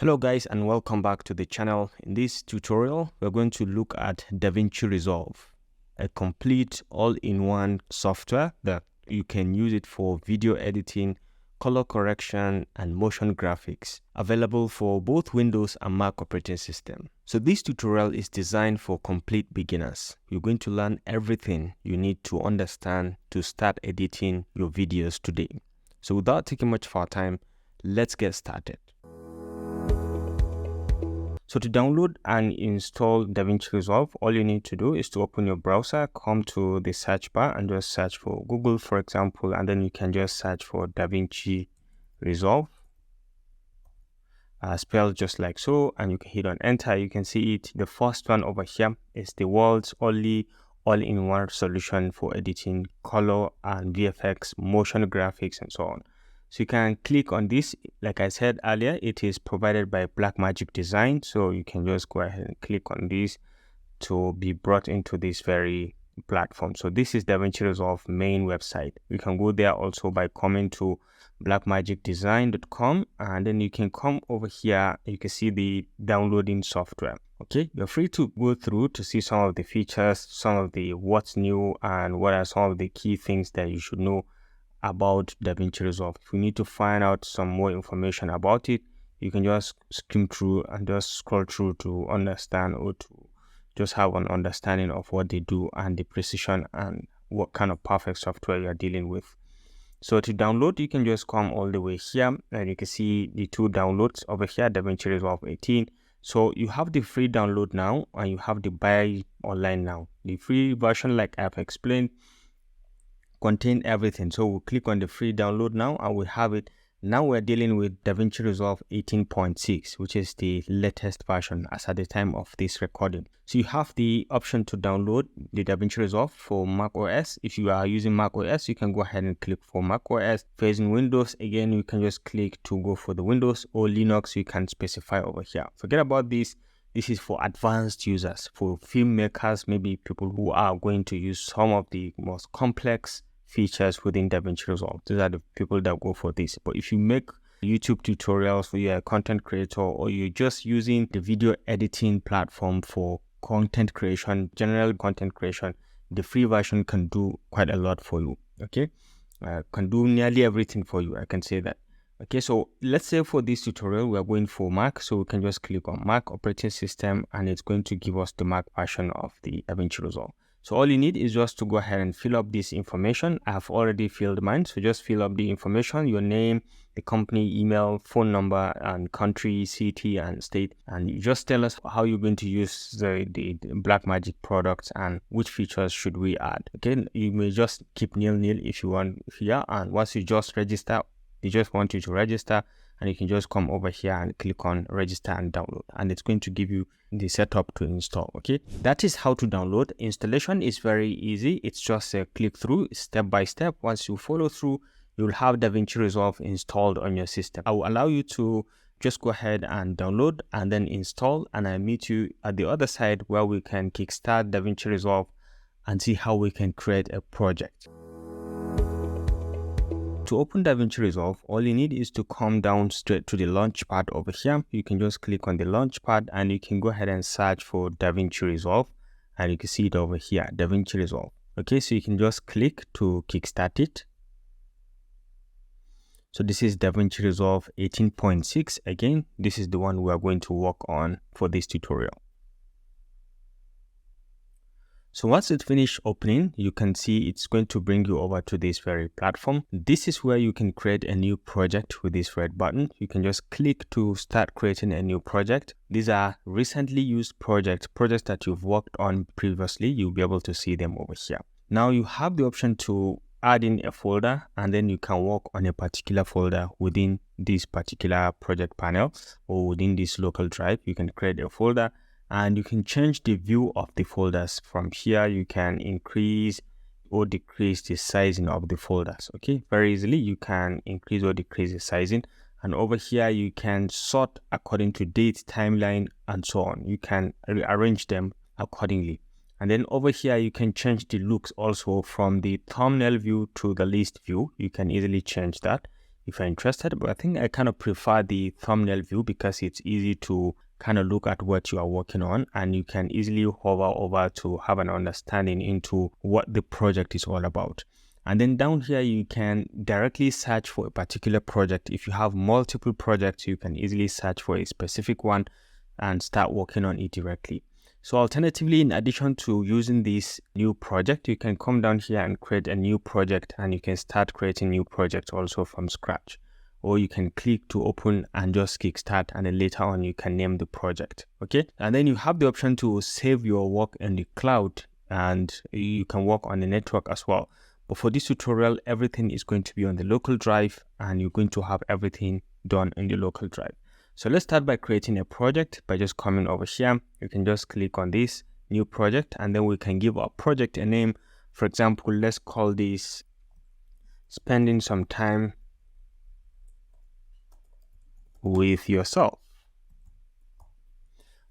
Hello guys, and welcome back to the channel. In this tutorial, we're going to look at DaVinci Resolve, a complete all-in-one software that you can use it for video editing, color correction, and motion graphics, available for both Windows and Mac operating system. So this tutorial is designed for complete beginners. You're going to learn everything you need to understand to start editing your videos today. So without taking much of our time, let's get started. So to download and install DaVinci Resolve, all you need to do is to open your browser, come to the search bar and just search for Google, for example, and then you can just search for DaVinci Resolve, spelled just like so, and you can hit on enter. You can see it. The first one over here is the world's only all-in-one solution for editing color and VFX, motion graphics, and so on. So you can click on this. Like I said earlier, it is provided by Blackmagic Design. So you can just go ahead and click on this to be brought into this very platform. So this is DaVinci Resolve main website. You can go there also by coming to blackmagicdesign.com, and then you can come over here. You can see the downloading software. Okay, you're free to go through to see some of the features, some of the what's new, and what are some of the key things that you should know about DaVinci Resolve. If you need to find out some more information about it, you can just skim through and just scroll through to understand, or to just have an understanding of what they do and the precision and what kind of perfect software you are dealing with. So to download, you can just come all the way here and you can see the two downloads over here, DaVinci Resolve 18. So you have the free download now and you have the buy online now. The free version, like I've explained, contain everything. So we'll click on the free download now and we have it. Now we're dealing with DaVinci Resolve 18.6, which is the latest version as at the time of this recording. So you have the option to download the DaVinci Resolve for Mac OS. If you are using Mac OS, you can go ahead and click for Mac OS. If you're using Windows, again, you can just click to go for the Windows, or Linux, you can specify over here. Forget about this. This is for advanced users, for filmmakers, maybe people who are going to use some of the most complex features within DaVinci Resolve. Those are the people that go for this. But if you make YouTube tutorials, or you're a content creator, or you're just using the video editing platform for content creation, general content creation, the free version can do quite a lot for you. Okay, can do nearly everything for you, I can say that. Okay, so let's say for this tutorial we are going for Mac, so we can just click on Mac operating system and it's going to give us the Mac version of the DaVinci Resolve. So all you need is just to go ahead and fill up this information. I have already filled mine. So just fill up the information, your name, the company email, phone number, and country, city, and state. And you just tell us how you're going to use the Blackmagic products and which features should we add. Okay, you may just keep nil if you want here. And once you just register, they just want you to register, and you can just come over here and click on register and download, and it's going to give you the setup to install. Okay, that is how to download. Installation is very easy. It's just a click through step by step. Once you follow through, you'll have DaVinci Resolve installed on your system. I will allow you to just go ahead and download and then install, and I'll meet you at the other side where we can kickstart DaVinci Resolve and see how we can create a project. To open DaVinci Resolve, all you need is to come down straight to the launch pad over here. You can just click on the launch pad and you can go ahead and search for DaVinci Resolve, and you can see it over here, DaVinci Resolve. Okay, so you can just click to kickstart it. So this is DaVinci Resolve 18.6. Again, this is the one we are going to work on for this tutorial. So once it's finished opening, you can see it's going to bring you over to this very platform. This is where you can create a new project with this red button. You can just click to start creating a new project. These are recently used projects that you've worked on previously. You'll be able to see them over here. Now you have the option to add in a folder, and then you can work on a particular folder within this particular project panel or within this local drive. You can create a folder, and you can change the view of the folders. From here, you can increase or decrease the sizing of the folders. Okay, very easily you can increase or decrease the sizing. And over here, you can sort according to date, timeline, and so on. You can rearrange them accordingly. And then over here, you can change the looks also from the thumbnail view to the list view. You can easily change that. if you're interested, but I think I kind of prefer the thumbnail view because it's easy to kind of look at what you are working on, and you can easily hover over to have an understanding into what the project is all about. And then down here, you can directly search for a particular project. If you have multiple projects, you can easily search for a specific one and start working on it directly. So alternatively, in addition to using this new project, you can come down here and create a new project, and you can start creating new projects also from scratch. Or you can click to open and just kickstart, and then later on you can name the project. Okay, and then you have the option to save your work in the cloud, and you can work on the network as well. But for this tutorial, everything is going to be on the local drive, and you're going to have everything done in the local drive. So let's start by creating a project by just coming over here. You can just click on this new project, and then we can give our project a name. For example, let's call this spending some time with yourself.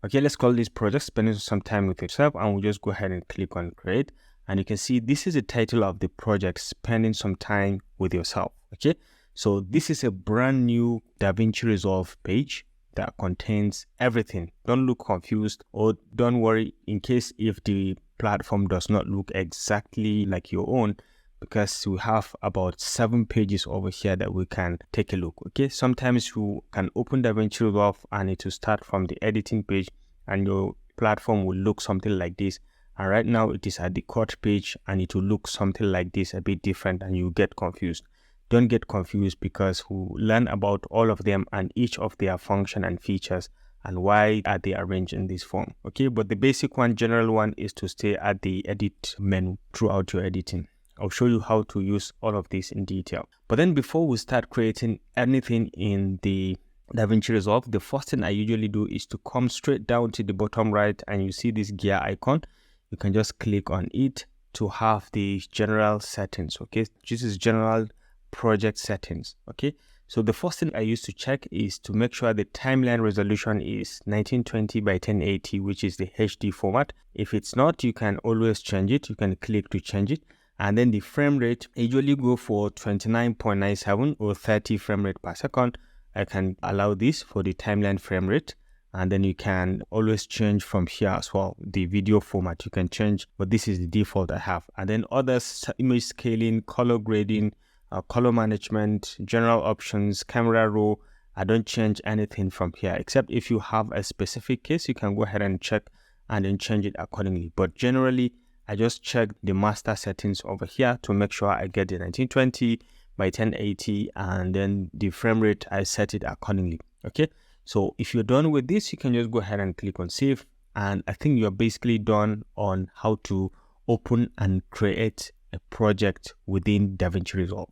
Okay, let's call this project spending some time with yourself, and we'll just go ahead and click on create. And you can see this is the title of the project, spending some time with yourself. Okay, so this is a brand new DaVinci Resolve page that contains everything. Don't look confused, or don't worry in case if the platform does not look exactly like your own, because we have about 7 pages over here that we can take a look. Okay, sometimes you can open DaVinci Resolve and it will start from the editing page, and your platform will look something like this. And right now it is at the cut page, and it will look something like this, a bit different, and you get confused. Don't get confused, because we'll learn about all of them and each of their function and features and why are they arranged in this form. Okay, but the basic one, general one, is to stay at the edit menu throughout your editing. I'll show you how to use all of this in detail. But then before we start creating anything in the DaVinci Resolve, the first thing I usually do is to come straight down to the bottom right, and you see this gear icon. You can just click on it to have the general settings. Okay, this is general project settings. Okay, so the first thing I use to check is to make sure the timeline resolution is 1920 by 1080, which is the HD format. If it's not, you can always change it. You can click to change it. And then the frame rate, I usually go for 29.97 or 30 frame rate per second. I can allow this for the timeline frame rate. And then you can always change from here as well. The video format you can change, but this is the default I have. And then others, image scaling, color grading, color management, general options, camera raw. I don't change anything from here, except if you have a specific case, you can go ahead and check and then change it accordingly. But generally, I just check the master settings over here to make sure I get the 1920 by 1080, and then the frame rate, I set it accordingly. Okay, so if you're done with this, you can just go ahead and click on save, and I think you're basically done on how to open and create a project within DaVinci Resolve.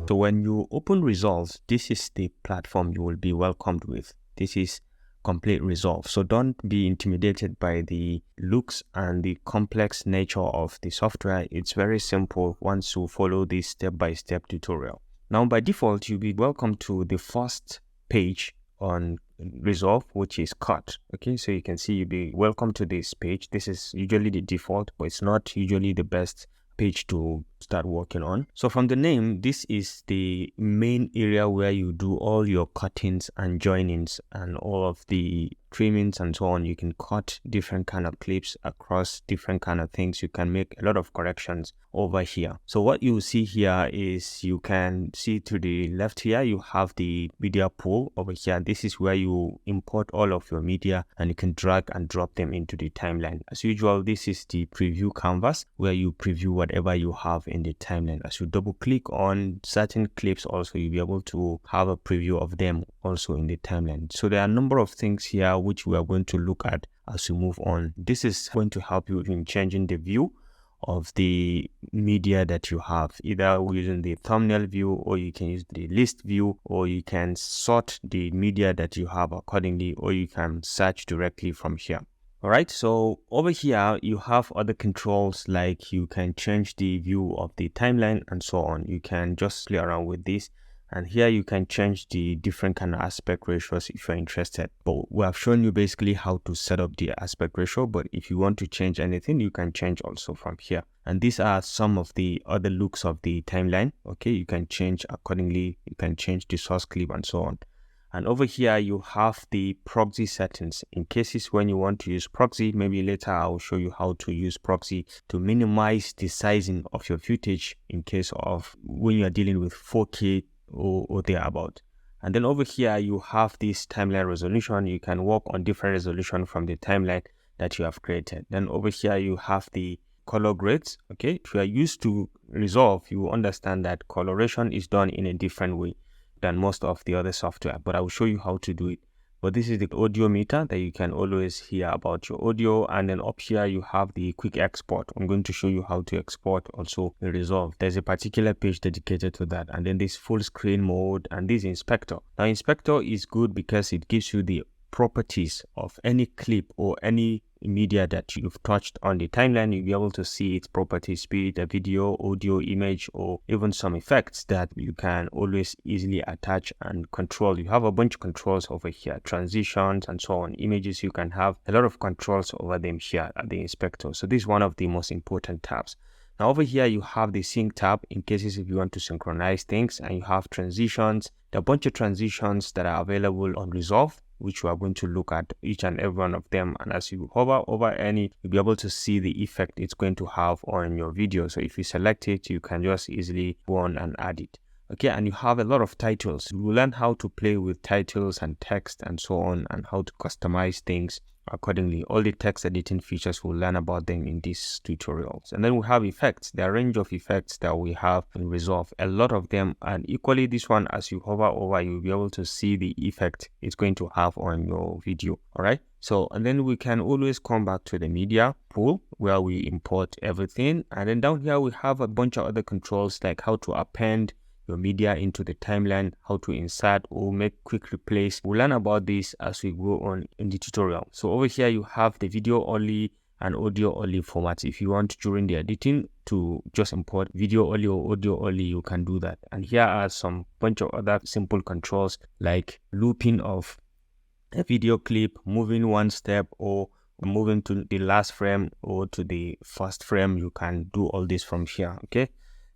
So when you open Resolve, this is the platform you will be welcomed with. This is complete Resolve. So don't be intimidated by the looks and the complex nature of the software. It's very simple once you follow this step-by-step tutorial. Now, by default, you'll be welcome to the first page on Resolve, which is cut. Okay, so you can see you'll be welcome to this page. This is usually the default, but it's not usually the best page to start working on. So from the name, this is the main area where you do all your cuttings and joinings and all of the trimmings and so on. You can cut different kind of clips across different kind of things. You can make a lot of corrections over here. So what you see here is, you can see to the left here, you have the media pool over here. This is where you import all of your media, and you can drag and drop them into the timeline. As usual, this is the preview canvas where you preview whatever you have in the timeline. As you double click on certain clips, also you'll be able to have a preview of them also in the timeline. So there are a number of things here which we are going to look at as we move on. This is going to help you in changing the view of the media that you have, either using the thumbnail view, or you can use the list view, or you can sort the media that you have accordingly, or you can search directly from here. All right, so over here you have other controls, like you can change the view of the timeline and so on. You can just play around with this And here you can change the different kind of aspect ratios if you're interested. But we have shown you basically how to set up the aspect ratio. But if you want to change anything, you can change also from here. And these are some of the other looks of the timeline. Okay, you can change accordingly. You can change the source clip and so on. And over here, you have the proxy settings. In cases when you want to use proxy, maybe later I'll show you how to use proxy to minimize the sizing of your footage in case of when you're dealing with 4K or thereabout. And then over here, you have this timeline resolution. You can work on different resolution from the timeline that you have created. Then over here, you have the color grades. Okay, if you are used to Resolve, you will understand that coloration is done in a different way than most of the other software, but I will show you how to do it. But this is the audio meter that you can always hear about your audio. And then up here you have the quick export. I'm going to show you how to export also in Resolve. There's a particular page dedicated to that. And then this full screen mode and this inspector. Now inspector is good because it gives you the properties of any clip or any media that you've touched on the timeline. You'll be able to see its properties, be it a video, audio, image, or even some effects that you can always easily attach and control. You have a bunch of controls over here, transitions and so on. Images, you can have a lot of controls over them here at the inspector. So this is one of the most important tabs. Now over here you have the sync tab in cases if you want to synchronize things, and you have transitions. There are a bunch of transitions that are available on Resolve, which we are going to look at each and every one of them. And as you hover over any, you'll be able to see the effect it's going to have on your video. So if you select it, you can just easily go on and add it. Okay, and you have a lot of titles. You will learn how to play with titles and text and so on, and how to customize things accordingly. All the text editing features, we'll learn about them in these tutorials. And then we have effects. There are a range of effects that we have in Resolve, a lot of them. And equally this one, as you hover over, you'll be able to see the effect it's going to have on your video. All right. So, and then we can always come back to the media pool where we import everything. And then down here, we have a bunch of other controls like how to append your media into the timeline, how to insert or make quick replace. We'll learn about this as we go on in the tutorial. So over here you have the video only and audio only formats. If you want during the editing to just import video only or audio only, you can do that. And here are some bunch of other simple controls like looping of a video clip, moving one step, or moving to the last frame or to the first frame. You can do all this from here. Okay.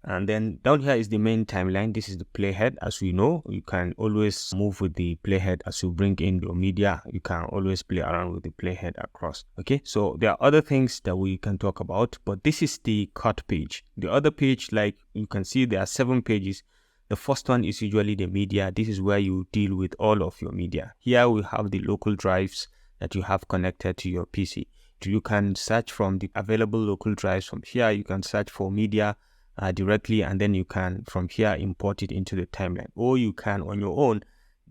And then down here is the main timeline. This is the playhead. As we know, you can always move with the playhead as you bring in your media. You can always play around with the playhead across. Okay, so there are other things that we can talk about, but this is the cut page. The other page, like you can see, there are 7 pages. The first one is usually the media. This is where you deal with all of your media. Here we have the local drives that you have connected to your PC. You can search from the available local drives. From here, you can search for media directly, and then you can from here import it into the timeline, or you can on your own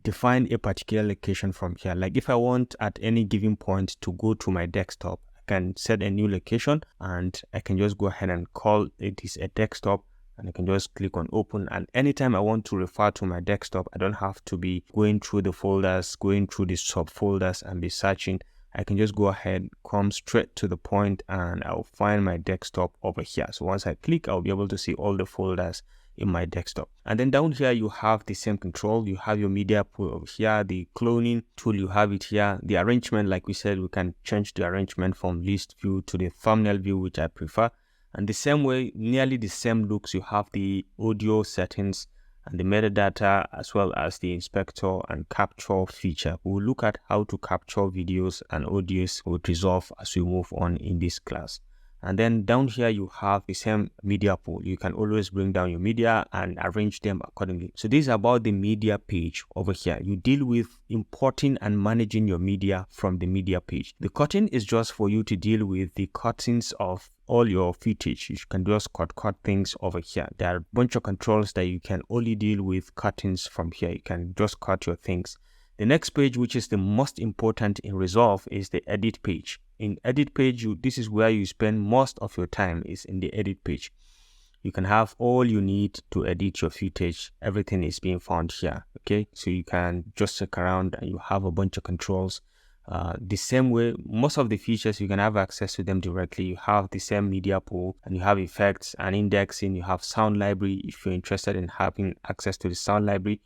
define a particular location from here. Like if I want at any given point to go to my desktop, I can set a new location and I can just go ahead and call it is a desktop, and I can just click on open. And anytime I want to refer to my desktop, I don't have to be going through the folders, going through the subfolders and be searching. I can just go ahead, come straight to the point, and I'll find my desktop over here. So once I click, I'll be able to see all the folders in my desktop. And then down here, you have the same control. You have your media pool over here, the cloning tool, you have it here. The arrangement, like we said, we can change the arrangement from list view to the thumbnail view, which I prefer. And the same way, nearly the same looks, you have the audio settings and the metadata, as well as the inspector and capture feature. We'll look at how to capture videos and audios with Resolve as we move on in this class. And then down here, you have the same media pool. You can always bring down your media and arrange them accordingly. So this is about the media page over here. You deal with importing and managing your media from the media page. The cutting is just for you to deal with the cuttings of all your footage. You can just cut things over here. There are a bunch of controls that you can only deal with cuttings from here. You can just cut your things. The next page, which is the most important in Resolve, is the edit page. In edit page, this is where you spend most of your time, is in the edit page. You can have all you need to edit your footage. Everything is being found here. Okay, so you can just check around and you have a bunch of controls The same way, most of the features you can have access to them directly. You have the same media pool, and you have effects and indexing. You have sound library if you're interested in having access to the sound library.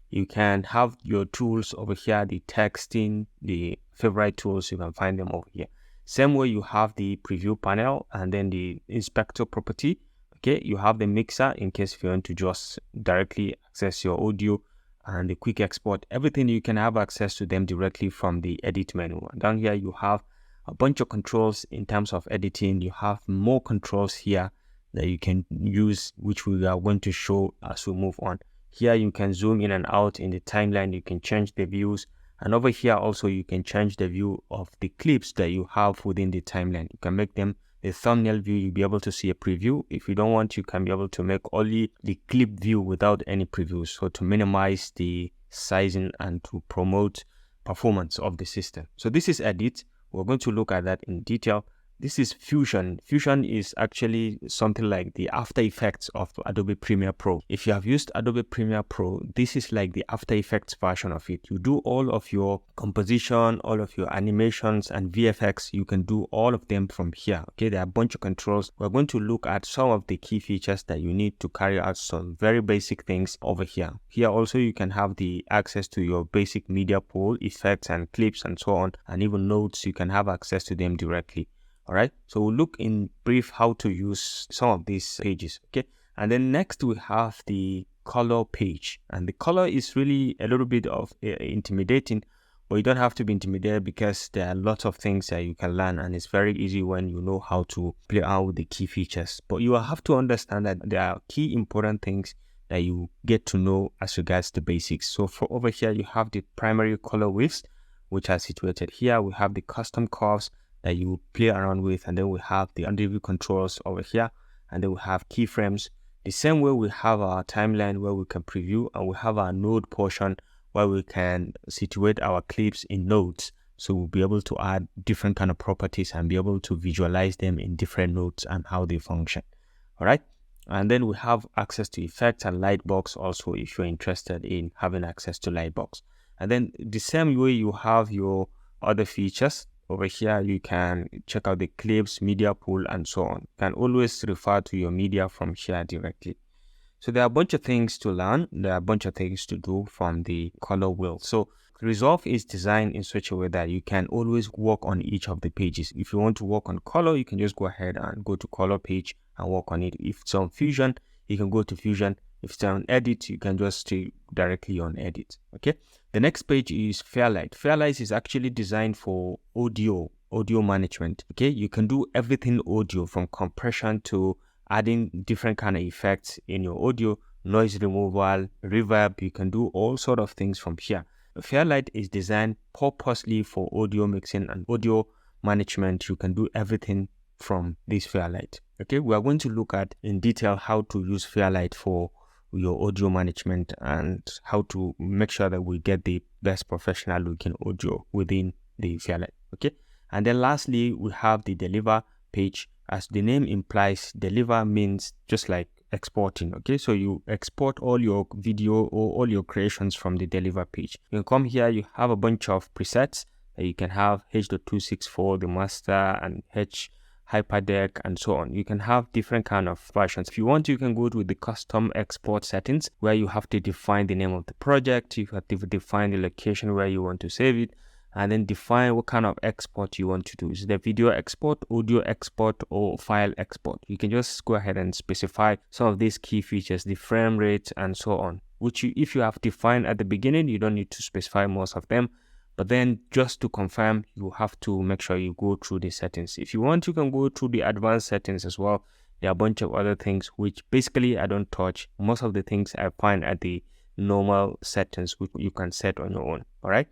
You can have your tools over here, the texting, the favorite tools, you can find them over here. Same way, you have the preview panel and then the inspector property. Okay, you have the mixer in case if you want to just directly access your audio, and the quick export. Everything you can have access to them directly from the edit menu. And down here you have a bunch of controls in terms of editing. You have more controls here that you can use, which we are going to show as we move on. Here you can zoom in and out in the timeline. You can change the views, and over here also you can change the view of the clips that you have within the timeline. You can make them the thumbnail view. You'll be able to see a preview. If you don't want, you can be able to make only the clip view without any previews, so to minimize the sizing and to promote performance of the system. So this is edit. We're going to look at that in detail. This is Fusion. Fusion is actually something like the After Effects of Adobe Premiere Pro. If you have used Adobe Premiere Pro, this is like the After Effects version of it. You do all of your composition, all of your animations and VFX. You can do all of them from here. Okay, there are a bunch of controls. We're going to look at some of the key features that you need to carry out some very basic things over here. Here also you can have the access to your basic media pool, effects and clips and so on, and even notes. You can have access to them directly. All right, so we'll look in brief how to use some of these pages. Okay, and then next we have the color page, and the color is really a little bit of intimidating, but you don't have to be intimidated because there are lots of things that you can learn, and it's very easy when you know how to play out with the key features. But you will have to understand that there are key important things that you get to know as regards the basics. So for over here you have the primary color widths, which are situated here. We have the custom curves that you play around with, and then we have the underview controls over here, and then we have keyframes. The same way we have our timeline where we can preview, and we have our node portion where we can situate our clips in nodes, so we'll be able to add different kind of properties and be able to visualize them in different nodes and how they function. All right, and then we have access to effects and lightbox also if you're interested in having access to lightbox. And then the same way you have your other features. Over here, you can check out the clips, media pool, and so on. You can always refer to your media from here directly. So there are a bunch of things to learn. There are a bunch of things to do from the color wheel. So Resolve is designed in such a way that you can always work on each of the pages. If you want to work on color, you can just go ahead and go to color page and work on it. If it's on Fusion, you can go to Fusion. If it's on edit, you can just stay directly on edit. Okay. The next page is Fairlight. Fairlight is actually designed for audio management. Okay. You can do everything audio, from compression to adding different kind of effects in your audio, noise removal, reverb. You can do all sort of things from here. Fairlight is designed purposely for audio mixing and audio management. You can do everything from this Fairlight. Okay. We are going to look at in detail how to use Fairlight for your audio management and how to make sure that we get the best professional looking audio within the Fairlight. Okay, and then lastly we have the deliver page. As the name implies, deliver means just like exporting. Okay, so you export all your video or all your creations from the deliver page. You can come here, you have a bunch of presets that you can have H.264, the master, and H hyperdeck and so on. You can have different kind of versions. If you want, you can go with the custom export settings where you have to define the name of the project. You have to define the location where you want to save it, and then define what kind of export you want to do. Is it a video export, audio export, or file export? You can just go ahead and specify some of these key features, the frame rate and so on, which if you have defined at the beginning, you don't need to specify most of them. But then just to confirm, you have to make sure you go through the settings. If you want, you can go through the advanced settings as well. There are a bunch of other things which basically I don't touch. Most of the things I find at the normal settings which you can set on your own. All right.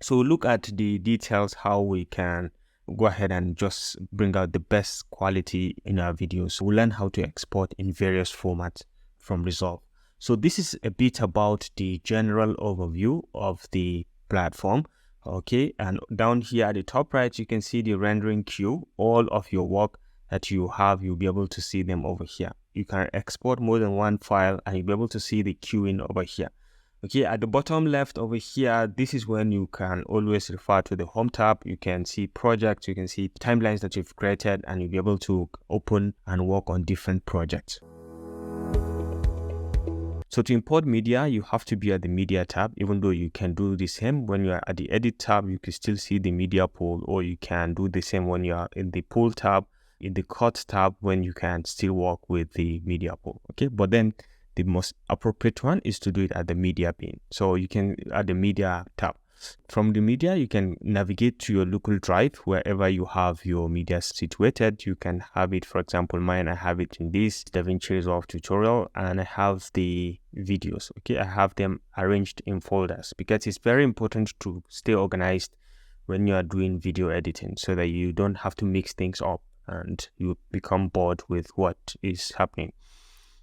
So look at the details, how we can go ahead and just bring out the best quality in our videos. We'll learn how to export in various formats from Resolve. So this is a bit about the general overview of the platform. Okay, and down here at the top right, you can see the rendering queue. All of your work that you have, you'll be able to see them over here. You can export more than one file and you'll be able to see the queuing over here. Okay, at the bottom left over here, this is when you can always refer to the home tab. You can see projects, you can see timelines that you've created, and you'll be able to open and work on different projects. So to import media, you have to be at the media tab, even though you can do the same when you are at the edit tab. You can still see the media pool, or you can do the same when you are in the pool tab, in the cut tab, when you can still work with the media pool. Okay, but then the most appropriate one is to do it at the media bin. So you can at the media tab. From the media, you can navigate to your local drive wherever you have your media situated. You can have it, for example, mine, I have it in this DaVinci Resolve tutorial, and I have the videos. Okay, I have them arranged in folders because it's very important to stay organized when you are doing video editing so that you don't have to mix things up and you become bored with what is happening.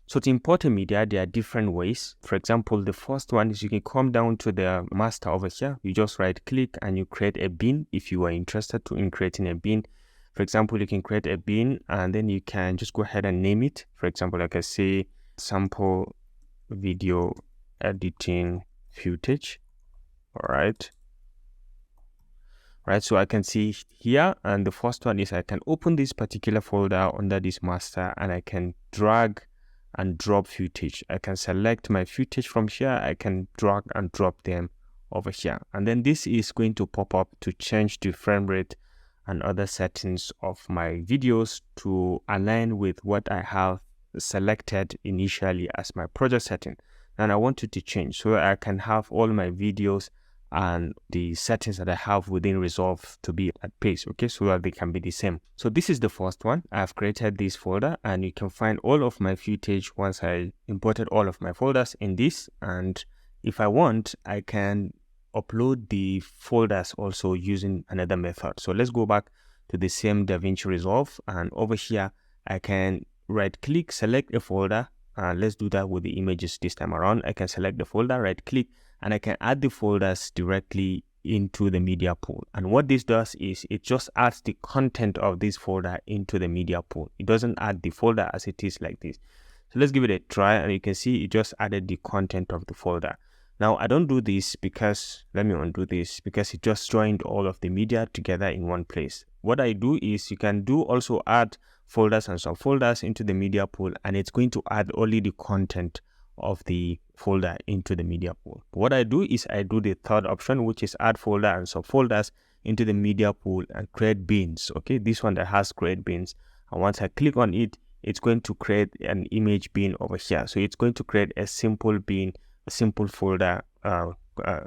So to import a media, there are different ways. For example, the first one is you can come down to the master over here. You just right click and you create a bin if you are interested in creating a bin. For example, you can create a bin and then you can just go ahead and name it. For example, like I say, sample video editing footage. All right. Right, so I can see here, and the first one is I can open this particular folder under this master and I can drag and drop footage. I can select my footage from here. I can drag and drop them over here, and then this is going to pop up to change the frame rate and other settings of my videos to align with what I have selected initially as my project setting. And I want it to change so I can have all my videos and the settings that I have within Resolve to be at pace, okay, so that they can be the same. So this is the first one. I've created this folder and you can find all of my footage once I imported all of my folders in this. And if I want, I can upload the folders also using another method. So let's go back to the same DaVinci Resolve, and over here I can right click, select a folder. Let's do that with the images this time around. I can select the folder, right click, and I can add the folders directly into the media pool. And what this does is it just adds the content of this folder into the media pool. It doesn't add the folder as it is like this. So let's give it a try, and you can see it just added the content of the folder. Now I don't do this because, let me undo this, because it just joined all of the media together in one place. What I do is you can do also add folders and subfolders into the media pool, and it's going to add only the content of the folder into the media pool. What I do is I do the third option, which is add folder and subfolders into the media pool and create bins. Okay, this one that has create bins, and once I click on it, it's going to create an image bin over here. So it's going to create a simple bin, a simple folder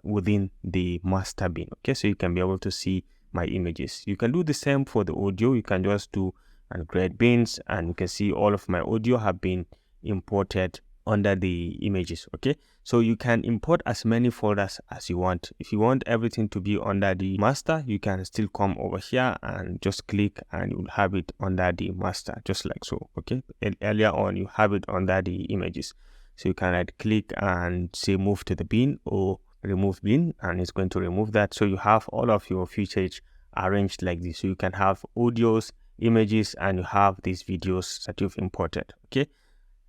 within the master bin. Okay, so you can be able to see my images. You can do the same for the audio. You can just do and create bins, and you can see all of my audio have been imported under the images. Okay, so you can import as many folders as you want. If you want everything to be under the master, you can still come over here and just click and you'll have it under the master, just like so. Okay, and earlier on you have it under the images, so you can right click and say move to the bin or remove bin, and it's going to remove that. So you have all of your footage arranged like this. So you can have audios, images, and you have these videos that you've imported. Okay,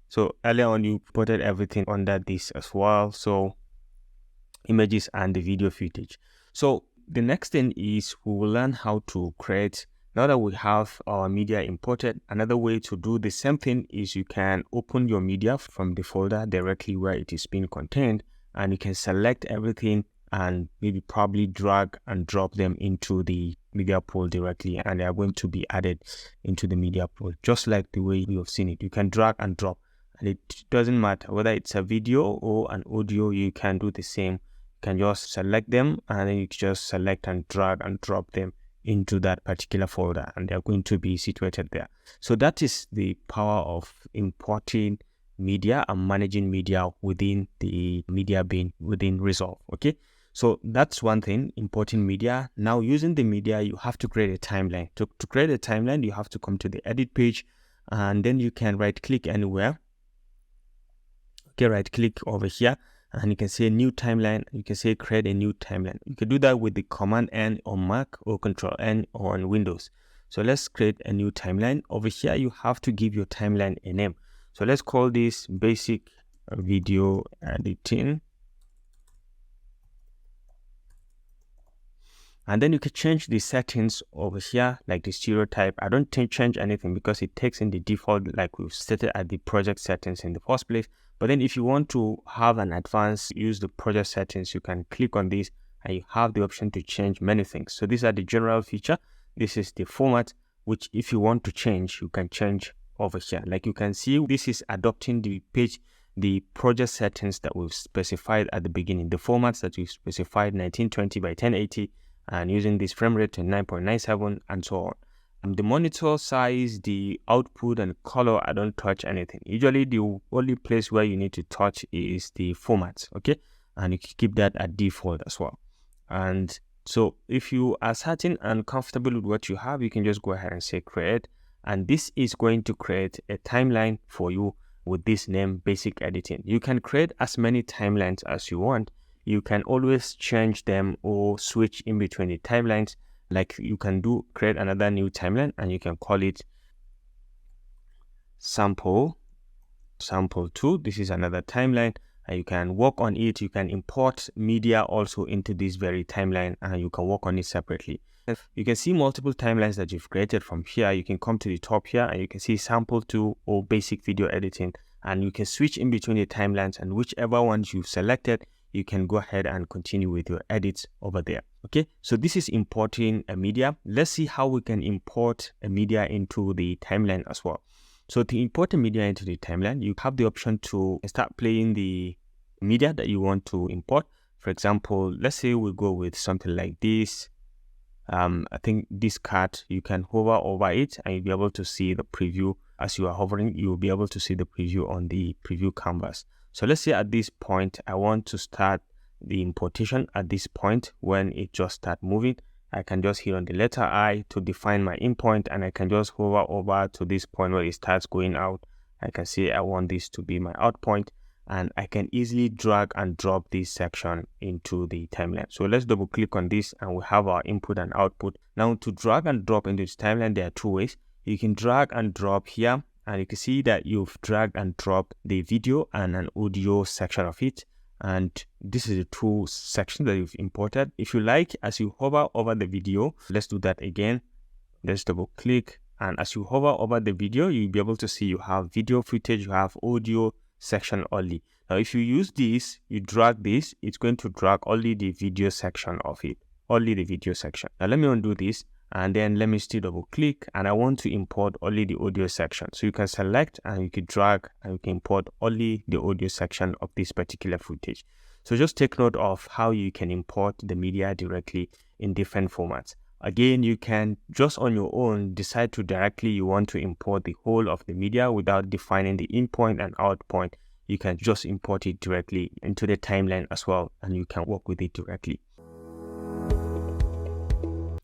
so earlier on you imported everything under this as well, so images and the video footage. So the next thing is we will learn how to create, now that we have our media imported, another way to do the same thing is you can open your media from the folder directly where it is being contained, and you can select everything and maybe probably drag and drop them into the media pool directly, and they are going to be added into the media pool just like the way you have seen it. You can drag and drop, and it doesn't matter whether it's a video or an audio. You can do the same. You can just select them and then you just select and drag and drop them into that particular folder, and they're going to be situated there. So that is the power of importing media and managing media within the media bin within Resolve. Okay, so that's one thing, importing media. Now using the media, you have to create a timeline. To create a timeline, you have to come to the edit page, and then you can right click anywhere. Okay, right click over here and you can say new timeline. You can say create a new timeline. You can do that with the Command N on Mac or Control N on Windows. So let's create a new timeline. Over here you have to give your timeline a name. So let's call this basic video editing And then you can change the settings over here, like the stereotype. I don't change anything because it takes in the default like we've set it at the project settings in the first place. But then if you want to have an advanced, use the project settings, you can click on this and you have the option to change many things. So these are the general feature. This is the format, which if you want to change, you can change over here. Like you can see, this is adopting the page, the project settings that we've specified at the beginning, the formats that we've specified, 1920 by 1080, and using this frame rate to 9.97 and so on. The monitor size, the output and color, I don't touch anything. Usually the only place where you need to touch is the format, okay? And you can keep that at default as well. And so if you are certain and comfortable with what you have, you can just go ahead and say create. And this is going to create a timeline for you with this name, basic editing. You can create as many timelines as you want. You can always change them or switch in between the timelines. Like you can create another new timeline and you can call it sample 2. This is another timeline and you can work on it. You can import media also into this very timeline and you can work on it separately. You can see multiple timelines that you've created from here. You can come to the top here and you can see sample 2 or basic video editing, and you can switch in between the timelines, and whichever ones you've selected, you can go ahead and continue with your edits over there. Okay, so this is importing a media. Let's see how we can import a media into the timeline as well. So to import a media into the timeline, you have the option to start playing the media that you want to import. For example, let's say we go with something like this. I think this card, you can hover over it and you'll be able to see the preview. As you are hovering, you'll be able to see the preview on the preview canvas. So let's say at this point, I want to start the importation at this point. When it just start moving, I can just hit on the letter I to define my in point, and I can just hover over to this point where it starts going out. I can say I want this to be my out point, and I can easily drag and drop this section into the timeline. So let's double click on this and we have our input and output. Now to drag and drop into this timeline, there are two ways. You can drag and drop here, and you can see that you've dragged and dropped the video and an audio section of it. And this is the two sections that you've imported. If you like, as you hover over the video, let's do that again. Let's double click. And as you hover over the video, you'll be able to see you have video footage, you have audio section only. Now, if you use this, you drag this, it's going to drag only the video section of it, only the video section. Now, let me undo this. And then let me still double click, and I want to import only the audio section. So you can select and you can drag and you can import only the audio section of this particular footage. So just take note of how you can import the media directly in different formats. Again, you can just on your own decide to directly you want to import the whole of the media without defining the in point and out point. You can just import it directly into the timeline as well, and you can work with it directly.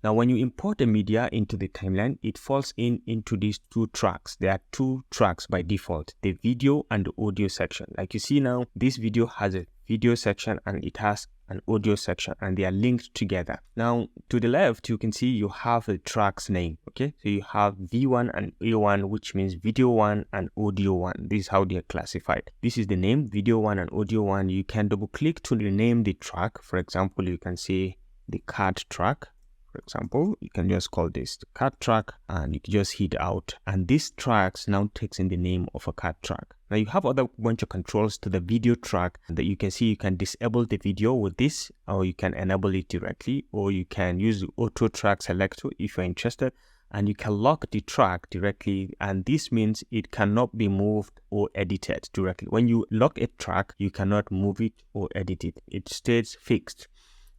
Now, when you import the media into the timeline, it falls into these two tracks. There are two tracks by default, the video and the audio section. Like you see now, this video has a video section and it has an audio section, and they are linked together. Now, to the left, you can see you have the track's name. Okay, so you have V1 and A1, which means video 1 and audio 1. This is how they are classified. This is the name, video 1 and audio 1. You can double click to rename the track. For example, you can say the card track. For example, you can just call this the card track, and you can just hit out, and this tracks now takes in the name of a card track. Now you have other bunch of controls to the video track that you can see. You can disable the video with this, or you can enable it directly, or you can use the auto track selector if you're interested, and you can lock the track directly, and this means it cannot be moved or edited directly. When you lock a track, you cannot move it or edit it. It stays fixed,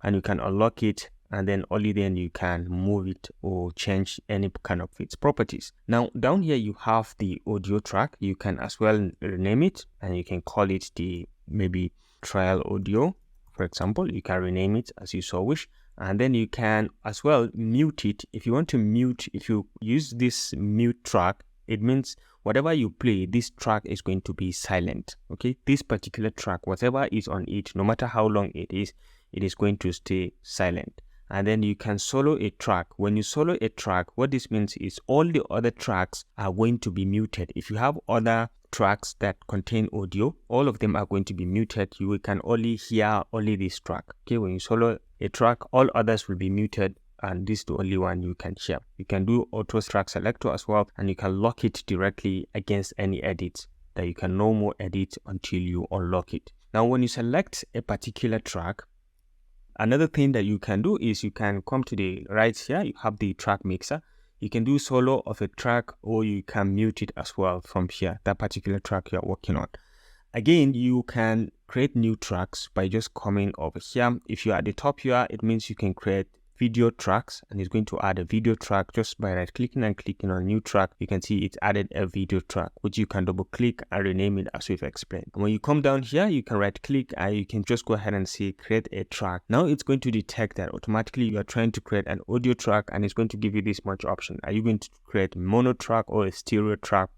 and you can unlock it, and then only then you can move it or change any kind of its properties. Now down here you have the audio track. You can as well rename it, and you can call it the maybe trial audio. For example, you can rename it as you so wish, and then you can as well mute it. If you want to mute, if you use this mute track, it means whatever you play, this track is going to be silent. Okay, this particular track, whatever is on it, no matter how long it is going to stay silent. And then you can solo a track. When you solo a track, what this means is all the other tracks are going to be muted. If you have other tracks that contain audio, all of them are going to be muted. You can only hear only this track. Okay, when you solo a track, all others will be muted, and this is the only one you can hear. You can do auto track selector as well, and you can lock it directly against any edits that you can no more edit until you unlock it. Now, when you select a particular track, another thing that you can do is you can come to the right here. You have the track mixer. You can do solo of a track, or you can mute it as well from here, that particular track you're working on. Again, you can create new tracks by just coming over here. If you're at the top here, it means you can create video tracks, and it's going to add a video track just by right clicking and clicking on new track. You can see it's added a video track, which you can double click and rename it as we've explained. And when you come down here, you can right click and you can just go ahead and say create a track. Now it's going to detect that automatically you are trying to create an audio track, and it's going to give you this much option. Are you going to create mono track or a stereo track,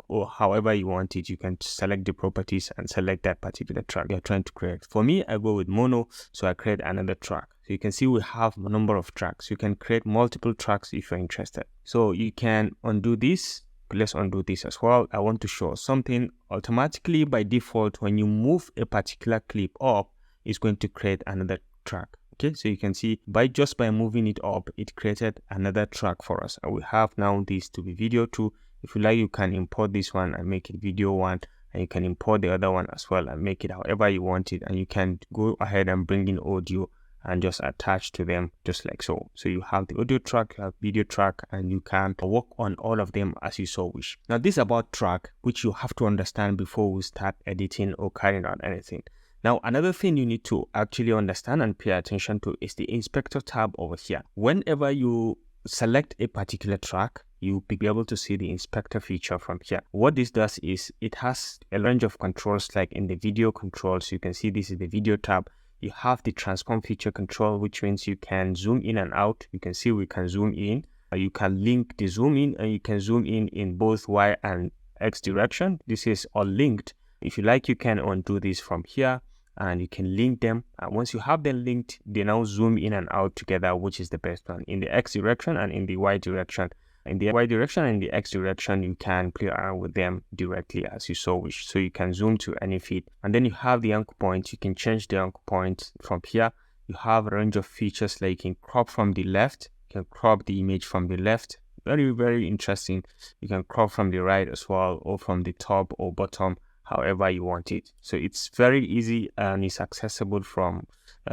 or however you want it? You can select the properties and select that particular track you're trying to create. For me, I go with mono, so I create another track. So you can see we have a number of tracks. You can create multiple tracks if you're interested. So you can undo this. Let's undo this as well. I want to show something. Automatically by default, when you move a particular clip up, it's going to create another track. Okay, so you can see just by moving it up, it created another track for us. And we have now this to be video 2. If you like, you can import this one and make it video 1. And you can import the other one as well and make it however you want it. And you can go ahead and bring in audio and just attach to them just like so. So you have the audio track, you have video track, and you can work on all of them as you so wish. Now this is about track, which you have to understand before we start editing or carrying out anything. Now another thing you need to actually understand and pay attention to is the inspector tab over here. Whenever you select a particular track, you'll be able to see the inspector feature from here. What this does is it has a range of controls, like in the video controls. You can see this is the video tab. You have the transform feature control, which means you can zoom in and out. You can see we can zoom in. You can link the zoom in, and you can zoom in both Y and X direction. This is all linked. If you like, you can undo this from here, and you can link them. And once you have them linked, they now zoom in and out together, which is the best one, in the X direction and in the Y direction. In the Y direction and the X direction, you can play around with them directly as you so wish. So you can zoom to any feed, and then you have the anchor point. You can change the anchor point from here. You have a range of features, like you can crop from the left, you can crop the image from the left. Very, very interesting. You can crop from the right as well, or from the top or bottom, however you want it. So it's very easy and it's accessible from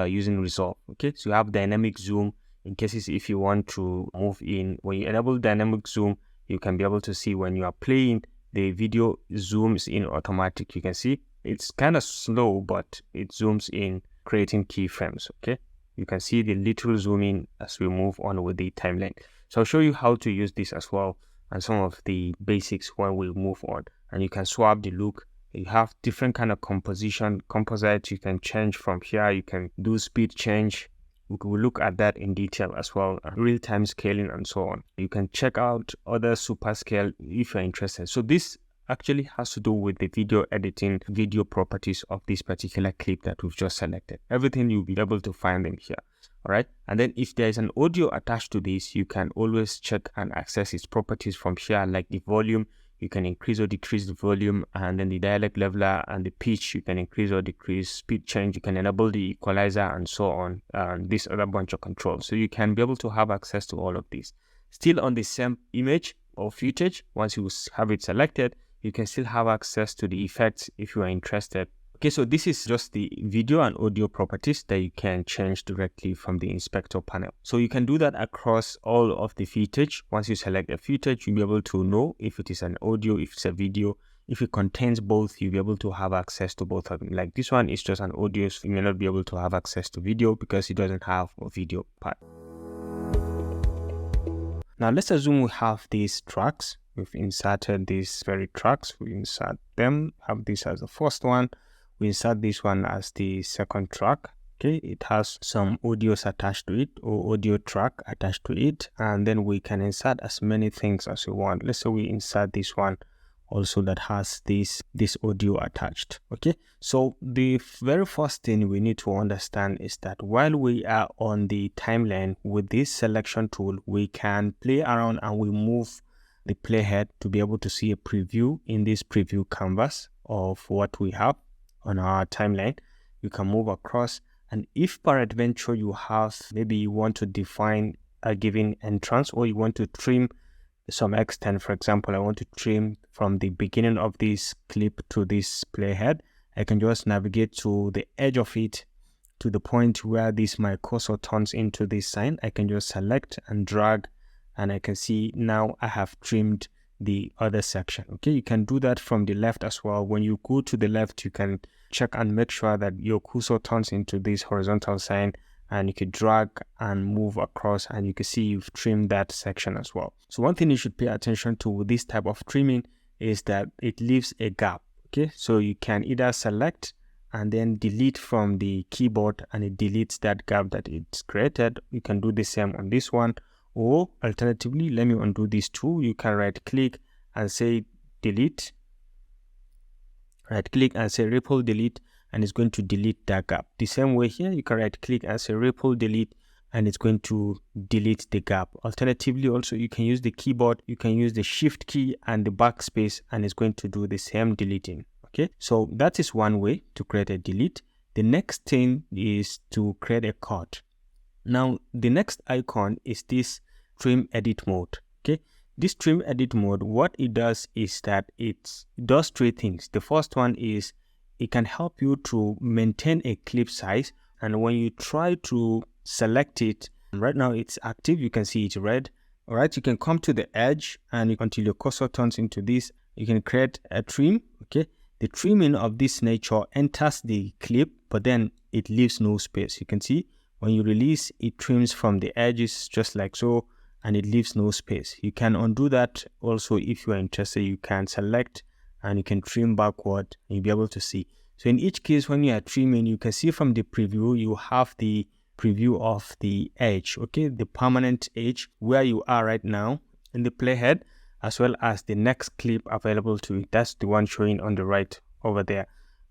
using Resolve. Okay, so you have dynamic zoom. In cases if you want to move in, when you enable dynamic zoom, you can be able to see when you are playing, the video zooms in automatic. You can see it's kind of slow, but it zooms in, creating keyframes. Okay, you can see the little zoom in as we move on with the timeline. So I'll show you how to use this as well, and some of the basics when we move on. And you can swap the look. You have different kind of composite you can change from here. You can do speed change. We will look at that in detail as well, real-time scaling and so on. You can check out other super scale if you're interested. So this actually has to do with the video editing, video properties of this particular clip that we've just selected. Everything you'll be able to find them here. All right. And then if there's an audio attached to this, you can always check and access its properties from here, like the volume. You can increase or decrease the volume, and then the dialect leveler and the pitch, you can increase or decrease. Speed change, you can enable the equalizer and so on, and this other bunch of controls. So you can be able to have access to all of these. Still on the same image or footage, once you have it selected, you can still have access to the effects if you are interested. Okay, so this is just the video and audio properties that you can change directly from the inspector panel. So you can do that across all of the footage. Once you select a footage, you'll be able to know if it is an audio, if it's a video. If it contains both, you'll be able to have access to both of them. Like this one is just an audio, so you may not be able to have access to video because it doesn't have a video part. Now let's assume we have these tracks. We've inserted these very tracks. We insert them, have this as the first one. We insert this one as the second track. Okay, it has some audios attached to it, or audio track attached to it, and then we can insert as many things as we want. Let's say we insert this one also that has this audio attached. Okay, so the very first thing we need to understand is that while we are on the timeline with this selection tool, we can play around and we move the playhead to be able to see a preview in this preview canvas of what we have on our timeline. You can move across, and if peradventure you have, maybe you want to define a given entrance, or you want to trim some extent. For example, I want to trim from the beginning of this clip to this playhead. I can just navigate to the edge of it, to the point where this my cursor turns into this sign. I can just select and drag, and I can see now I have trimmed the other section. Okay, you can do that from the left as well. When you go to the left, you can check and make sure that your cursor turns into this horizontal sign, and you can drag and move across, and you can see you've trimmed that section as well. So one thing you should pay attention to with this type of trimming is that it leaves a gap. Okay, so you can either select and then delete from the keyboard, and it deletes that gap that it's created. You can do the same on this one, or alternatively, let me undo these two. You can right click and say delete, right click and say ripple delete, and it's going to delete that gap. The same way here, you can right click and say ripple delete, and it's going to delete the gap. Alternatively, also you can use the keyboard, you can use the shift key and the backspace, and it's going to do the same deleting. Okay, so that is one way to create a delete. The next thing is to create a cut. Now the next icon is this trim edit mode. Okay, this trim edit mode, what it does is that it does three things. The first one is it can help you to maintain a clip size, and when you try to select it, right now it's active, you can see it's red. All right, you can come to the edge, and until your cursor turns into this, you can create a trim. Okay, the trimming of this nature enters the clip, but then it leaves no space. You can see when you release, it trims from the edges just like so, and it leaves no space. You can undo that also if you are interested. You can select and you can trim backward, and you'll be able to see. So in each case, when you are trimming, you can see from the preview, you have the preview of the edge, okay, the permanent edge where you are right now in the playhead, as well as the next clip available to you. That's the one showing on the right over there.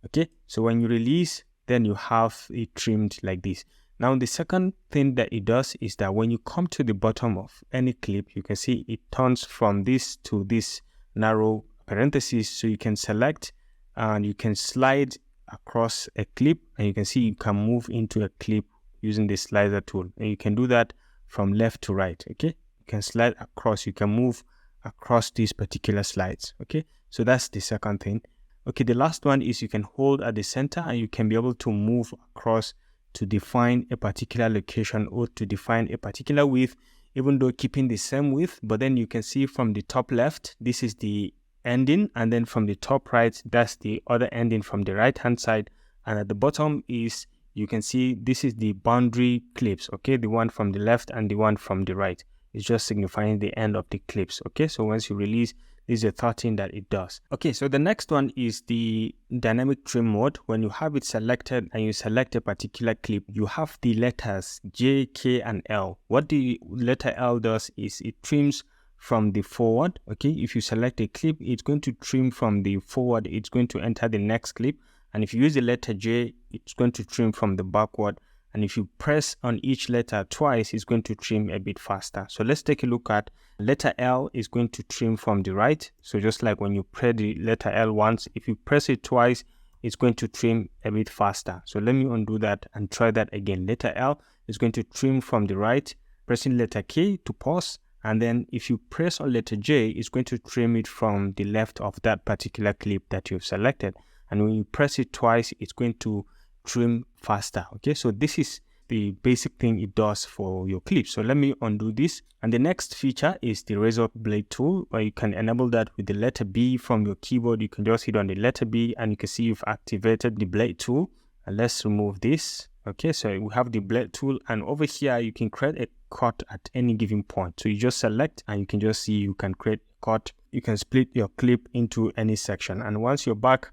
Okay, so when you release, then you have it trimmed like this. Now the second thing that it does is that when you come to the bottom of any clip, you can see it turns from this to this narrow parenthesis, so you can select and you can slide across a clip, and you can see you can move into a clip using the slider tool, and you can do that from left to right. Okay, you can slide across, you can move across these particular slides. Okay, so that's the second thing. Okay, the last one is you can hold at the center, and you can be able to move across to define a particular location or to define a particular width, even though keeping the same width. But then you can see from the top left, this is the ending, and then from the top right, that's the other ending from the right hand side, and at the bottom is, you can see this is the boundary clips. Okay, the one from the left and the one from the right is just signifying the end of the clips. Okay, so once you release, this is the third thing that it does. Okay, so the next one is the dynamic trim mode. When you have it selected and you select a particular clip, you have the letters J, K, and L. What the letter L does is it trims from the forward. Okay, if you select a clip, it's going to trim from the forward, it's going to enter the next clip. And if you use the letter J, it's going to trim from the backward. And if you press on each letter twice, it's going to trim a bit faster. So let's take a look at letter L is going to trim from the right. So just like when you press the letter L once, if you press it twice, it's going to trim a bit faster. So let me undo that and try that again. Letter L is going to trim from the right, pressing letter K to pause. And then if you press on letter J, it's going to trim it from the left of that particular clip that you've selected. And when you press it twice, it's going to trim faster. Okay, so this is the basic thing it does for your clip. So let me undo this. And the next feature is the razor blade tool, where you can enable that with the letter B from your keyboard. You can just hit on the letter B, and you can see you've activated the blade tool. And let's remove this. Okay, so we have the blade tool, and over here you can create a cut at any given point. So you just select, and you can just see you can create a cut. You can split your clip into any section, and once you're back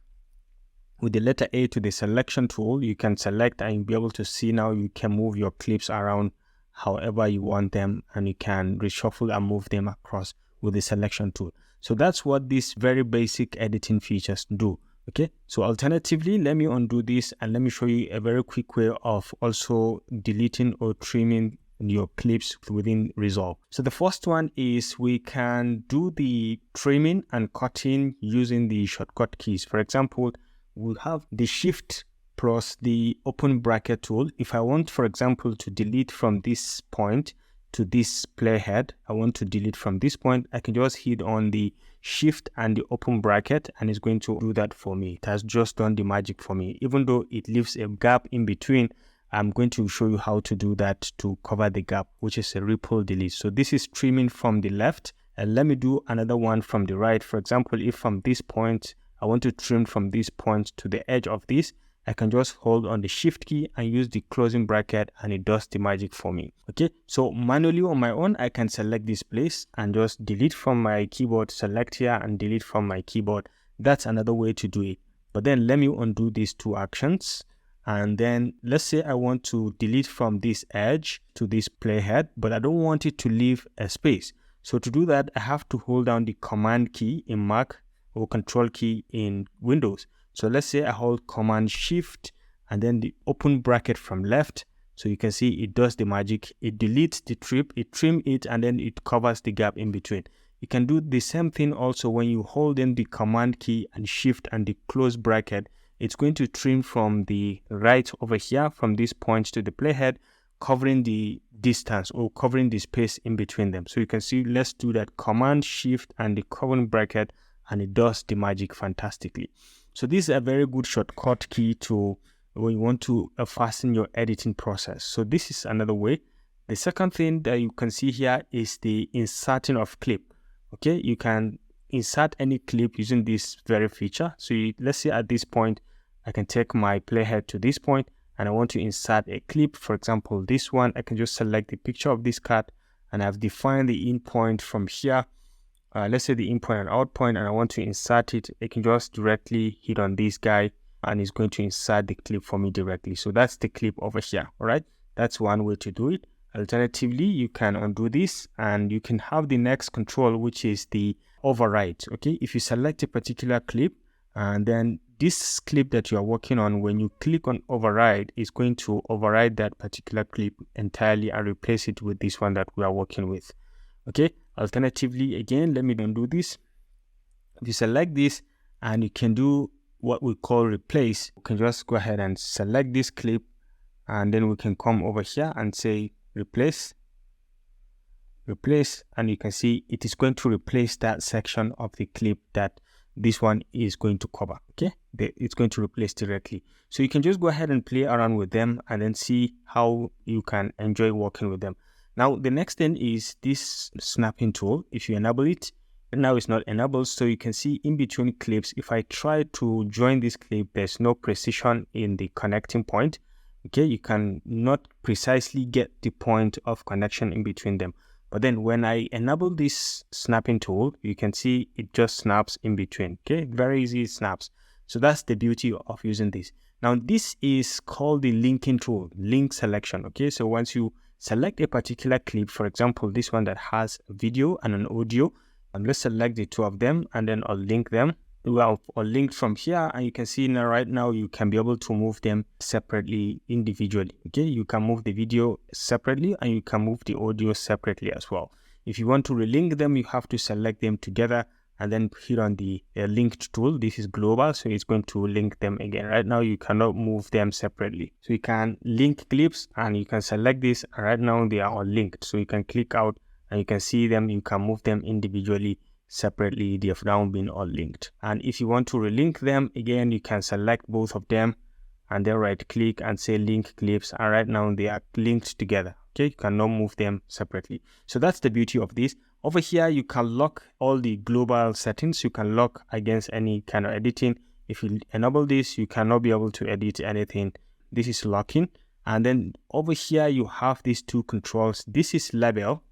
with the letter A to the selection tool, you can select, and you'll be able to see now you can move your clips around however you want them, and you can reshuffle and move them across with the selection tool. So that's what these very basic editing features do. Okay, so alternatively, let me undo this and let me show you a very quick way of also deleting or trimming your clips within Resolve. So the first one is we can do the trimming and cutting using the shortcut keys. For example, we'll have the Shift plus the open bracket tool. If I want, for example, to delete from this point to this playhead, I want to delete from this point, I can just hit on the Shift and the open bracket and it's going to do that for me. It has just done the magic for me. Even though it leaves a gap in between, I'm going to show you how to do that to cover the gap, which is a ripple delete. So this is trimming from the left, and let me do another one from the right. For example, if from this point, I want to trim from this point to the edge of this, I can just hold on the Shift key and use the closing bracket and it does the magic for me. Okay, so manually on my own, I can select this place and just delete from my keyboard, select here and delete from my keyboard. That's another way to do it. But then let me undo these two actions. And then let's say I want to delete from this edge to this playhead, but I don't want it to leave a space. So to do that, I have to hold down the Command key in Mac or Control key in Windows. So let's say I hold Command Shift and then the open bracket from left. So you can see it does the magic. It deletes the trim, it trims it, and then it covers the gap in between. You can do the same thing also when you hold in the Command key and Shift and the close bracket. It's going to trim from the right over here, from this point to the playhead, covering the distance or covering the space in between them. So you can see, let's do that Command Shift and the covering bracket, and it does the magic fantastically. So this is a very good shortcut key to when you want to fasten your editing process. So this is another way. The second thing that you can see here is the inserting of clip. Okay, you can insert any clip using this very feature. So let's say at this point, I can take my playhead to this point and I want to insert a clip. For example, this one, I can just select the picture of this cat and I've defined the in point from here. Let's say the in point and out point, and I want to insert it. I can just directly hit on this guy and it's going to insert the clip for me directly. So that's the clip over here. All right, that's one way to do it. Alternatively, you can undo this and you can have the next control, which is the override. Okay, if you select a particular clip and then this clip that you are working on, when you click on override, it's going to override that particular clip entirely and replace it with this one that we are working with. Okay, alternatively, again, let me undo this. If you select this and you can do what we call replace, you can just go ahead and select this clip and then we can come over here and say replace, and you can see it is going to replace that section of the clip that this one is going to cover. Okay, it's going to replace directly. So you can just go ahead and play around with them and then see how you can enjoy working with them. Now the next thing is this snapping tool. If you enable it, now it's not enabled, so you can see in between clips, if I try to join this clip, there's no precision in the connecting point. Okay, you can not precisely get the point of connection in between them. But then when I enable this snapping tool, you can see it just snaps in between. Okay, very easy snaps. So that's the beauty of using this. Now this is called the linking tool, link selection. Okay, so once you select a particular clip, for example, this one that has a video and an audio, and let's select the two of them and then I'll link them. Well, or linked from here, and you can see now right now you can be able to move them separately individually. Okay, you can move the video separately and you can move the audio separately as well. If you want to relink them, you have to select them together and then hit on the linked tool. This is global, so it's going to link them again. Right now you cannot move them separately, so you can link clips and you can select this, and right now they are all linked, so you can click out and you can see them. You can move them individually, separately. They have now been all linked. And if you want to relink them again, you can select both of them and then right click and say link clips, and right now they are linked together. Okay, you cannot move them separately. So that's the beauty of this. Over here you can lock all the global settings. You can lock against any kind of editing. If you enable this, you cannot be able to edit anything. This is locking. And then over here you have these two controls. This is label,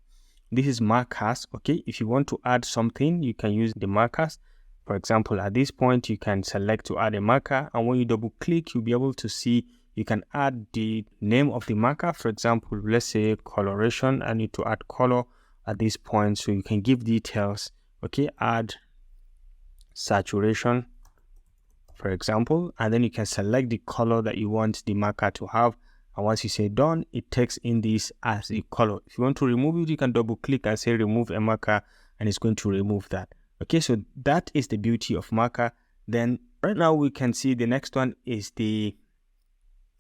this is markers. Okay, if you want to add something, you can use the markers. For example, at this point you can select to add a marker, and when you double click, you'll be able to see you can add the name of the marker. For example, let's say coloration. I need to add color at this point, so you can give details. Okay, add saturation, for example, and then you can select the color that you want the marker to have, And once you say done, it takes in this as a color. If you want to remove it, you can double click and say remove a marker, and it's going to remove that. Okay, so that is the beauty of marker. Then right now we can see the next one is the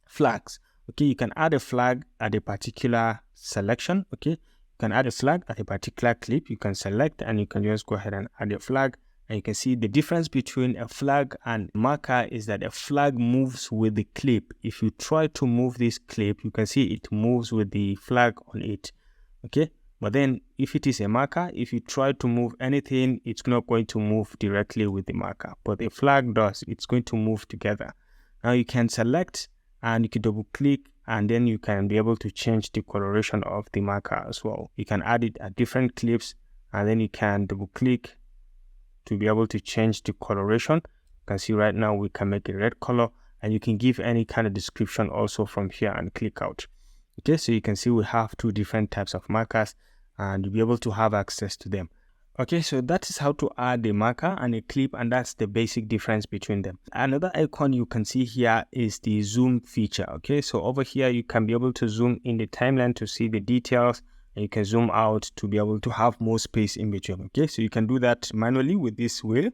flags. Okay, you can add a flag at a particular selection. Okay, you can add a flag at a particular clip. You can select and you can just go ahead and add a flag. And you can see the difference between a flag and marker is that a flag moves with the clip. If you try to move this clip, you can see it moves with the flag on it. Okay, but then if it is a marker, if you try to move anything, it's not going to move directly with the marker, but the flag does. It's going to move together. Now you can select and you can double click, and then you can be able to change the coloration of the marker as well. You can add it at different clips, and then you can double click to be able to change the coloration. You can see right now we can make a red color, and you can give any kind of description also from here and click out. Okay, so you can see we have two different types of markers, and you'll be able to have access to them. Okay, so that is how to add a marker and a clip, and that's the basic difference between them. Another icon you can see here is the zoom feature. Okay, so over here you can be able to zoom in the timeline to see the details, and you can zoom out to be able to have more space in between. Okay, so you can do that manually with this wheel.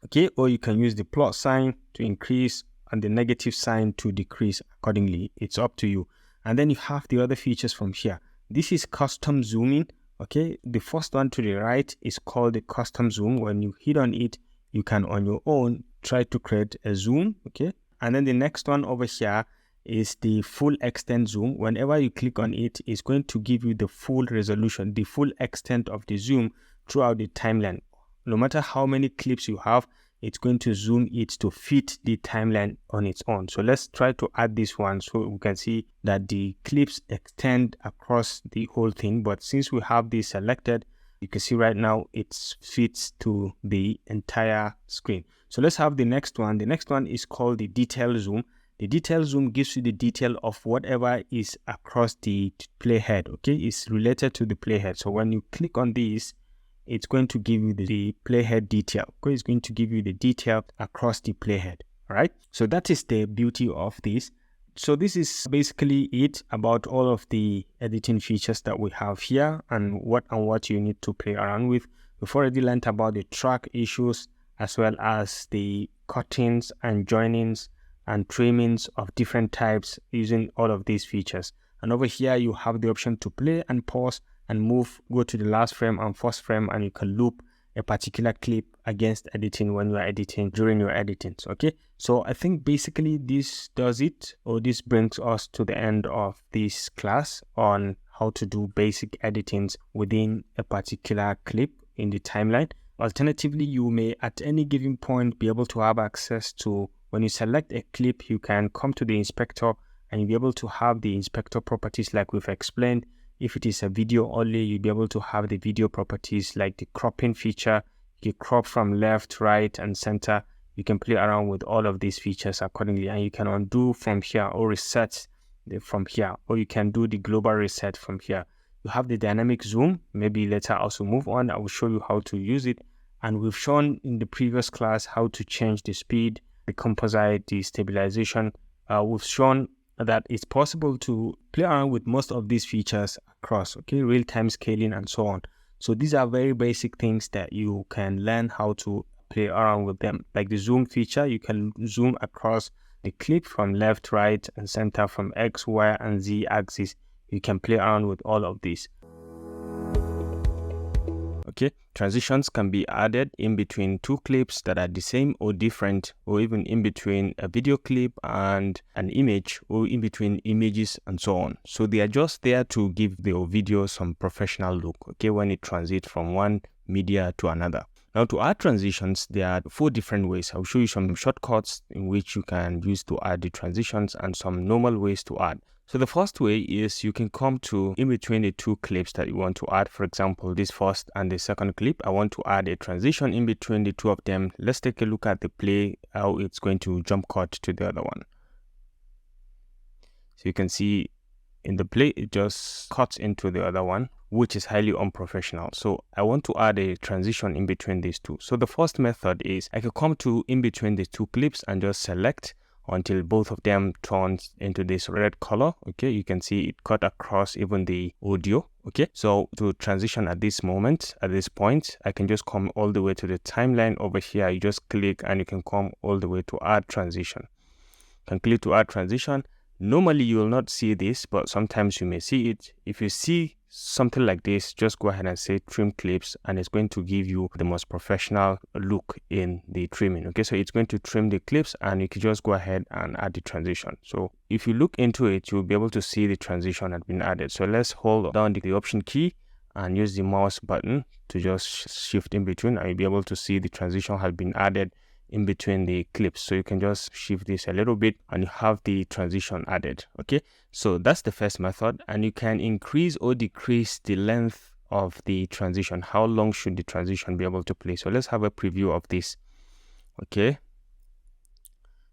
Okay, or you can use the plus sign to increase and the negative sign to decrease accordingly. It's up to you. And then you have the other features from here. This is custom zooming. Okay, the first one to the right is called the custom zoom. When you hit on it, you can on your own try to create a zoom. Okay, and then the next one over here is the full extent zoom. Whenever you click on it, it's going to give you the full resolution, the full extent of the zoom throughout the timeline. No matter how many clips you have, it's going to zoom it to fit the timeline on its own. So let's try to add this one so we can see that the clips extend across the whole thing. But since we have this selected, you can see right now it fits to the entire screen. So let's have the next one. The next one is called the detail zoom. The detail zoom gives you the detail of whatever is across the playhead. Okay, it's related to the playhead. So when you click on this, it's going to give you the playhead detail. Okay, it's going to give you the detail across the playhead. All right, so that is the beauty of this. So this is basically it about all of the editing features that we have here and what you need to play around with. We've already learned about the track issues as well as the cuttings and joinings and trimmings of different types using all of these features. And over here you have the option to play and pause and move, go to the last frame and first frame, and you can loop a particular clip against editing when you are editing, during your editing. Okay, so I think basically this does it, or this brings us to the end of this class on how to do basic editings within a particular clip in the timeline. Alternatively, you may at any given point be able to have access to, when you select a clip, you can come to the inspector and you'll be able to have the inspector properties like we've explained. If it is a video only, you'll be able to have the video properties like the cropping feature. You crop from left, right, and center. You can play around with all of these features accordingly, and you can undo from here or reset from here, or you can do the global reset from here. You have the dynamic zoom. Maybe later also move on. I will show you how to use it. And we've shown in the previous class how to change the speed, the composite, the stabilization. We've shown that it's possible to play around with most of these features across, okay, real-time scaling and so on. So these are very basic things that you can learn how to play around with them. Like the zoom feature, you can zoom across the clip from left, right, and center, from X, Y, and Z axis. You can play around with all of these. Okay, transitions can be added in between two clips that are the same or different, or even in between a video clip and an image, or in between images and so on. So they are just there to give the video some professional look, okay, when it transits from one media to another. Now, to add transitions, there are 4 different ways. I'll show you some shortcuts in which you can use to add the transitions and some normal ways to add. So the first way is you can come to in between the 2 clips that you want to add. For example, this first and the second clip, I want to add a transition in between the 2 of them. Let's take a look at the play, how it's going to jump cut to the other one. So you can see in the play, it just cuts into the other one, which is highly unprofessional. So I want to add a transition in between these 2. So the first method is I can come to in between the 2 clips and just select until both of them turns into this red color. Okay, you can see it cut across even the audio. Okay, so to transition at this moment, at this point, I can just come all the way to the timeline over here. You just click and you can come all the way to add transition. You can click to add transition. Normally you will not see this, but sometimes you may see it. If you see something like this, just go ahead and say trim clips, and it's going to give you the most professional look in the trimming. Okay, so it's going to trim the clips, and you can just go ahead and add the transition. So if you look into it, you'll be able to see the transition has been added. So let's hold down the option key and use the mouse button to just shift in between, and you'll be able to see the transition has been added in between the clips. So you can just shift this a little bit and you have the transition added. Okay, so that's the first method, and you can increase or decrease the length of the transition. How long should the transition be able to play? So let's have a preview of this. Okay,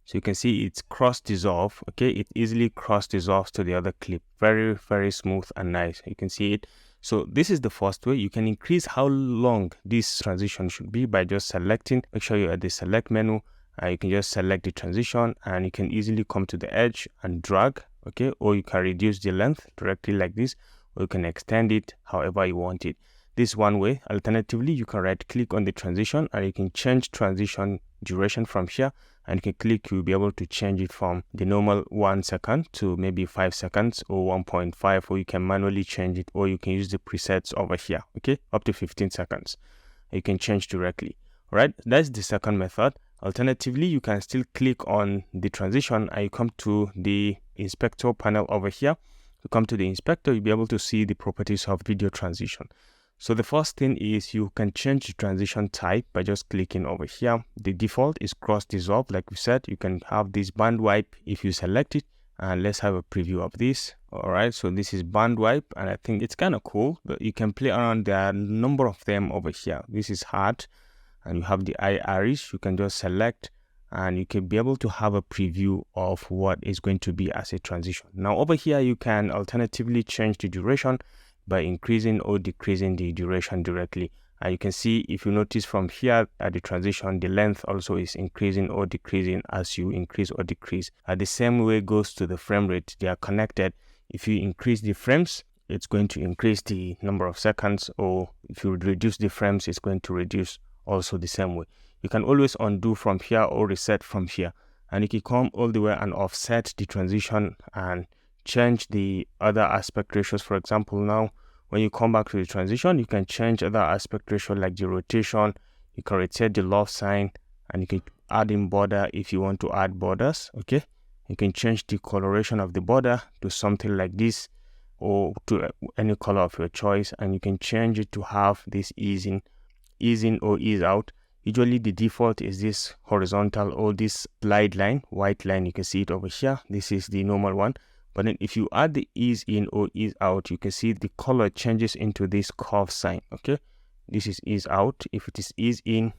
so you can see it's cross dissolve. Okay, it easily cross dissolves to the other clip. Very, very smooth and nice. You can see it. So this is the first way. You can increase how long this transition should be by just selecting. Make sure you're at the select menu, and you can just select the transition, and you can easily come to the edge and drag. Okay, or you can reduce the length directly like this, or you can extend it however you want it. This is one way. Alternatively, you can right click on the transition and you can change transition duration from here, and you can click, you'll be able to change it from the normal 1 second to maybe 5 seconds or 1.5, or you can manually change it, or you can use the presets over here. Okay, up to 15 seconds you can change directly. All right, that's the second method. Alternatively, you can still click on the transition and you come to the inspector panel over here. You come to the inspector, you'll be able to see the properties of video transition. So the first thing is you can change the transition type by just clicking over here. The default is cross dissolve. Like we said, you can have this band wipe if you select it, and let's have a preview of this. All right, so this is band wipe, and I think it's kind of cool, but you can play around. There are a number of them over here. This is hard, and you have the eye iris. You can just select, and you can be able to have a preview of what is going to be as a transition. Now over here, you can alternatively change the duration by increasing or decreasing the duration directly. And you can see, if you notice from here at the transition, the length also is increasing or decreasing as you increase or decrease. The same way goes to the frame rate. They are connected. If you increase the frames, it's going to increase the number of seconds, or if you reduce the frames, it's going to reduce also the same way. You can always undo from here or reset from here, and you can come all the way and offset the transition and change the other aspect ratios. For example, now when you come back to the transition, you can change other aspect ratio like the rotation. You can rotate the love sign, and you can add in border if you want to add borders. Okay, you can change the coloration of the border to something like this, or to any color of your choice, and you can change it to have this ease in or ease out. Usually the default is this horizontal or this slide line, white line. You can see it over here. This is the normal one. But then if you add the ease in or ease out, you can see the color changes into this curve sign. Okay, this is ease out. If it is ease in,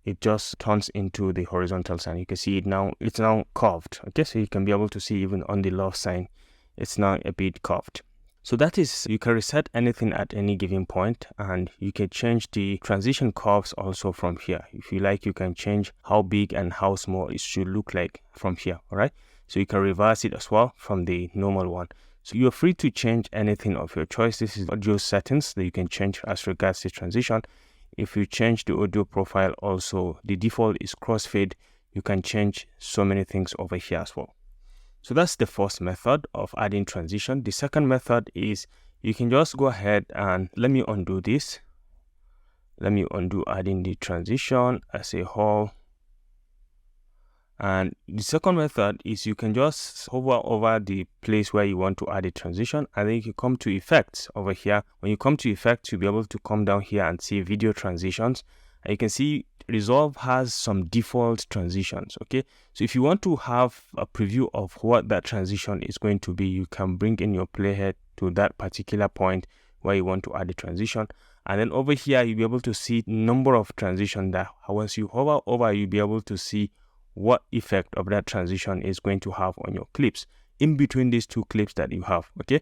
it just turns into the horizontal sign. You can see it now, it's now curved. Okay, so you can be able to see even on the love sign, it's now a bit curved. So that is, you can reset anything at any given point, and you can change the transition curves also from here. If you like, you can change how big and how small it should look like from here. All right, so you can reverse it as well from the normal one. So you're free to change anything of your choice. This is audio settings that you can change as regards to transition. If you change the audio profile, also the default is crossfade. You can change so many things over here as well. So that's the first method of adding transition. The second method is you can just go ahead and let me undo this. Let me undo adding the transition as a whole. And the second method is you can just hover over the place where you want to add a transition, and then you can come to effects over here. When you come to effects, you'll be able to come down here and see video transitions. And you can see Resolve has some default transitions. Okay, so if you want to have a preview of what that transition is going to be, you can bring in your playhead to that particular point where you want to add a transition, and then over here you'll be able to see number of transitions that once you hover over, you'll be able to see what effect of that transition is going to have on your clips in between these two clips that you have. Okay,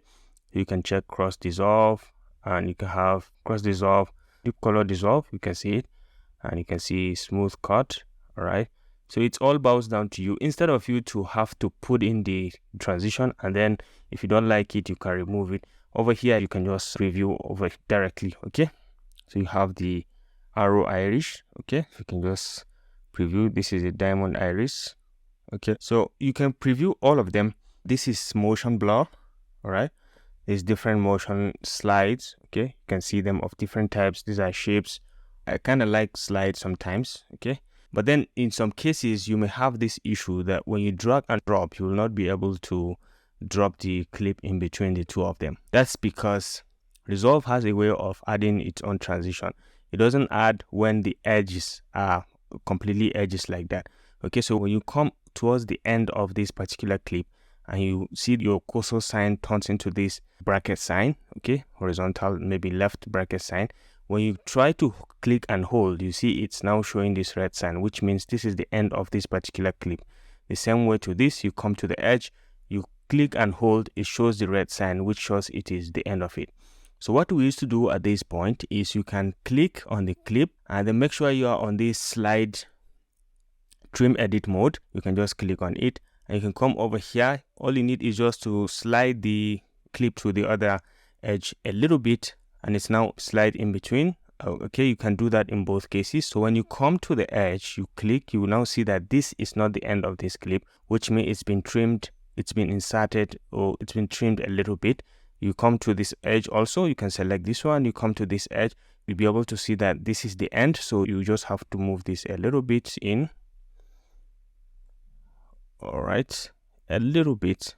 you can check cross dissolve, and you can have cross dissolve, deep color dissolve. You can see it, and you can see smooth cut. All right, So it all boils down to you. Instead of you to have to put in the transition, and then if you don't like it, you can remove it. Over here, you can just preview over directly, okay? So you have the arrow iris, okay? You can just preview. This is a diamond iris, okay? So you can preview all of them. This is motion blur, all right? There's different motion slides, okay? You can see them of different types. These are shapes. I kind of like slides sometimes, okay? But then in some cases, you may have this issue that when you drag and drop, you will not be able to drop the clip in between the two of them. That's because Resolve has a way of adding its own transition. It doesn't add when the edges are completely edges like that. Okay, so when you come towards the end of this particular clip and you see your cursor sign turns into this bracket sign, okay, horizontal, maybe left bracket sign. When you try to click and hold, you see it's now showing this red sign, which means this is the end of this particular clip. The same way to this, you come to the edge, you click and hold, it shows the red sign, which shows it is the end of it. So what we used to do at this point is you can click on the clip and then make sure you are on this slide trim edit mode. You can just click on it and you can come over here. All you need is just to slide the clip to the other edge a little bit, and it's now slide in between. Okay, you can do that in both cases. So when you come to the edge, you click, you will now see that this is not the end of this clip, which means it's been trimmed, it's been inserted, or it's been trimmed a little bit. You come to this edge also, you can select this one, you come to this edge, you'll be able to see that this is the end. So you just have to move this a little bit in. All right, a little bit.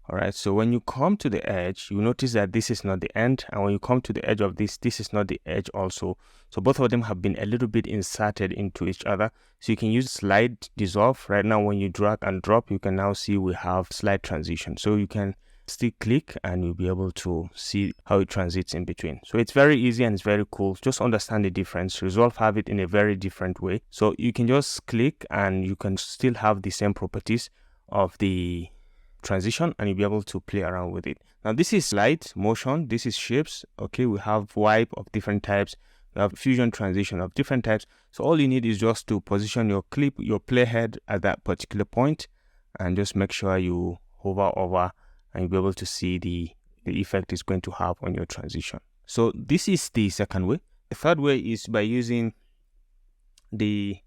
All right, so when you come to the edge, you notice that this is not the end, and when you come to the edge of this, this is not the edge also. So both of them have been a little bit inserted into each other. So you can use slide dissolve. Right now, when you drag and drop, you can now see we have slide transition. So you can still click and you'll be able to see how it transits in between. So it's very easy and it's very cool. Just understand the difference. Resolve have it in a very different way. So you can just click and you can still have the same properties of the transition and you'll be able to play around with it. Now this is light motion, this is shapes. Okay, we have wipe of different types, we have fusion transition of different types. So all you need is just to position your clip, your playhead at that particular point, and just make sure you hover over and you'll be able to see the effect it's going to have on your transition. So this is the second way. The third way is by using the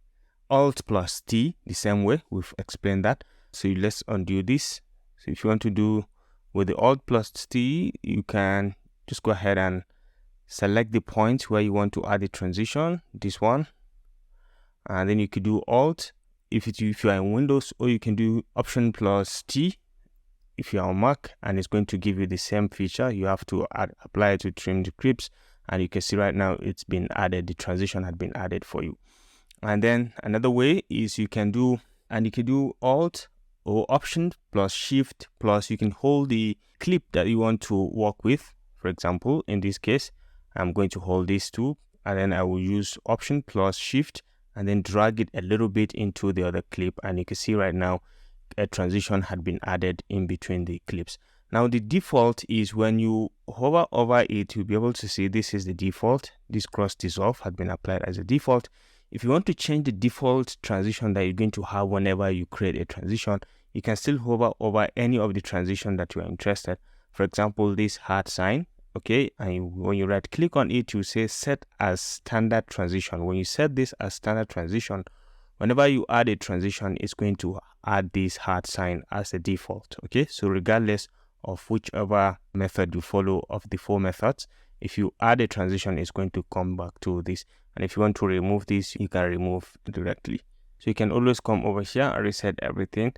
Alt plus T, the same way we've explained that. So let's undo this. So if you want to do with the Alt plus T, you can just go ahead and select the point where you want to add a transition, this one, and then you could do Alt if you are in Windows, or you can do Option plus T if you are on Mac, and it's going to give you the same feature. You have to apply it to trim the clips, and you can see right now it's been added, the transition had been added for you. And then another way is you can do Alt or Option plus Shift plus you can hold the clip that you want to work with. For example, in this case, I'm going to hold these two, and then I will use Option plus Shift and then drag it a little bit into the other clip, and you can see right now a transition had been added in between the clips. Now the default is when you hover over it, you'll be able to see this is the default. This cross dissolve had been applied as a default. If you want to change the default transition that you're going to have whenever you create a transition, you can still hover over any of the transition that you are interested. For example, this heart sign, okay, and when you right click on it, you say set as standard transition. When you set this as standard transition, whenever you add a transition, it's going to add this heart sign as a default. Okay, so regardless of whichever method you follow of the 4 methods, if you add a transition, it's going to come back to this. And if you want to remove this, you can remove directly. So you can always come over here and reset everything.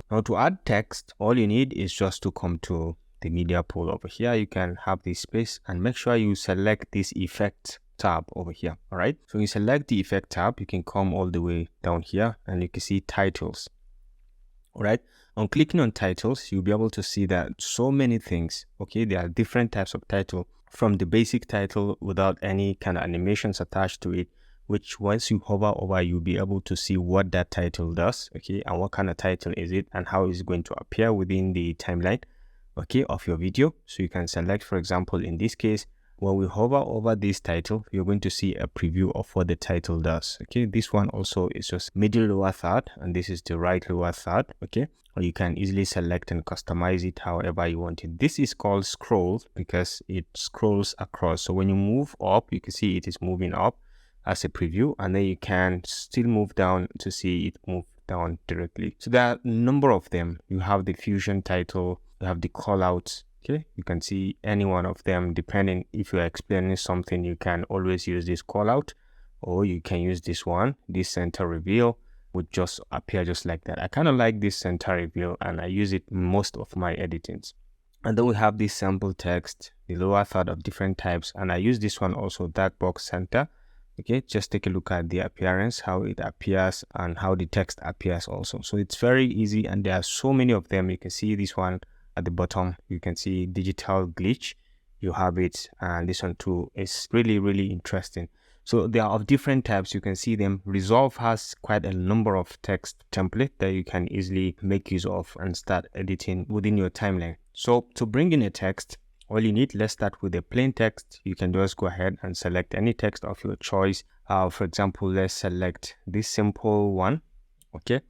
Now to add text, all you need is just to come to the media pool over here. You can have this space and make sure you select this effect tab over here. All right, so you select the effect tab, you can come all the way down here and you can see titles. All right, on clicking on titles, you'll be able to see that so many things. Okay, there are different types of title, from the basic title without any kind of animations attached to it, which once you hover over, you'll be able to see what that title does, okay, and what kind of title is it and how is it going to appear within the timeline, okay, of your video. So you can select, for example, in this case, when we hover over this title, you're going to see a preview of what the title does. Okay, this one also is just middle lower third, and this is the right lower third. Okay, or you can easily select and customize it however you want it. This is called scroll because it scrolls across. So when you move up, you can see it is moving up as a preview, and then you can still move down to see it move down directly. So there are a number of them. You have the fusion title, you have the callouts. Okay, you can see any one of them. Depending if you are explaining something, you can always use this callout, or you can use this one. This center reveal would just appear just like that. I kind of like this center reveal, and I use it in most of my editings. And then we have this sample text, the lower third of different types, and I use this one also, dark box center. Okay, just take a look at the appearance, how it appears, and how the text appears also. So it's very easy, and there are so many of them. You can see this one at the bottom. You can see digital glitch. You have it, and this one too is really interesting. So they are of different types. You can see them. Resolve has quite a number of text template that you can easily make use of and start editing within your timeline. So to bring in a text, all you need, let's start with a plain text. You can just go ahead and select any text of your choice. For example, let's select this simple one. Okay,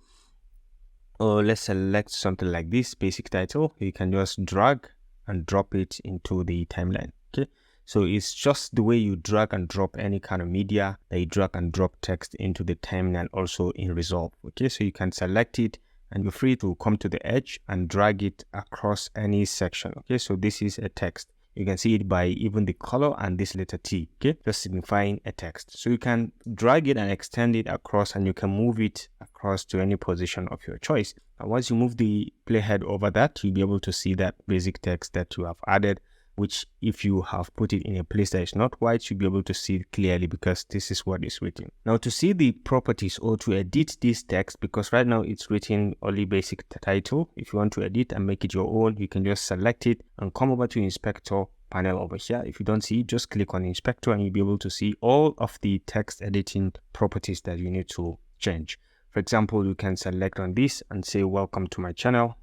or let's select something like this basic title. You can just drag and drop it into the timeline. Okay, so it's just the way you drag and drop any kind of media, that you drag and drop text into the timeline also in Resolve. Okay, so you can select it and you're free to come to the edge and drag it across any section. Okay, so this is a text. You can see it by even the color and this letter T, okay, just signifying a text. So you can drag it and extend it across, and you can move it across to any position of your choice. And once you move the playhead over that, you'll be able to see that basic text that you have added, which if you have put it in a place that is not white, you'll be able to see it clearly because this is what is written. Now to see the properties or to edit this text, because right now it's written only basic title. If you want to edit and make it your own, you can just select it and come over to inspector panel over here. If you don't see it, just click on inspector and you'll be able to see all of the text editing properties that you need to change. For example, you can select on this and say, welcome to my channel.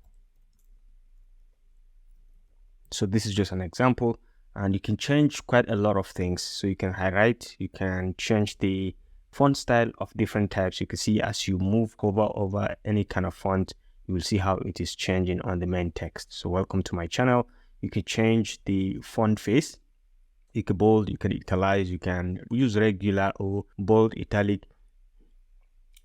So this is just an example, and you can change quite a lot of things. So you can highlight, you can change the font style of different types. You can see as you move over any kind of font, you will see how it is changing on the main text. So welcome to my channel. You can change the font face. You can bold, you can italize, you can use regular or bold, italic,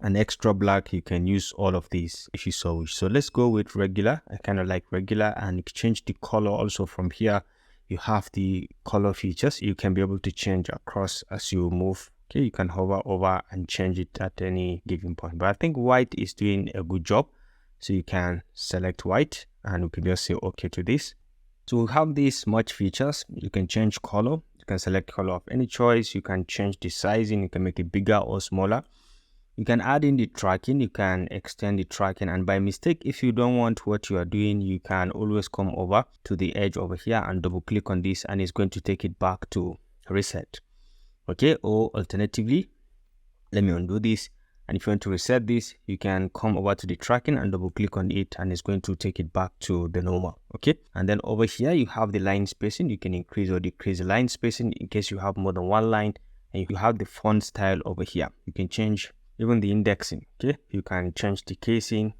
and extra black. You can use all of these if you so wish. So let's go with regular. I kind of like regular, and you can change the color also from here. You have the color features. You can be able to change across as you move. Okay, you can hover over and change it at any given point. But I think white is doing a good job. So you can select white and we can just say okay to this. So we have these smudge features. You can change color. You can select color of any choice. You can change the sizing. You can make it bigger or smaller. You can add in the tracking, you can extend the tracking, and by mistake, if you don't want what you are doing, you can always come over to the edge over here and double click on this, and it's going to take it back to reset. Okay, or alternatively, let me undo this, and if you want to reset this, you can come over to the tracking and double click on it, and it's going to take it back to the normal. Okay, and then over here you have the line spacing. You can increase or decrease the line spacing in case you have more than one line, and you have the font style over here. You can change even the indexing. Okay, you can change the casing,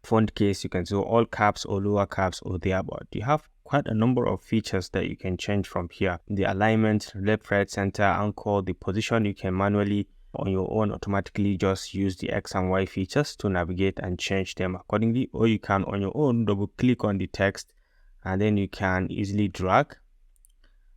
font case. You can do all caps or lower caps or thereabout. You have quite a number of features that you can change from here. The alignment, left, right, center, anchor, the position. You can manually on your own automatically just use the X and Y features to navigate and change them accordingly, or you can on your own double click on the text and then you can easily drag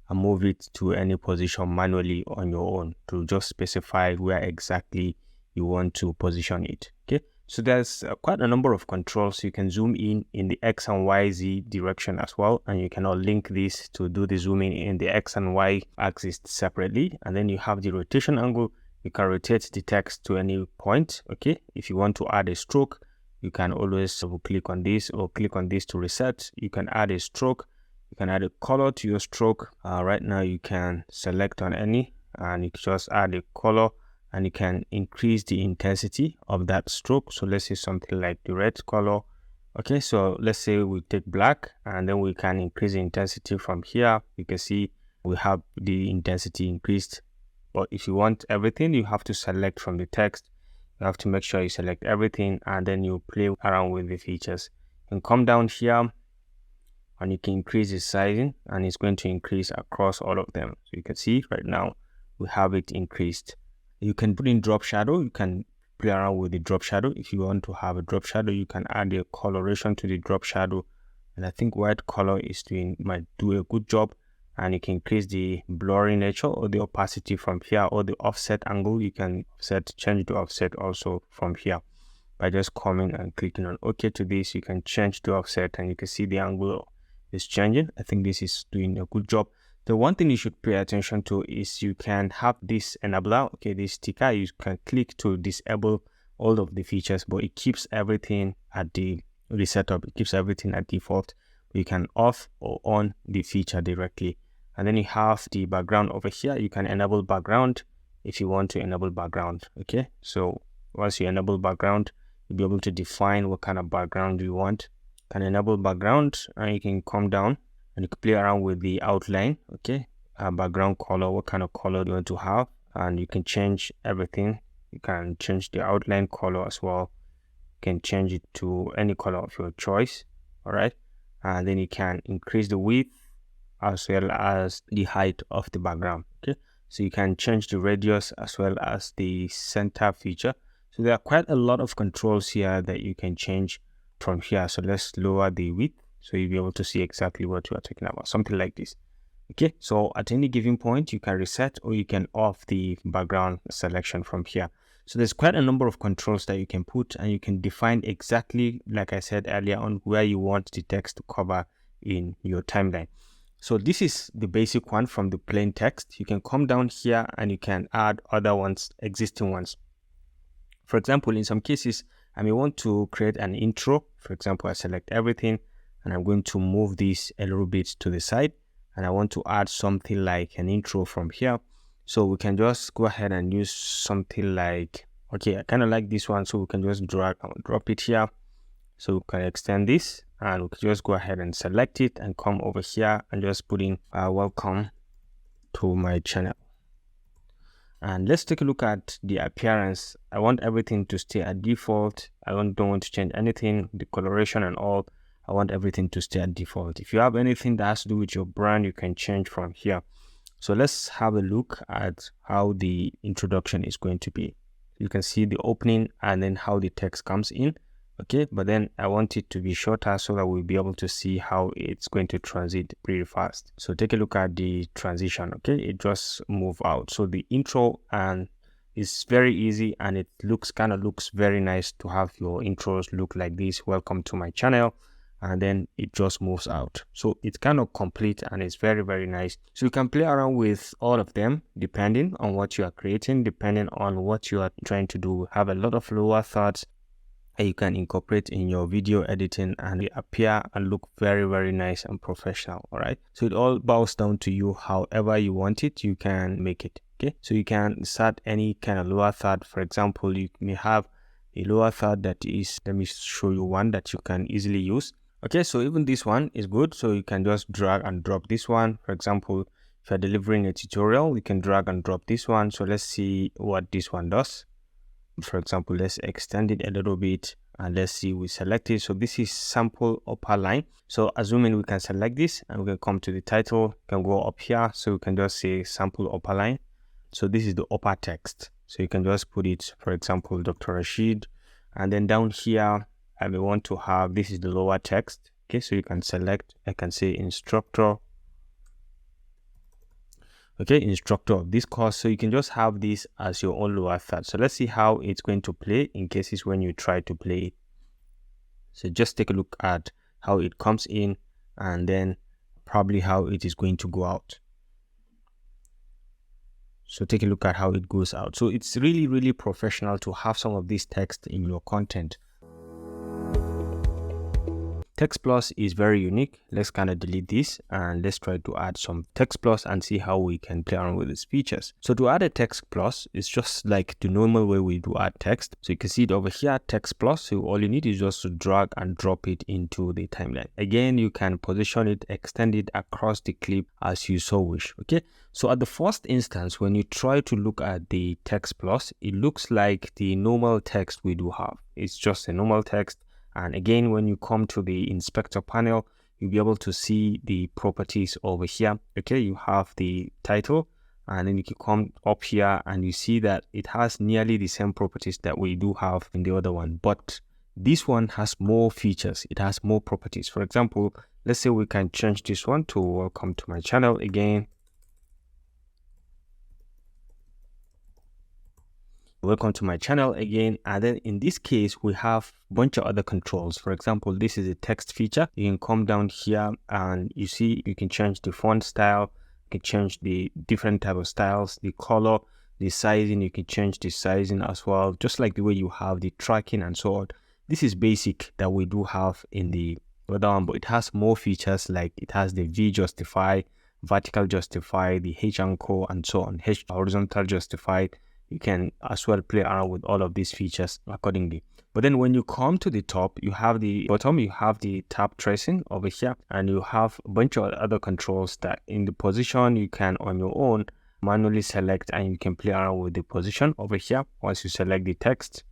and move it to any position manually on your own to just specify where exactly you want to position it. Okay, so there's quite a number of controls. You can zoom in the X and Y, Z direction as well, and you can all link this to do the zooming in the X and Y axis separately. And then you have the rotation angle. You can rotate the text to any point. Okay, if you want to add a stroke, you can always double click on this or click on this to reset. You can add a stroke. You can add a color to your stroke. Right now you can select on any and you can just add a color, and you can increase the intensity of that stroke. So let's say something like the red color. Okay, so let's say we take black, and then we can increase the intensity from here. You can see we have the intensity increased. But if you want everything, you have to select from the text. You have to make sure you select everything, and then you play around with the features. You can come down here and you can increase the sizing, and it's going to increase across all of them. So you can see right now we have it increased. You can put in drop shadow. You can play around with the drop shadow. If you want to have a drop shadow, you can add a coloration to the drop shadow, and I think white color might do a good job. And you can increase the blurry nature or the opacity from here, or the offset angle. You can change the offset also from here by just coming and clicking on OK to this. You can change the offset, and you can see the angle is changing. I think this is doing a good job. The one thing you should pay attention to is you can have this enabler. Okay, this sticker, you can click to disable all of the features, but it keeps everything at the setup. It keeps everything at default. You can off or on the feature directly. And then you have the background over here. You can enable background if you want to enable background. Okay, so once you enable background, you'll be able to define what kind of background you want. You can enable background, and you can come down and you can play around with the outline. Okay, background color, what kind of color do you want to have, and you can change everything. You can change the outline color as well. You can change it to any color of your choice. All right, and then you can increase the width as well as the height of the background. Okay, so you can change the radius as well as the center feature. So there are quite a lot of controls here that you can change from here. So let's lower the width so you'll be able to see exactly what we are talking about, something like this. Okay, so at any given point you can reset or you can off the background selection from here. So there's quite a number of controls that you can put, and you can define exactly, like I said earlier on, where you want the text to cover in your timeline. So this is the basic one from the plain text. You can come down here and you can add other ones, existing ones. For example, in some cases, I may want to create an intro. For example, I select everything and I'm going to move this a little bit to the side, and I want to add something like an intro from here. So we can just go ahead and use something like, okay, I kind of like this one, so we can just drag and drop it here. So we can extend this, and we can just go ahead and select it and come over here and just put in welcome to my channel. And let's take a look at the appearance. I want everything to stay at default. I don't want to change anything, the coloration and all. I want everything to stay at default. If you have anything that has to do with your brand, you can change from here. So let's have a look at how the introduction is going to be. You can see the opening and then how the text comes in. Okay, but then I want it to be shorter so that we'll be able to see how it's going to transit pretty fast. So take a look at the transition. Okay, it just move out. So the intro and is very easy, and it looks very nice to have your intros look like this. Welcome to my channel, and then it just moves out. So it's kind of complete and it's very, very nice. So you can play around with all of them depending on what you are creating, depending on what you are trying to do. Have a lot of lower thirds you can incorporate in your video editing, and they appear and look very, very nice and professional. All right, so it all boils down to you. However you want it, you can make it. Okay, so you can start any kind of lower third. For example, you may have a lower third that is, let me show you one that you can easily use. Okay, so even this one is good, so you can just drag and drop this one. For example, if you're delivering a tutorial, you can drag and drop this one. So let's see what this one does. For example, let's extend it a little bit, and let's see, we select it. So this is sample upper line. So assuming we can select this and we can come to the title, we can go up here. So we can just say sample upper line. So this is the upper text. So you can just put it, for example, Dr. Rashid. And then down here, I may want to have, this is the lower text. Okay, so you can select, I can say instructor. Okay, instructor of this course. So you can just have this as your own lower third. So let's see how it's going to play in cases when you try to play it. So just take a look at how it comes in, and then probably how it is going to go out. So take a look at how it goes out. So it's really, really professional to have some of this text in your content. Text plus is very unique. Let's kind of delete this and let's try to add some text plus and see how we can play around with its features. So to add a text plus, it's just like the normal way we do add text. So you can see it over here, text plus. So all you need is just to drag and drop it into the timeline. Again, you can position it, extend it across the clip as you so wish. Okay. So at the first instance, when you try to look at the text plus, it looks like the normal text we do have. It's just a normal text. And again, when you come to the inspector panel, you'll be able to see the properties over here. Okay, you have the title, and then you can come up here and you see that it has nearly the same properties that we do have in the other one. But this one has more features. It has more properties. For example, let's say we can change this one to welcome to my channel again. Welcome to my channel again. And then in this case, we have a bunch of other controls. For example, this is a text feature. You can come down here and you see you can change the font style. You can change the different type of styles, the color, the sizing. You can change the sizing as well, just like the way you have the tracking and so on. This is basic that we do have in the other one, but it has more features, like it has the V justify, vertical justify, the H anchor and so on, H horizontal justify. You can as well play around with all of these features accordingly. But then when you come to the top, you have the bottom, you have the tab tracing over here, and you have a bunch of other controls that in the position you can on your own manually select, and you can play around with the position over here once you select the text.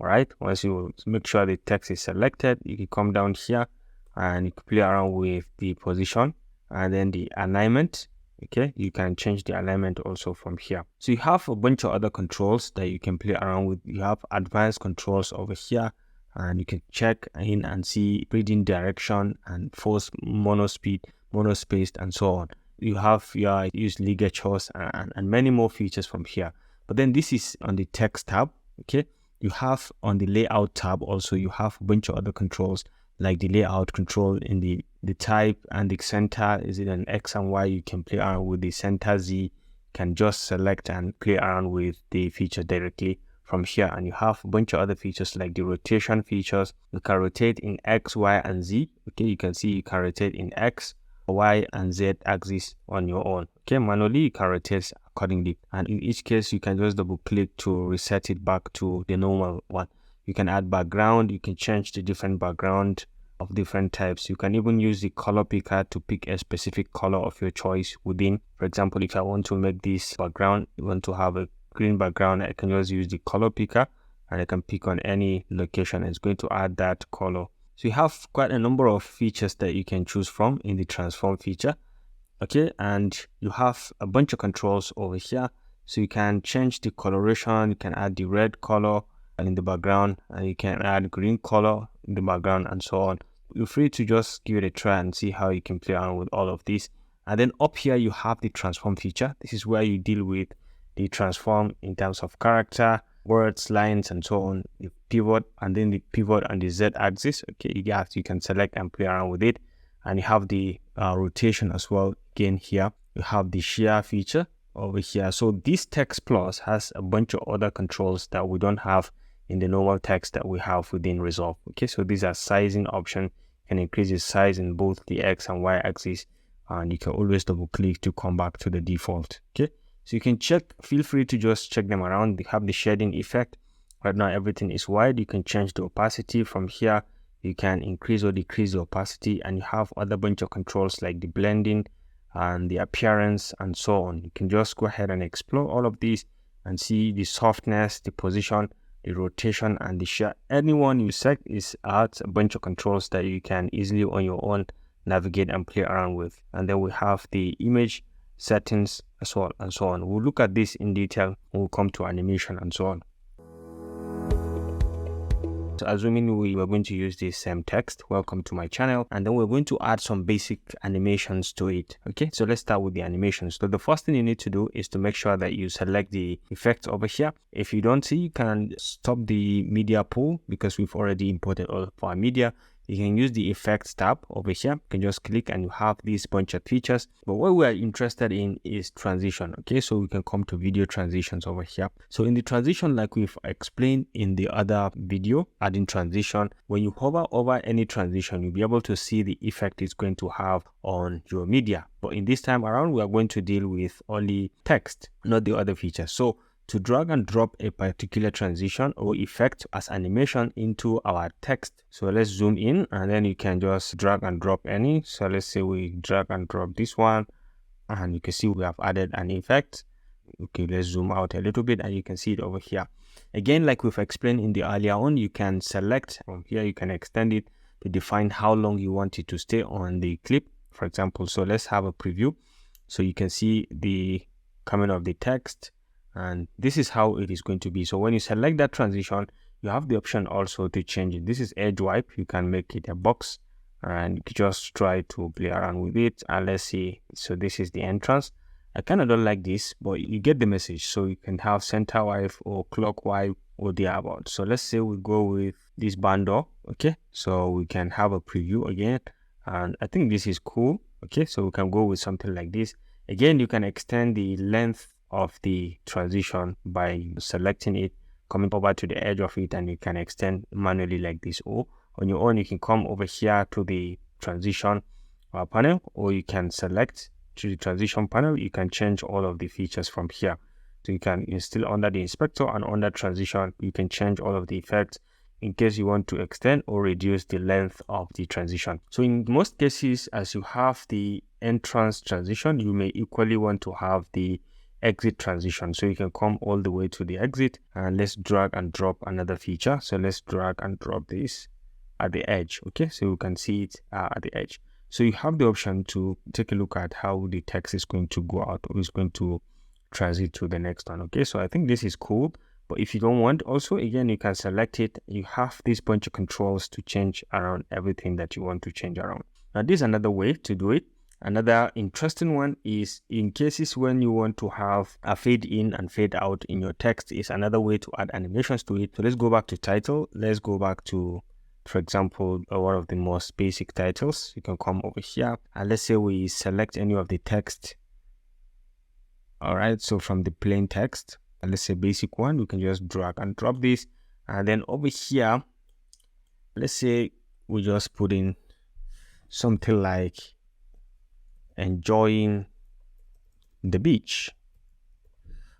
All right, once you make sure the text is selected, you can come down here and you can play around with the position and then the alignment. Okay, you can change the alignment also from here. So you have a bunch of other controls that you can play around with. You have advanced controls over here, and you can check in and see reading direction and force monospeed, monospaced, and so on. You have your use ligatures and many more features from here. But then this is on the text tab. Okay, you have on the layout tab also, you have a bunch of other controls, like the layout control in the type and the center. Is it an X and Y? You can play around with the center Z. You can just select and play around with the feature directly from here. And you have a bunch of other features like the rotation features. You can rotate in X, Y, and Z. Okay, you can see you can rotate in X, Y, and Z axis on your own. Okay, manually you can rotate accordingly. And in each case, you can just double click to reset it back to the normal one. You can add background. You can change the different background of different types. You can even use the color picker to pick a specific color of your choice within. For example, if I want to make this background, you want to have a green background, I can just use the color picker and I can pick on any location. It's going to add that color. So you have quite a number of features that you can choose from in the transform feature. Okay, and you have a bunch of controls over here. So you can change the coloration. You can add the red color in the background, and you can add green color in the background and so on. You're free to just give it a try and see how you can play around with all of this. And then up here you have the transform feature. This is where you deal with the transform in terms of character, words, lines, and so on. The pivot, and then the pivot on the Z axis. Okay, you can select and play around with it. And you have the rotation as well. Again, here you have the shear feature over here. So this text plus has a bunch of other controls that we don't have in the normal text that we have within Resolve. Okay, so these are sizing option. You can increase the size in both the X and Y axis, and you can always double click to come back to the default. Okay, so you can check, feel free to just check them around. They have the shading effect. Right now everything is wide. You can change the opacity from here. You can increase or decrease the opacity, and you have other bunch of controls like the blending and the appearance and so on. You can just go ahead and explore all of these and see the softness, the position, the rotation, and the shear. Anyone you select is adds a bunch of controls that you can easily on your own navigate and play around with. And then we have the image settings as well and so on. We'll look at this in detail when we come to animation and so on. So assuming we were going to use this same text, welcome to my channel, and then we're going to add some basic animations to it. Okay, so let's start with the animations. So the first thing you need to do is to make sure that you select the effects over here. If you don't see, you can stop the media pool because we've already imported all of our media. you can use the effects tab over here. You can just click and you have these bunch of features. But what we are interested in is transition. Okay, so we can come to video transitions over here. So in the transition, like we've explained in the other video, adding transition, when you hover over any transition, you'll be able to see the effect it's going to have on your media. But in this time around, we are going to deal with only text, not the other features. So to drag and drop a particular transition or effect as animation into our text. So let's zoom in and then you can just drag and drop any. So let's say we drag and drop this one and you can see we have added an effect. Okay, let's zoom out a little bit and you can see it over here. Again, like we've explained in the earlier on, you can select from here, you can extend it to define how long you want it to stay on the clip, for example. So let's have a preview. So you can see the coming of the text. And this is how it is going to be. So when you select that transition, you have the option also to change it. This is edge wipe. You can make it a box and just try to play around with it. And let's see. So this is the entrance. I kind of don't like this, but you get the message. So you can have center wipe or clock wipe or thereabout. So let's say we go with this bundle. Okay, so we can have a preview again. And I think this is cool. Okay, so we can go with something like this. Again, you can extend the length of the transition by selecting it, coming over to the edge of it, and you can extend manually like this. Or on your own, you can come over here to the transition panel, or you can select to the transition panel. You can change all of the features from here. So you can still under the inspector and under transition, you can change all of the effects in case you want to extend or reduce the length of the transition. So in most cases, as you have the entrance transition, you may equally want to have the exit transition. So you can come all the way to the exit and let's drag and drop another feature. So let's drag and drop this at the edge. Okay, so you can see it at the edge. So you have the option to take a look at how the text is going to go out or is going to transit to the next one. Okay, so I think this is cool. But if you don't want, also again, you can select it. You have this bunch of controls to change around everything that you want to change around. Now this is another way to do it. Another interesting one is in cases when you want to have a fade in and fade out in your text is another way to add animations to it. So let's go back to title. Let's go back to, for example, one of the most basic titles. You can come over here and let's say we select any of the text. All right, so from the plain text, let's say basic one, we can just drag and drop this. And then over here, let's say we just put in something like enjoying the beach,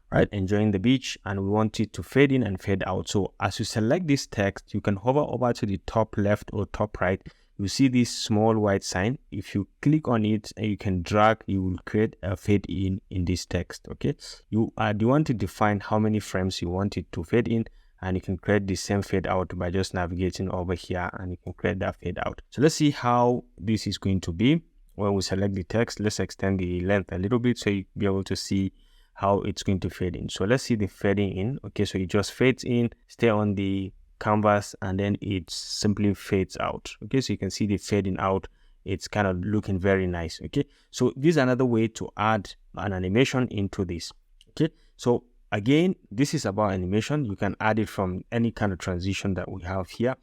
right? Enjoying the beach, and we want it to fade in and fade out. So as you select this text, you can hover over to the top left or top right. You see this small white sign. If you click on it and you can drag, you will create a fade in this text. Okay, you want to define how many frames you want it to fade in, and you can create the same fade out by just navigating over here and you can create that fade out. So let's see how this is going to be. When we select the text, let's extend the length a little bit so you'll be able to see how it's going to fade in. So let's see the fading in. Okay, so it just fades in, stay on the canvas, and then it simply fades out. Okay, so you can see the fading out. It's kind of looking very nice. Okay, so this is another way to add an animation into this. Okay, so again, this is about animation. You can add it from any kind of transition that we have here.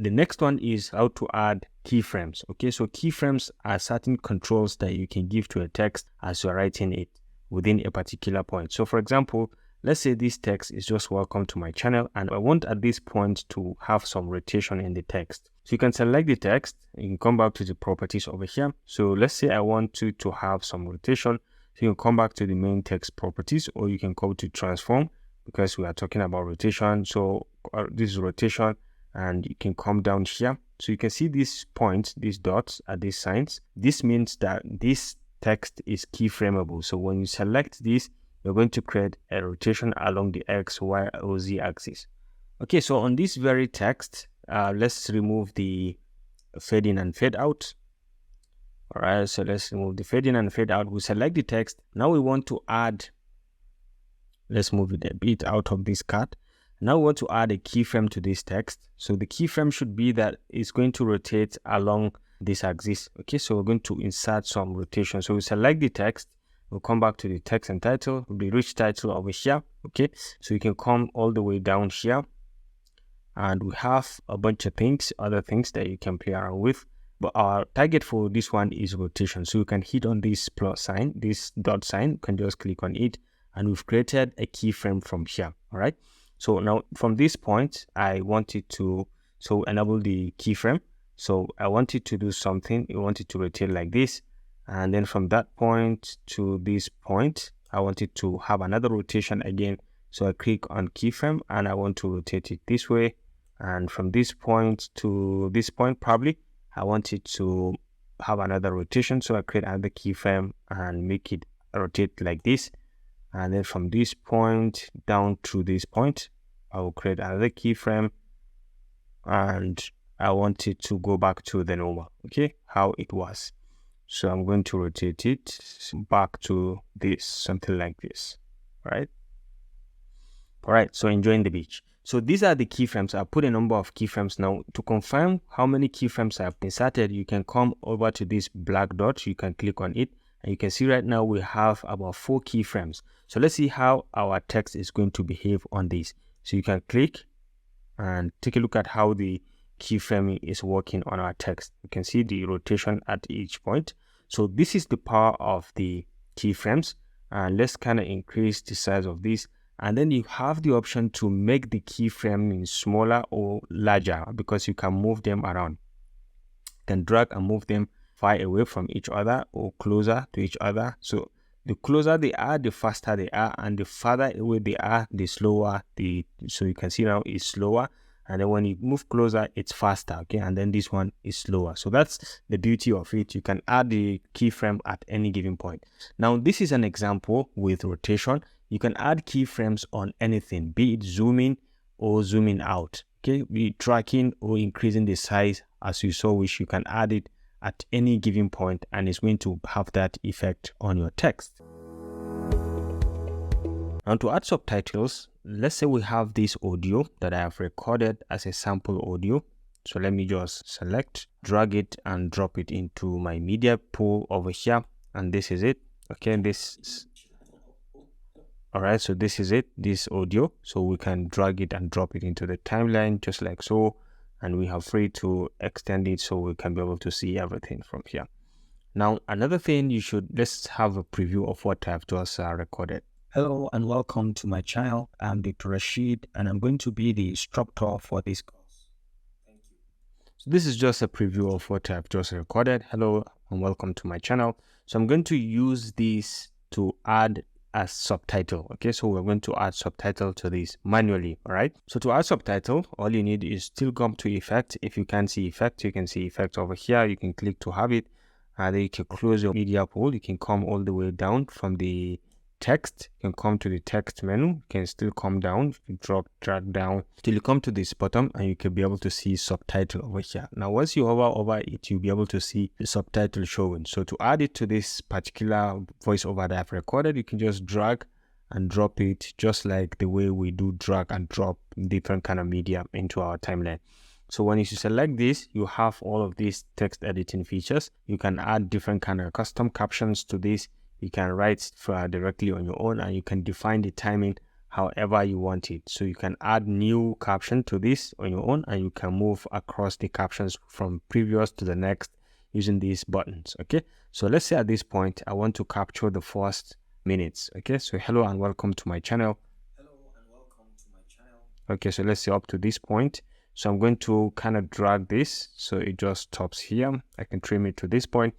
The next one is how to add keyframes. Okay, so keyframes are certain controls that you can give to a text as you're writing it within a particular point. So for example, let's say this text is just welcome to my channel and I want at this point to have some rotation in the text. So you can select the text, you can come back to the properties over here. So let's say I want to have some rotation. So you can come back to the main text properties, or you can go to transform because we are talking about rotation. So this is rotation. And you can come down here. So you can see these points, these dots are these signs. This means that this text is keyframeable. So when you select this, you're going to create a rotation along the X, Y, or Z axis. Okay, so on this very text, let's remove the fade in and fade out. All right, so let's remove the fade in and fade out. We select the text. Now we want to add, let's move it a bit out of this card. Now we want to add a keyframe to this text. So the keyframe should be that it's going to rotate along this axis. Okay, so we're going to insert some rotation. So we select the text. We'll come back to the text and title. The rich title over here. Okay, so you can come all the way down here and we have a bunch of things, other things that you can play around with. But our target for this one is rotation. So you can hit on this plus sign, this dot sign, you can just click on it, and we've created a keyframe from here. All right. So now from this point, I wanted to enable the keyframe. So I wanted to do something. I wanted to rotate like this, and then from that point to this point, I wanted to have another rotation again. So I click on keyframe and I want to rotate it this way. And from this point to this point, probably I want it to have another rotation. So I create another keyframe and make it rotate like this. And then from this point down to this point, I will create another keyframe and I want it to go back to the normal, okay, how it was. So I'm going to rotate it back to this, something like this, right? All right, so enjoying the beach. So these are the keyframes. I put a number of keyframes now. To confirm how many keyframes I have inserted, you can come over to this black dot. You can click on it, and you can see right now we have about 4 keyframes. So let's see how our text is going to behave on this. So you can click and take a look at how the keyframing is working on our text. You can see the rotation at each point. So this is the power of the keyframes. And let's kind of increase the size of this. And then you have the option to make the keyframe smaller or larger, because you can move them around. You can drag and move them far away from each other or closer to each other. So the closer they are, the faster they are, and the farther away they are, the slower. So you can see now it's slower, and then when you move closer, it's faster. Okay, and then this one is slower. So that's the beauty of it. You can add the keyframe at any given point. Now this is an example with rotation. You can add keyframes on anything, be it zooming or zooming out. Okay, be it tracking or increasing the size as you so wish. You can add it at any given point, and it's going to have that effect on your text. Now to add subtitles, let's say we have this audio that I have recorded as a sample audio. So let me just select, drag it and drop it into my media pool over here, and this is it. Okay, all right, so this is it, this audio. So we can drag it and drop it into the timeline just like so, and we have free to extend it so we can be able to see everything from here. Now another thing, let's have a preview of what I've just recorded. Hello and welcome to my channel. I'm Dr. Rashid and I'm going to be the instructor for this course. Thank you. So this is just a preview of what I've just recorded. Hello and welcome to my channel. So I'm going to use this to add a subtitle. Okay, so we're going to add subtitle to this manually. All right, so to add subtitle, all you need is still come to effect. If you can't see effect, you can see effect over here. You can click to have it, and then you can close your media pool. You can come all the way down from the text. You can come to the text menu. You can still come down. You can drag down till you come to this bottom, and you can be able to see subtitle over here. Now once you hover over it, you'll be able to see the subtitle showing. So to add it to this particular voiceover that I've recorded, you can just drag and drop it, just like the way we do drag and drop different kind of media into our timeline. So when you select this, you have all of these text editing features. You can add different kind of custom captions to this. You can write directly on your own, and you can define the timing however you want it. So you can add new caption to this on your own, and you can move across the captions from previous to the next using these buttons. Okay, so let's say at this point I want to capture the first minutes. Okay, so hello and welcome to my channel. Hello and welcome to my channel. Okay, so let's say up to this point. So I'm going to kind of drag this so it just stops here. I can trim it to this point.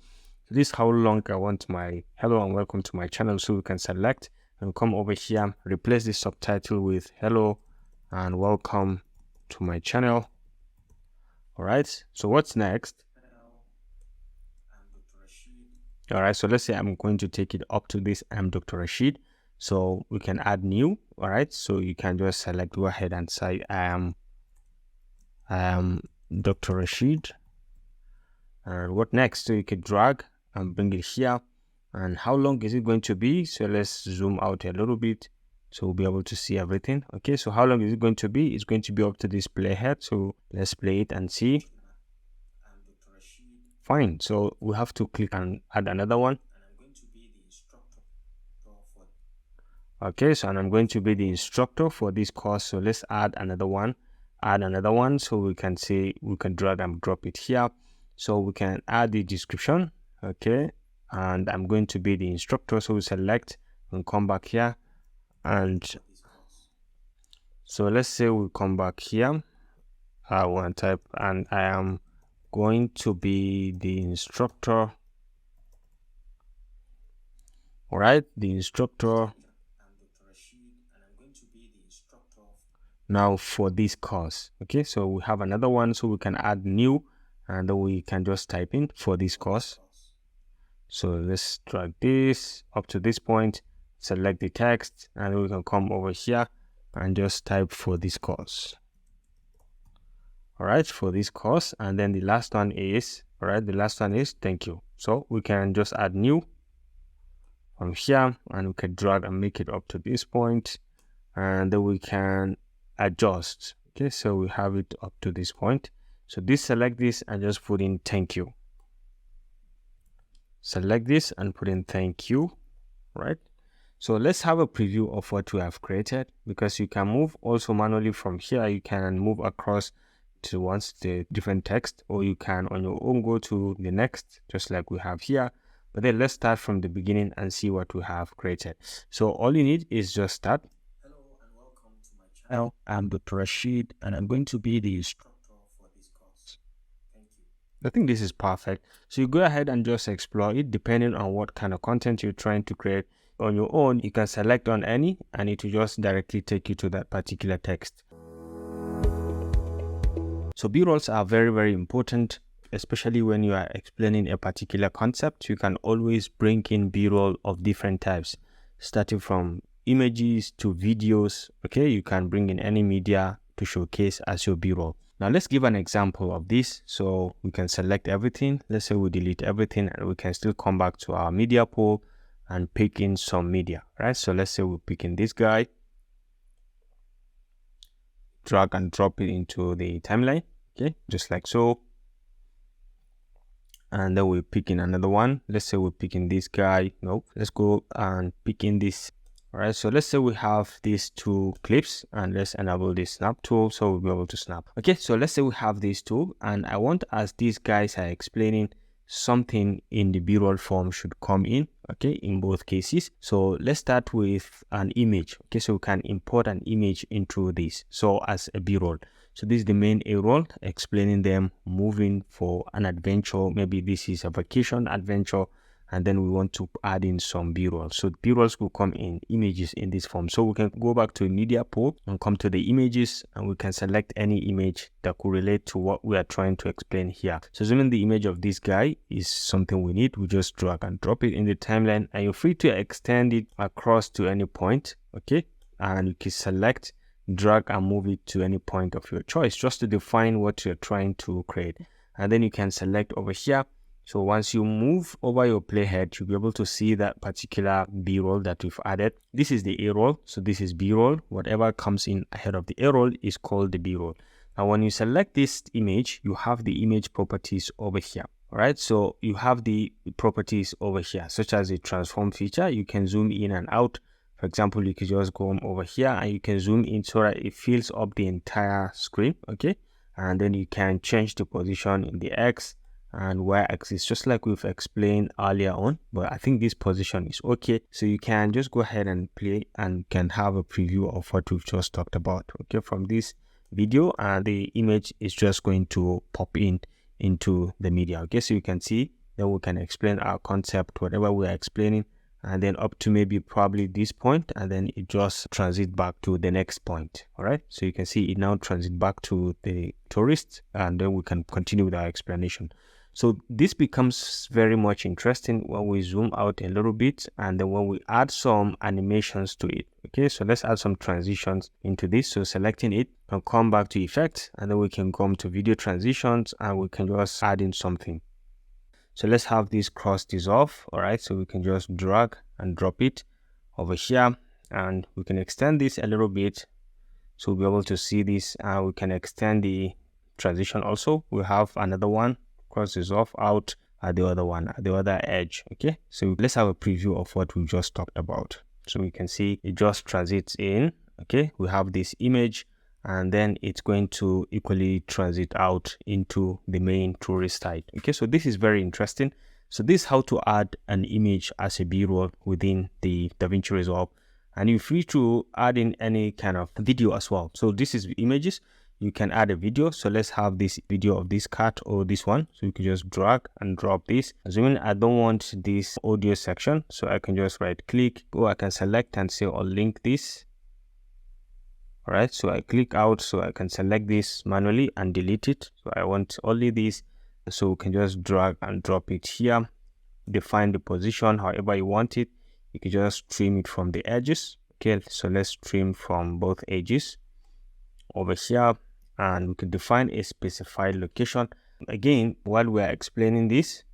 This is how long I want my hello and welcome to my channel. So we can select and come over here, replace the subtitle with hello and welcome to my channel. All right, so what's next? Hello, I'm Dr. Rashid. All right, so let's say I'm going to take it up to this I'm Dr. Rashid. So we can add new. All right, so you can just select, go ahead and say I am Dr. Rashid. And what next? So you can drag and bring it here. And how long is it going to be? So let's zoom out a little bit so we'll be able to see everything. Okay, so how long is it going to be? It's going to be up to this playhead. So let's play it and see. Fine, so we have to click and add another one. And I'm going to be the instructor okay, so and I'm going to be the instructor for this course. So let's add another one. add another one. So we can say we can drag and drop it here. So we can add the description, okay, and I'm going to be the instructor. So we select and come back here, and so let's say we come back here. I want to type, and I am going to be the instructor. All right, the instructor. Now for this course, okay, so we have another one, so we can add new, and then we can just type in for this course. So let's drag this up to this point, select the text, and we can come over here and just type for this course. All right, for this course, and then the last one is, all right, the last one is thank you. So we can just add new from here, and we can drag and make it up to this point, and then we can adjust. Okay, so we have it up to this point. So this, select this and just put in thank you. Select this and put in thank you. Right, so let's have a preview of what we have created, because you can move also manually from here. You can move across to once the different text, or you can on your own go to the next, just like we have here. But then let's start from the beginning and see what we have created. So all you need is just start. Hello and welcome to my channel. I'm Dr. Rashid, and I'm going to be the instructor for this course. Thank you. I think this is perfect. So you go ahead and just explore it depending on what kind of content you're trying to create. On your own, you can select on any, and it will just directly take you to that particular text. So B-rolls are very, very important, especially when you are explaining a particular concept. You can always bring in B-roll of different types, starting from images to videos. Okay, you can bring in any media to showcase as your B-roll. Now let's give an example of this. So we can select everything. Let's say we delete everything, and we can still come back to our media pool and pick in some media, right? So let's say we pick in this guy, drag and drop it into the timeline, okay, just like so. And then we pick in another one. Let's say we pick in this guy. Nope, let's go and pick in this. All right, so let's say we have these two clips, and let's enable the snap tool so we'll be able to snap. Okay, so let's say we have these two, and I want, as these guys are explaining, something in the B-roll form should come in, okay, in both cases. So let's start with an image. Okay, so we can import an image into this, so as a B-roll. So this is the main A-roll, explaining them moving for an adventure. Maybe this is a vacation adventure, and then we want to add in some B-rolls. So B-rolls will come in images in this form. So we can go back to media pool and come to the images, and we can select any image that could relate to what we are trying to explain here. So assuming the image of this guy is something we need, we just drag and drop it in the timeline, and you're free to extend it across to any point, okay? And you can select, drag and move it to any point of your choice, just to define what you're trying to create. And then you can select over here. So once you move over your playhead, you'll be able to see that particular B-roll that we've added. This is the A-roll, so this is B-roll. Whatever comes in ahead of the A-roll is called the B-roll. Now when you select this image, you have the image properties over here. All right, so you have the properties over here, such as the transform feature. You can zoom in and out. For example, you could just go over here and you can zoom in so that it fills up the entire screen, okay? And then you can change the position in the X and Y axis, just like we've explained earlier on. But I think this position is okay. So you can just go ahead and play and can have a preview of what we've just talked about, okay, from this video. And the image is just going to pop in into the media, okay? So you can see that we can explain our concept, whatever we are explaining, and then up to maybe probably this point, and then it just transit back to the next point. All right, so you can see it now transit back to the tourist, and then we can continue with our explanation. So this becomes very much interesting when we zoom out a little bit, and then when we add some animations to it. Okay, so let's add some transitions into this. So selecting it, and come back to effects, and then we can come to video transitions, and we can just add in something. So let's have this cross dissolve. All right, so we can just drag and drop it over here, and we can extend this a little bit so we'll be able to see this. We can extend the transition also. We have another one, cross dissolve out at the other one, at the other edge. Okay, so let's have a preview of what we just talked about. So we can see it just transits in. Okay, we have this image, and then it's going to equally transit out into the main tourist site. Okay, so this is very interesting. So this is how to add an image as a B-roll within the DaVinci Resolve, and you're free to add in any kind of video as well. So this is images. You can add a video. So let's have this video of this cat or this one. So you can just drag and drop this. Assuming I don't want this audio section, so I can just right click, or I can select and say I'll link this. All right, so I click out, so I can select this manually and delete it. So I want only this, so we can just drag and drop it here. Define the position however you want it. You can just trim it from the edges. Okay, so let's trim from both edges over here, and we can define a specified location. Again, while we are explaining this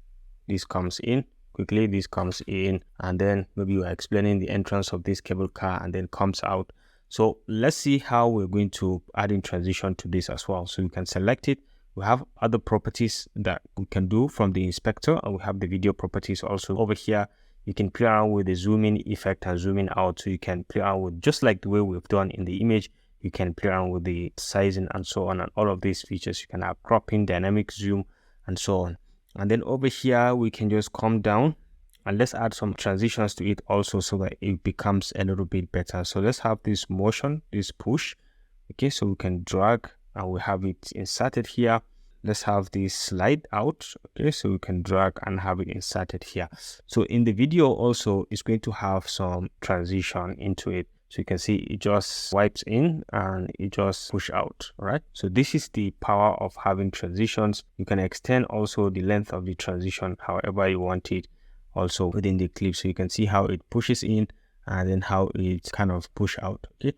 comes in quickly, this comes in, and then maybe we're explaining the entrance of this cable car and then comes out. So let's see how we're going to add in transition to this as well. So you can select it. We have other properties that we can do from the inspector, and we have the video properties also over here. You can play around with the zoom in effect and zoom in out. So you can play around with, just like the way we've done in the image, you can play around with the sizing and so on, and all of these features. You can have cropping, dynamic zoom, and so on. And then over here, we can just come down and let's add some transitions to it also, so that it becomes a little bit better. So let's have this motion, this push. Okay, so we can drag and we have it inserted here. Let's have this slide out. Okay, so we can drag and have it inserted here. So in the video also, it's going to have some transition into it. So you can see it just wipes in and it just push out. All right, so this is the power of having transitions. You can extend also the length of the transition however you want it also within the clip. So you can see how it pushes in and then how it kind of push out. Okay,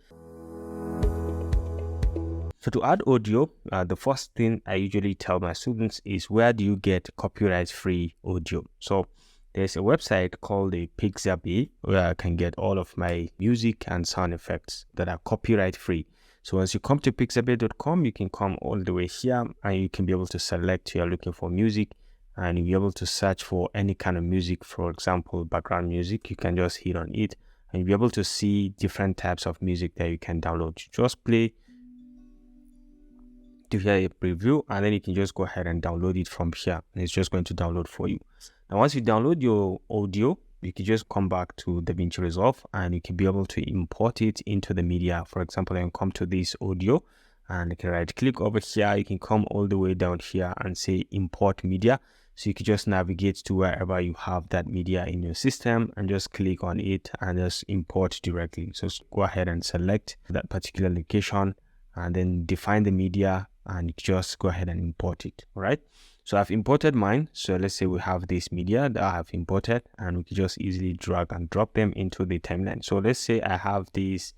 so to add audio, the first thing I usually tell my students is, where do you get copyright free audio? So there's a website called the Pixabay where I can get all of my music and sound effects that are copyright free. So once you come to pixabay.com, you can come all the way here and you can be able to select you're looking for music, and you'll be able to search for any kind of music. For example, background music, you can just hit on it and you'll be able to see different types of music that you can download. You just play to hear a preview, and then you can just go ahead and download it from here, and it's just going to download for you. Now once you download your audio, you can just come back to DaVinci Resolve and you can be able to import it into the media. For example, I can come to this audio and you can right click over here. You can come all the way down here and say import media. So you can just navigate to wherever you have that media in your system and just click on it and just import directly. So go ahead and select that particular location and then define the media and just go ahead and import it. All right, so I've imported mine. So let's say we have this media that I have imported, and we can just easily drag and drop them into the timeline. So let's say I have this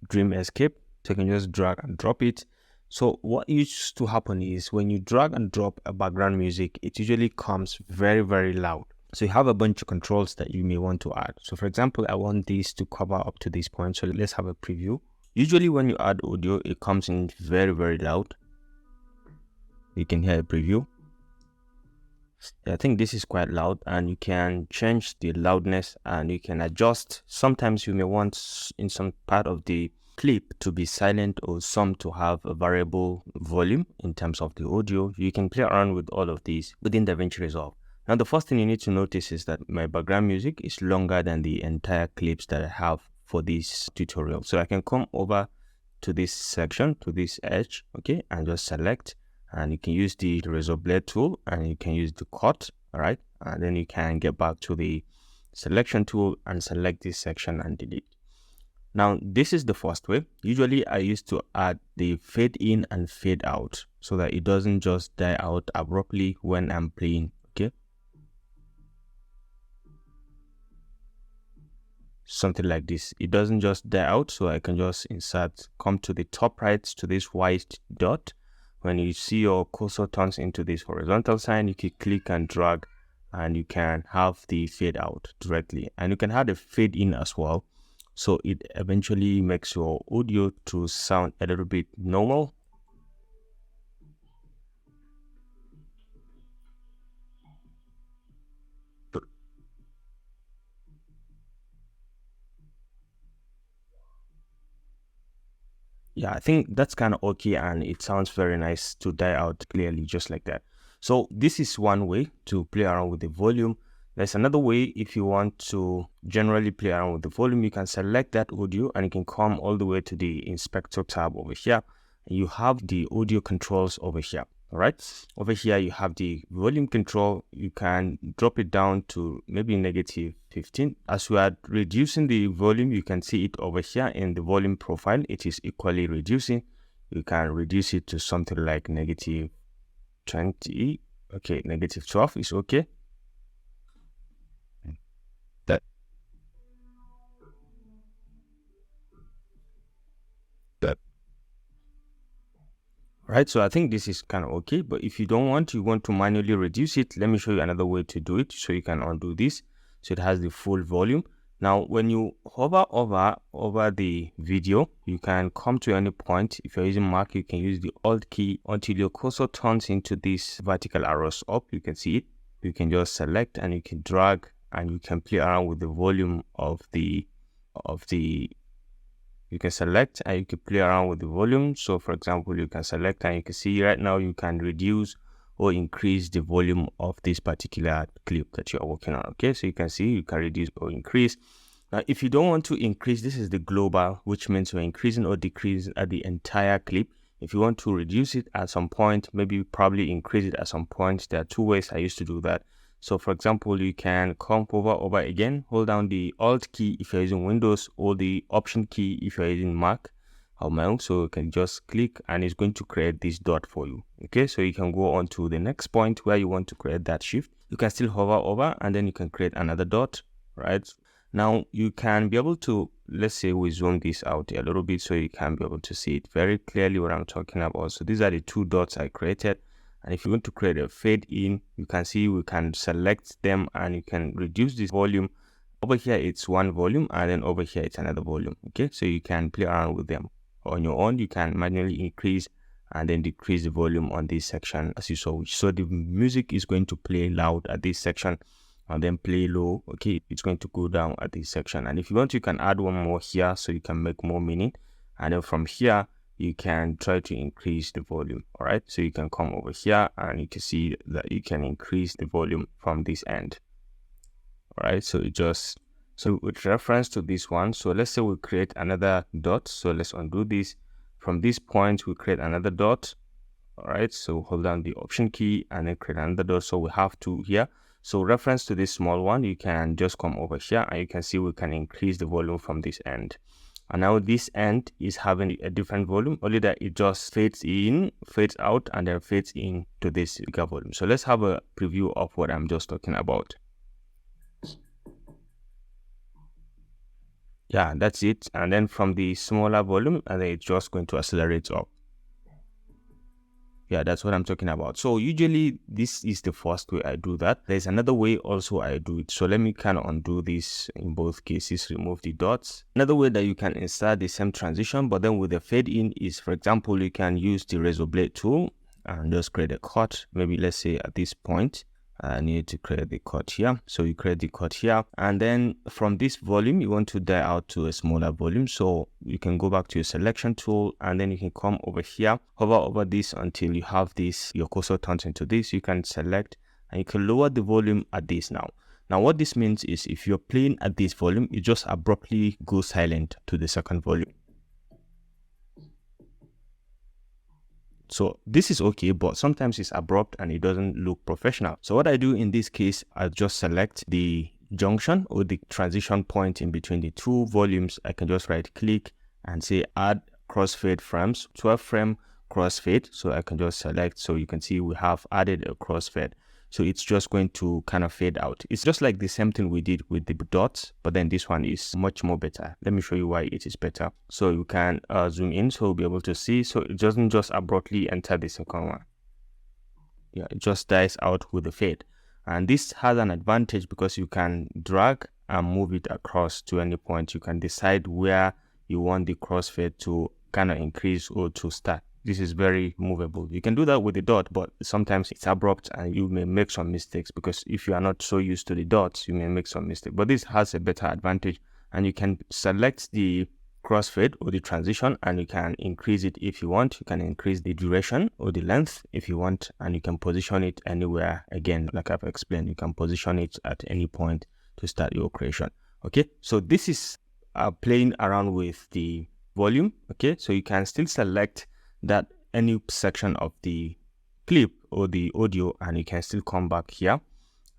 Dream Escape, so I can just drag and drop it. So what used to happen is, when you drag and drop a background music, it usually comes very, very loud. So you have a bunch of controls that you may want to add. So for example, I want this to cover up to this point. So let's have a preview. Usually when you add audio, it comes in very, very loud. You can hear a preview. I think this is quite loud, and you can change the loudness and you can adjust. Sometimes you may want in some part of the clip to be silent, or some to have a variable volume in terms of the audio. You can play around with all of these within DaVinci Resolve. Now the first thing you need to notice is that my background music is longer than the entire clips that I have for this tutorial. So I can come over to this section, to this edge, okay, and just select. And you can use the razor blade tool and you can use the cut. All right, and then you can get back to the selection tool and select this section and delete. Now this is the first way. Usually I used to add the fade in and fade out so that it doesn't just die out abruptly when I'm playing. Okay, something like this. It doesn't just die out, so I can just insert, come to the top right to this white dot. When you see your cursor turns into this horizontal sign, you can click and drag and you can have the fade out directly, and you can have the fade in as well. So it eventually makes your audio to sound a little bit normal. Yeah, I think that's kind of okay, and it sounds very nice to die out clearly just like that. So this is one way to play around with the volume. There's another way. If you want to generally play around with the volume, you can select that audio and you can come all the way to the inspector tab over here. You have the audio controls over here. All right, over here you have the volume control. You can drop it down to maybe -15. As we are reducing the volume, you can see it over here in the volume profile. It is equally reducing. You can reduce it to something like -20. Okay, -12 is okay. Right, so I think this is kind of okay, but if you don't want, you want to manually reduce it, let me show you another way to do it. So you can undo this, so it has the full volume. Now when you hover over the video, you can come to any point. If you're using Mac, you can use the Alt key until your cursor turns into this vertical arrows up. You can see it. You can just select and you can drag and you can play around with the volume of the you can select and you can play around with the volume. So for example, you can select and you can see right now you can reduce or increase the volume of this particular clip that you are working on. Okay, so you can see you can reduce or increase. Now if you don't want to increase, this is the global, which means you're increasing or decreasing at the entire clip. If you want to reduce it at some point, maybe probably increase it at some point, there are two ways I used to do that. So for example, you can come over again, hold down the Alt key if you're using Windows, or the Option key if you're using Mac or mouse. So you can just click and it's going to create this dot for you. Okay, so you can go on to the next point where you want to create that shift. You can still hover over and then you can create another dot, right? Now you can be able to, let's say we zoom this out a little bit so you can be able to see it very clearly what I'm talking about. So these are the two dots I created. And if you want to create a fade in, you can see we can select them and you can reduce this volume. Over here, it's one volume and then over here, it's another volume. Okay, so you can play around with them on your own. You can manually increase and then decrease the volume on this section as you saw. So the music is going to play loud at this section and then play low. Okay, it's going to go down at this section. And if you want, you can add one more here so you can make more meaning. And then from here, you can try to increase the volume. All right, so you can come over here and you can see that you can increase the volume from this end. All right, so so with reference to this one, so let's say we create another dot. So let's undo this. From this point, we create another dot. All right, so hold down the Option key and then create another dot. So we have two here. So reference to this small one, you can just come over here and you can see we can increase the volume from this end. And now this end is having a different volume, only that it just fades in, fades out, and then fades in to this bigger volume. So let's have a preview of what I'm just talking about. Yeah, that's it. And then from the smaller volume, and then it's just going to accelerate up. Yeah, that's what I'm talking about. So usually this is the first way I do that. There's another way also I do it. So let me kind of undo this in both cases, remove the dots. Another way that you can insert the same transition, but then with the fade in is, for example, you can use the razor blade tool and just create a cut. Maybe let's say at this point, I need to create the cut here. So you create the cut here. And then from this volume, you want to die out to a smaller volume. So you can go back to your selection tool and then you can come over here, hover over this until you have this, your cursor turns into this. You can select and you can lower the volume at this now. Now what this means is if you're playing at this volume, you just abruptly go silent to the second volume. So this is okay, but sometimes it's abrupt and it doesn't look professional. So what I do in this case, I just select the junction or the transition point in between the two volumes. I can just right click and say add crossfade frames, 12 frame crossfade. So I can just select, so you can see we have added a crossfade. So it's just going to kind of fade out. It's just like the same thing we did with the dots, but then this one is much more better. Let me show you why it is better. So you can zoom in so we'll be able to see. So it doesn't just abruptly enter the second one. Yeah, it just dies out with the fade. And this has an advantage because you can drag and move it across to any point. You can decide where you want the crossfade to kind of increase or to start. This is very movable. You can do that with the dot, but sometimes it's abrupt and you may make some mistakes because if you are not so used to the dots, you may make some mistake. But this has a better advantage and you can select the crossfade or the transition, and you can increase it if you want. You can increase the duration or the length if you want, and you can position it anywhere. Again, like I've explained, you can position it at any point to start your creation. Okay, so this is playing around with the volume. Okay, so you can still select that any section of the clip or the audio, and you can still come back here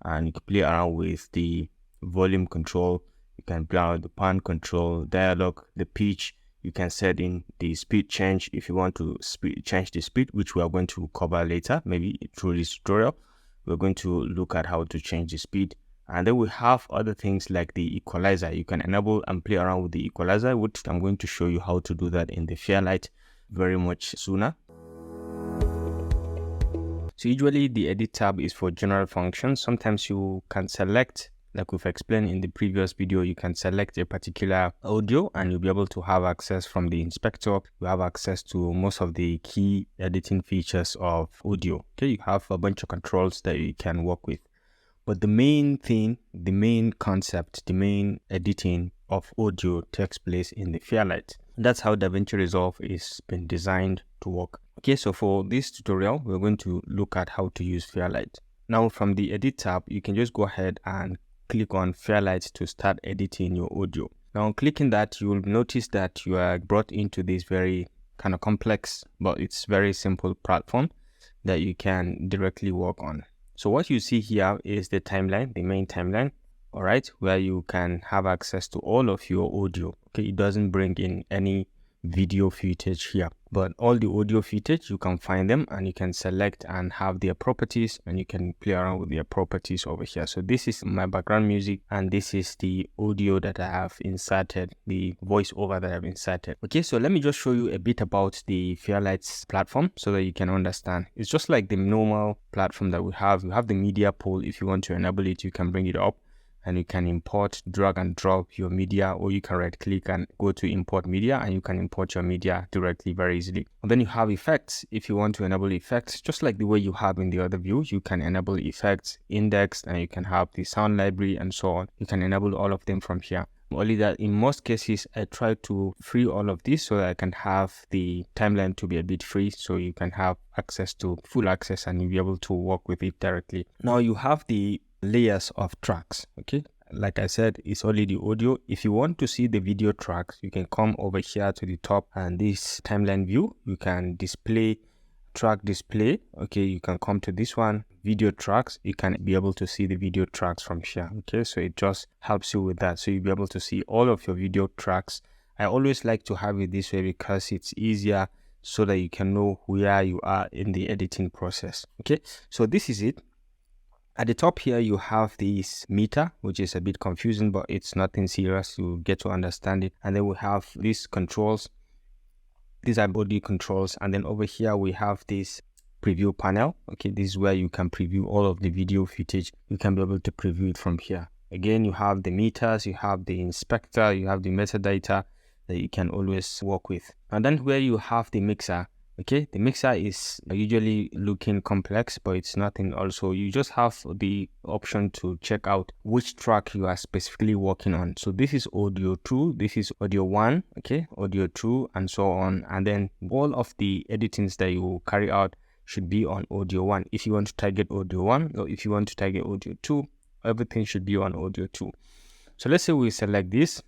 and you can play around with the volume control. You can play around with the pan control, dialogue, the pitch. You can set in the speed change if you want to change the speed, which we are going to cover later, maybe through this tutorial. We're going to look at how to change the speed. And then we have other things like the equalizer. You can enable and play around with the equalizer, which I'm going to show you how to do that in the Fairlight very much sooner. So usually the edit tab is for general functions. Sometimes you can select, like we've explained in the previous video, you can select a particular audio and you'll be able to have access from the inspector. You have access to most of the key editing features of audio. Okay, you have a bunch of controls that you can work with. But the main thing, the main concept, the main editing of audio takes place in the Fairlight. That's how DaVinci Resolve is been designed to work. Okay, so for this tutorial, we're going to look at how to use Fairlight. Now from the edit tab, you can just go ahead and click on Fairlight to start editing your audio. Now on clicking that, you will notice that you are brought into this very kind of complex, but it's very simple platform that you can directly work on. So what you see here is the timeline, the main timeline, all right, where you can have access to all of your audio. Okay, it doesn't bring in any video footage here, but all the audio footage, you can find them and you can select and have their properties, and you can play around with their properties over here. So this is my background music, and this is the audio that I have inserted, the voiceover that I've inserted. Okay, so let me just show you a bit about the Fairlight's platform so that you can understand. It's just like the normal platform that we have. You have the media pool. If you want to enable it, you can bring it up and you can import, drag and drop your media, or you can right click and go to import media, and you can import your media directly very easily. And then you have effects. If you want to enable effects, just like the way you have in the other view, you can enable effects, index, and you can have the sound library and so on. You can enable all of them from here. Only that in most cases, I try to free all of this so that I can have the timeline to be a bit free, so you can have access to full access and you'll be able to work with it directly. Now you have the layers of tracks. Okay, like I said, it's only the audio. If you want to see the video tracks, you can come over here to the top, and this timeline view, you can display track display. Okay, you can come to this one, video tracks. You can be able to see the video tracks from here. Okay, so it just helps you with that, so you'll be able to see all of your video tracks. I always like to have it this way because it's easier, so that you can know where you are in the editing process. Okay, so this is it. At the top here, you have this meter, which is a bit confusing, but it's nothing serious. You get to understand it. And then we have these controls. These are body controls. And then over here, we have this preview panel. Okay, this is where you can preview all of the video footage. You can be able to preview it from here. Again, you have the meters, you have the inspector, you have the metadata that you can always work with. And then where you have the mixer. Okay, the mixer is usually looking complex, but it's nothing. Also, you just have the option to check out which track you are specifically working on. So this is audio 2, this is audio 1, okay, audio 2, and so on. And then all of the editings that you carry out should be on audio 1. If you want to target audio 1, or if you want to target audio 2, everything should be on audio 2. So let's say we select this.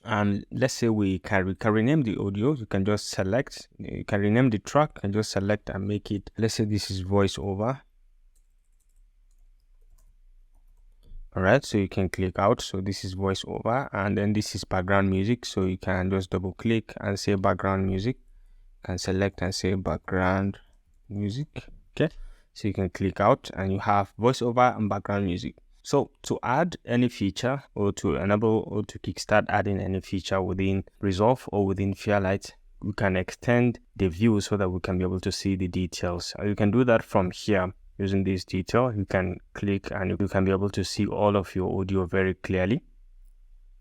And let's say we can rename the audio. You can just select, you can rename the track and just select and make it, let's say this is voiceover. All right, so you can click out. So this is voiceover, and then this is background music. So you can just double click and say background music. You can select and say background music. Okay, so you can click out and you have voiceover and background music. So to add any feature, or to enable or to kickstart adding any feature within Resolve or within Fairlight, we can extend the view so that we can be able to see the details. You can do that from here using this detail. You can click and you can be able to see all of your audio very clearly.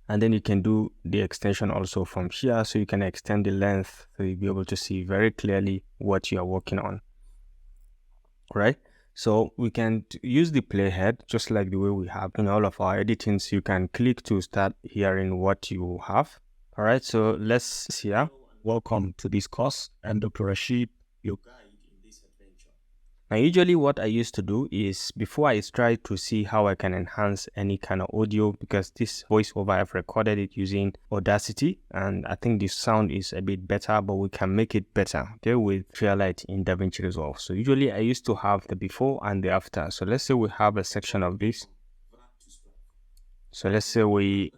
And then you can do the extension also from here, so you can extend the length so you'll be able to see very clearly what you are working on. All right. So we can use the playhead just like the way we have in all of our editings. You can click to start hearing what you have. All right, so let's see here. Welcome to this course. I'm Dr. Rashid, your guide in this adventure. Now, usually what I used to do is before I try to see how I can enhance any kind of audio, because this voiceover I've recorded it using Audacity, and I think the sound is a bit better, but we can make it better, okay, with Fairlight in DaVinci Resolve. So usually I used to have the before and the after. So let's say we have a section of this. So let's say we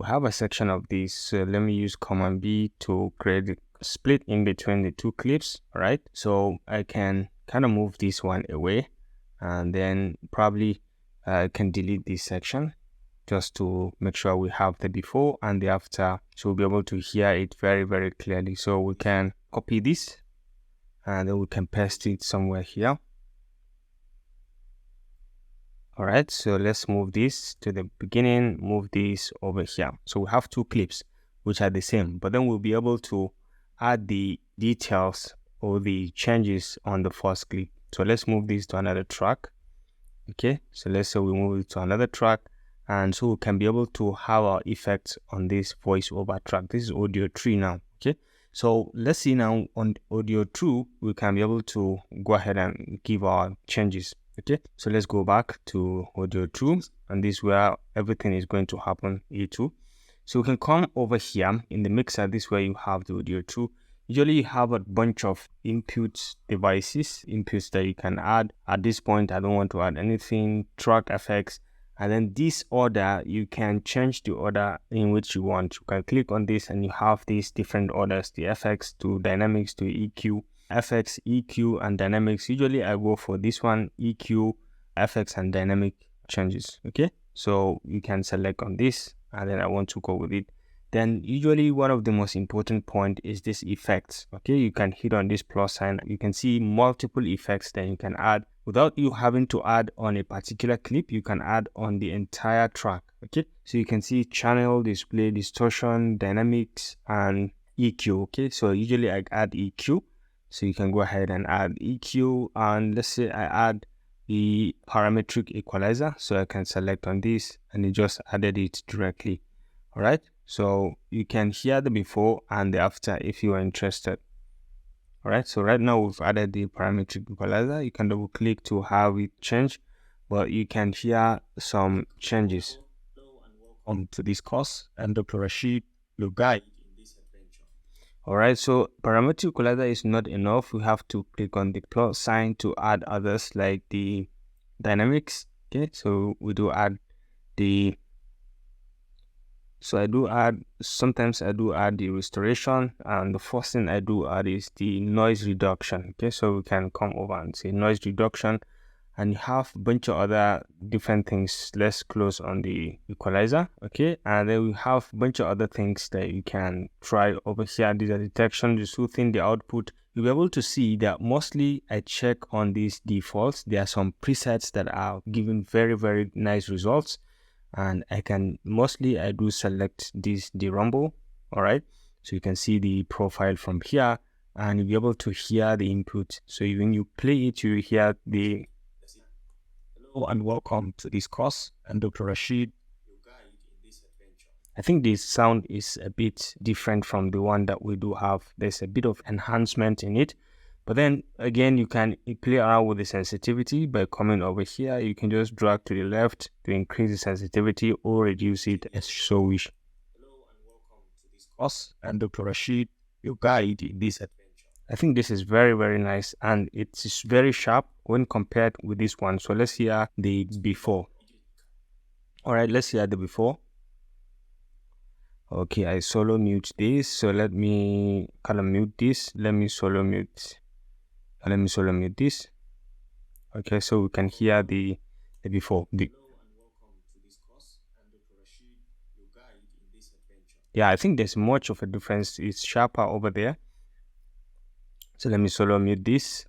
have a section of this. So let me use Command B to create a split in between the two clips. All right, so I can kind of move this one away, and then probably I can delete this section just to make sure we have the before and the after, so we'll be able to hear it very, very clearly. So we can copy this and then we can paste it somewhere here. All right, so let's move this to the beginning, move this over here. So we have two clips which are the same, but then we'll be able to add the details or the changes on the first clip. So let's move this to another track. Okay, so let's say we move it to another track, and so we can be able to have our effects on this voiceover track. This is audio 3 now. Okay, so let's see now on audio 2, we can be able to go ahead and give our changes. Okay, so let's go back to audio 2, and this is where everything is going to happen A2. So we can come over here in the mixer. This is where you have the audio 2. Usually you have a bunch of input devices, inputs that you can add. At this point, I don't want to add anything, track effects, and then this order, you can change the order in which you want. You can click on this and you have these different orders, the FX to dynamics to EQ, FX, EQ, and dynamics. Usually I go for this one, EQ, FX, and dynamic changes. Okay, so you can select on this, and then I want to go with it. Then usually one of the most important point is this effects. Okay, you can hit on this plus sign. You can see multiple effects that you can add without you having to add on a particular clip. You can add on the entire track. Okay, so you can see channel, display, distortion, dynamics, and EQ. Okay, so usually I add EQ. So you can go ahead and add EQ, and let's say I add the parametric equalizer. So I can select on this and it just added it directly. All right, so you can hear the before and the after if you are interested. All right, so right now we've added the parametric equalizer. You can double click to have it change, but you can hear some changes. Hello and welcome to this course. I'm Dr. Rashid, your guide in this adventure. All right, so parametric equalizer is not enough. We have to click on the plus sign to add others like the dynamics. Okay, so we do add the sometimes I do add the restoration, and the first thing I do add is the noise reduction. Okay, so we can come over and say noise reduction, and you have a bunch of other different things. Let's close on the equalizer. Okay, and then we have a bunch of other things that you can try over here. These are detection, the soothing, the output. You'll be able to see that mostly I check on these defaults. There are some presets that are giving very, very nice results, and I do select the rumble. All right, so you can see the profile from here, and you'll be able to hear the input. So when you play it, you hear the hello and welcome to this course. I'm Dr. Rashid, your guide in this adventure. I think the sound is a bit different from the one that we do have. There's a bit of enhancement in it. But then again, you can play around with the sensitivity by coming over here. You can just drag to the left to increase the sensitivity or reduce it as you so wish. Hello and welcome to this course. I'm Dr. Rashid, your guide in this adventure. I think this is very, very nice, and it's very sharp when compared with this one. So let's hear the before. All right, let's hear the before. Okay, I solo mute this. So let me kind of mute this. Let me solo mute this. Okay, so we can hear the before. Hello and welcome to this course. I'm Dr. Rashid, your guide in this adventure. Yeah, I think there's much of a difference. It's sharper over there. So let me solo mute this.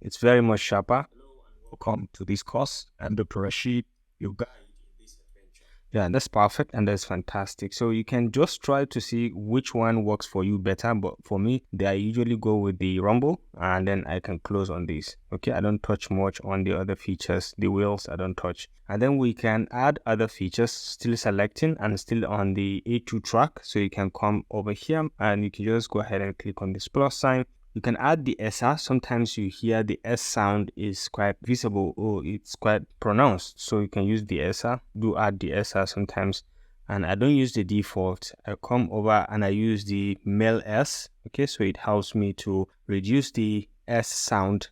It's very much sharper. Hello and welcome to this course. I'm Dr. Rashid, your guide in this adventure. Yeah, that's perfect and that's fantastic. So you can just try to see which one works for you better. But for me, I usually go with the rumble and then I can close on this. Okay, I don't touch much on the other features. The wheels I don't touch. And then we can add other features, still selecting and still on the A2 track. So you can come over here and you can just go ahead and click on this plus sign. You can add the SR. Sometimes you hear the S sound is quite visible or it's quite pronounced. So you can use the SR. Do add the SR sometimes. And I don't use the default. I come over and I use the male S. Okay, so it helps me to reduce the S sound,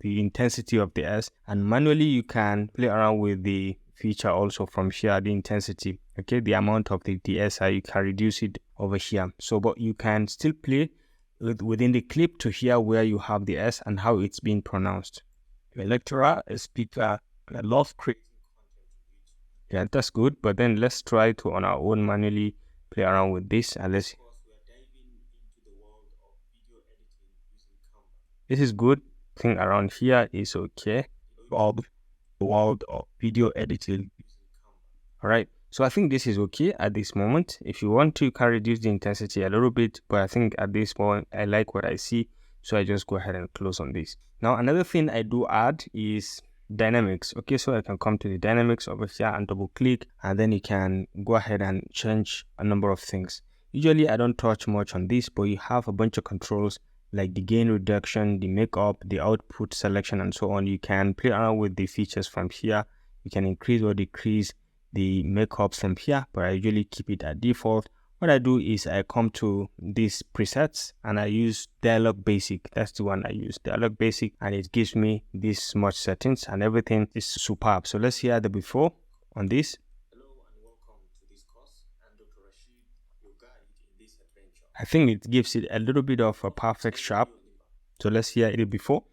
the intensity of the S. And manually you can play around with the feature also from here, the intensity. Okay, the amount of the SR, you can reduce it over here. So, but you can still play within the clip to hear where you have the S and how it's being pronounced. A lecturer, a speaker, and I love creating content. Yeah, that's good. But then let's try to on our own manually play around with this and let's. This is good. Thing around here is okay. Of the world of video editing. All right. So I think this is okay at this moment. If you want to, you can reduce the intensity a little bit, but I think at this point, I like what I see. So I just go ahead and close on this. Now, another thing I do add is dynamics. Okay, so I can come to the dynamics over here and double click, and then you can go ahead and change a number of things. Usually I don't touch much on this, but you have a bunch of controls like the gain reduction, the makeup, the output selection, and so on. You can play around with the features from here. You can increase or decrease the makeup from here, but I usually keep it at default. What I do is I come to these presets and I use Dialog Basic. That's the one I use, Dialog Basic, and it gives me this much settings and everything is superb. So let's hear the before on this. Hello and welcome to this course. I'm Dr. Rashid, your guide in this adventure. I think it gives it a little bit of a perfect sharp. So let's hear it before.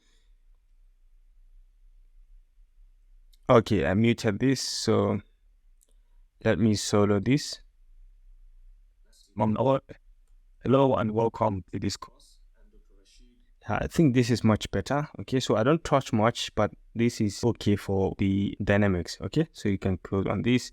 Okay, I muted this, so let me solo this. Hello and welcome to this course. I'm Dr. Rashid. I think this is much better. Okay, so I don't touch much, but this is okay for the dynamics. Okay, so you can close on this.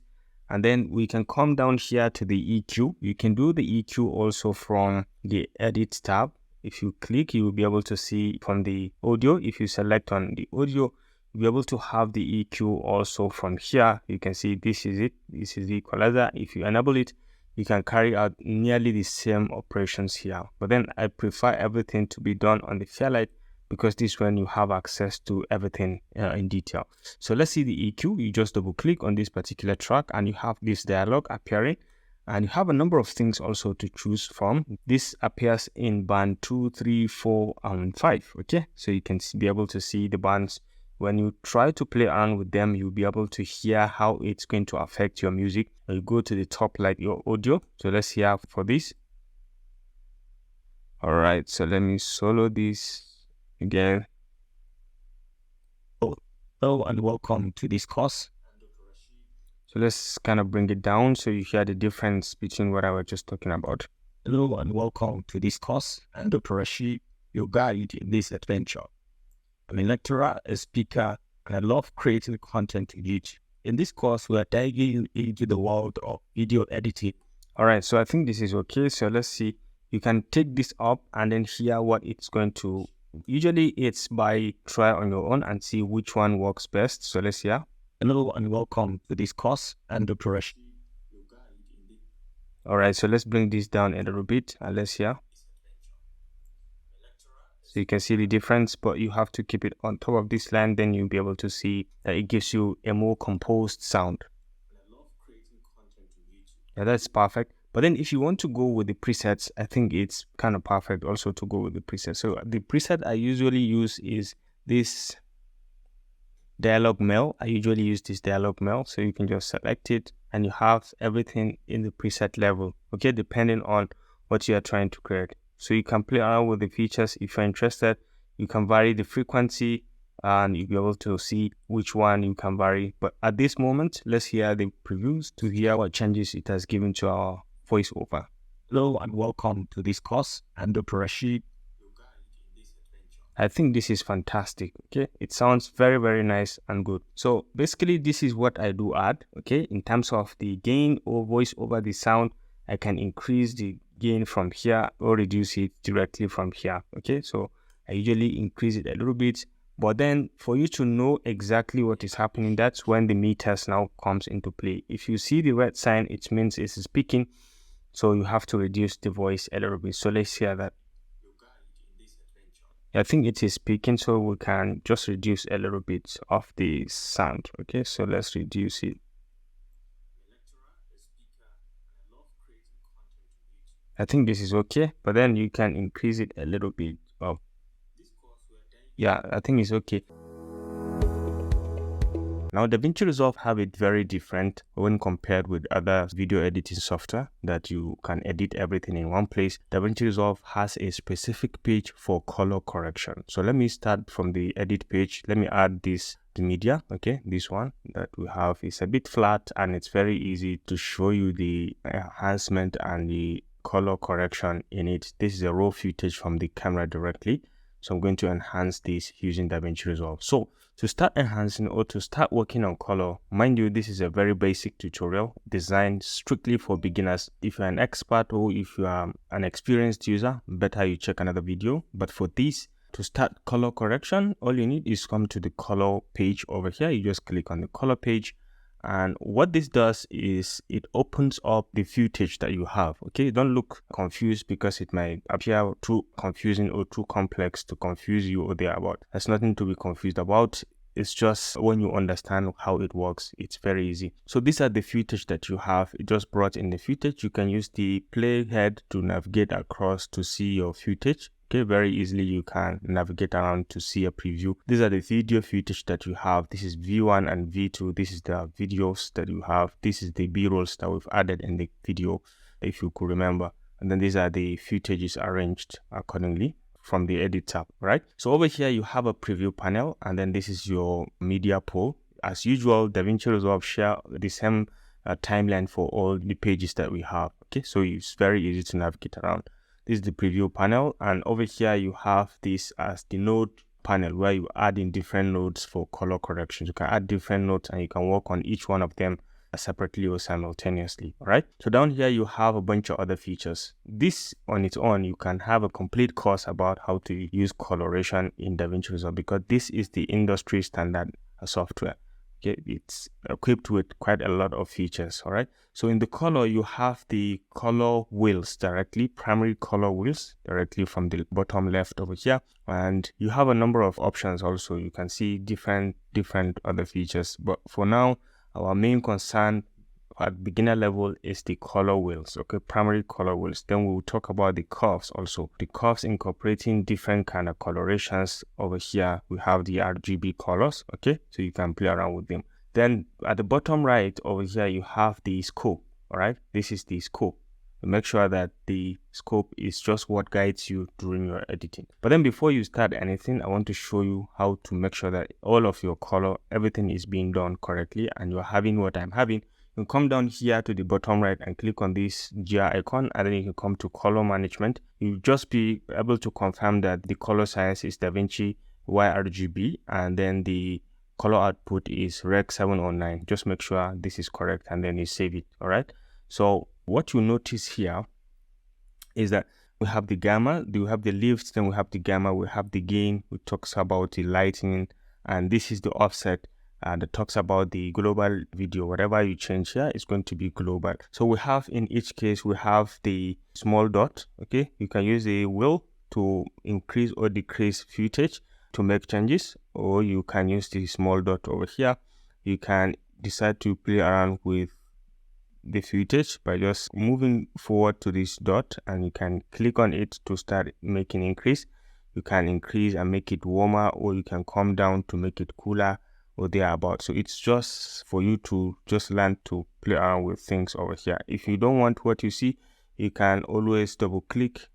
And then we can come down here to the EQ. You can do the EQ also from the Edit tab. If you click, you will be able to see from the audio. If you select on the audio, you'll be able to have the EQ also from here. You can see this is it. This is the equalizer. If you enable it, you can carry out nearly the same operations here. But then I prefer everything to be done on the Fairlight because this is when you have access to everything in detail. So let's see the EQ. You just double click on this particular track and you have this dialog appearing. And you have a number of things also to choose from. This appears in band 2, 3, 4, and 5. Okay, so you can be able to see the bands. When you try to play around with them, you'll be able to hear how it's going to affect your music. You go to the top like your audio. So let's hear for this. All right, so let me solo this again. Hello and welcome to this course. So let's kind of bring it down so you hear the difference between what I was just talking about. Hello and welcome to this course. I'm Dr. Rashid, your guide in this adventure. I'm a lecturer, a speaker, and I love creating content in YouTube. In this course, we are diving into the world of video editing. All right, so I think this is okay. So let's see. You can take this up and then hear what it's going to. Usually it's by try on your own and see which one works best. So let's hear. Hello and welcome to this course. I'm Dr. Rashid. All right, so let's bring this down a little bit and let's hear. So you can see the difference, but you have to keep it on top of this line. Then you'll be able to see that it gives you a more composed sound. Yeah, that's perfect. But then if you want to go with the presets, I think it's kind of perfect also to go with the presets. So the preset I usually use is this dialog mail. I usually use this dialog mail. So you can just select it and you have everything in the preset level, okay, depending on what you are trying to create. So you can play around with the features if you're interested. You can vary the frequency and you'll be able to see which one you can vary. But at this moment, let's hear the previews to hear what changes it has given to our voiceover. Hello and welcome to this course. I'm Dr. Rashid. I think this is fantastic. Okay, it sounds very, very nice and good. So basically this is what I do add. Okay, in terms of the gain or voice over the sound, I can increase the gain from here or reduce it directly from here. Okay, so I usually increase it a little bit, but then for you to know exactly what is happening, that's when the meters now comes into play. If you see the red sign, it means it's speaking, so you have to reduce the voice a little bit. So let's hear that. I think it is speaking, so we can just reduce a little bit of the sound. Okay, so let's reduce it. I think this is okay, but then you can increase it a little bit. Oh, yeah, I think it's okay. Now, DaVinci Resolve have it very different when compared with other video editing software that you can edit everything in one place. DaVinci Resolve has a specific page for color correction. So let me start from the edit page. Let me add the media. Okay, this one that we have is a bit flat and it's very easy to show you the enhancement and the color correction in it. This is a raw footage from the camera directly. So I'm going to enhance this using DaVinci Resolve. So to start enhancing or to start working on color, mind you, this is a very basic tutorial designed strictly for beginners. If you're an expert or if you are an experienced user, better you check another video. But for this, to start color correction, all you need is come to the color page over here. You just click on the color page. And what this does is it opens up the footage that you have. Okay, don't look confused because it might appear too confusing or too complex to confuse you or thereabout. There's nothing to be confused about. It's just when you understand how it works, it's very easy. So these are the footage that you have. It just brought in the footage. You can use the playhead to navigate across to see your footage. Okay, very easily you can navigate around to see a preview. These are the video footage that you have. This is V1 and V2. This is the videos that you have. This is the B-rolls that we've added in the video, if you could remember. And then these are the footages arranged accordingly from the edit tab, right? So over here you have a preview panel, and then this is your media pool. As usual, DaVinci Resolve share the same timeline for all the pages that we have. Okay, so it's very easy to navigate around. This is the preview panel, and over here you have this as the node panel where you add in different nodes for color corrections. You can add different nodes and you can work on each one of them separately or simultaneously. All right, so down here you have a bunch of other features. This on its own, you can have a complete course about how to use coloration in DaVinci Resolve because this is the industry standard software. Okay, it's equipped with quite a lot of features. All right, so in the color you have the color wheels directly, primary color wheels directly from the bottom left over here, and you have a number of options also. You can see different other features, but for now our main concern at beginner level is the color wheels. Okay, primary color wheels. Then we will talk about the curves also. The curves incorporating different kind of colorations. Over here we have the RGB colors. Okay, so you can play around with them. Then at the bottom right over here you have the scope. All right, this is the scope. Make sure that the scope is just what guides you during your editing. But then before you start anything, I want to show you how to make sure that all of your color, everything is being done correctly and you're having what I'm having. You can come down here to the bottom right and click on this gear icon, and then you can come to color management. You'll just be able to confirm that the color science is DaVinci YRGB, and then the color output is Rec 709. Just make sure this is correct and then you save it. All right, so what you notice here is that we have the gamma, we have the lift, then we have the gamma, we have the gain, which talks about the lighting, and this is the offset that talks about the global video. Whatever you change here is going to be global. So we have, in each case, we have the small dot. Okay, you can use a wheel to increase or decrease footage to make changes, or you can use the small dot over here. You can decide to play around with the footage by just moving forward to this dot, and you can click on it to start making increase. You can increase and make it warmer, or you can come down to make it cooler or thereabout. So it's just for you to just learn to play around with things over here. If you don't want what you see, you can always double click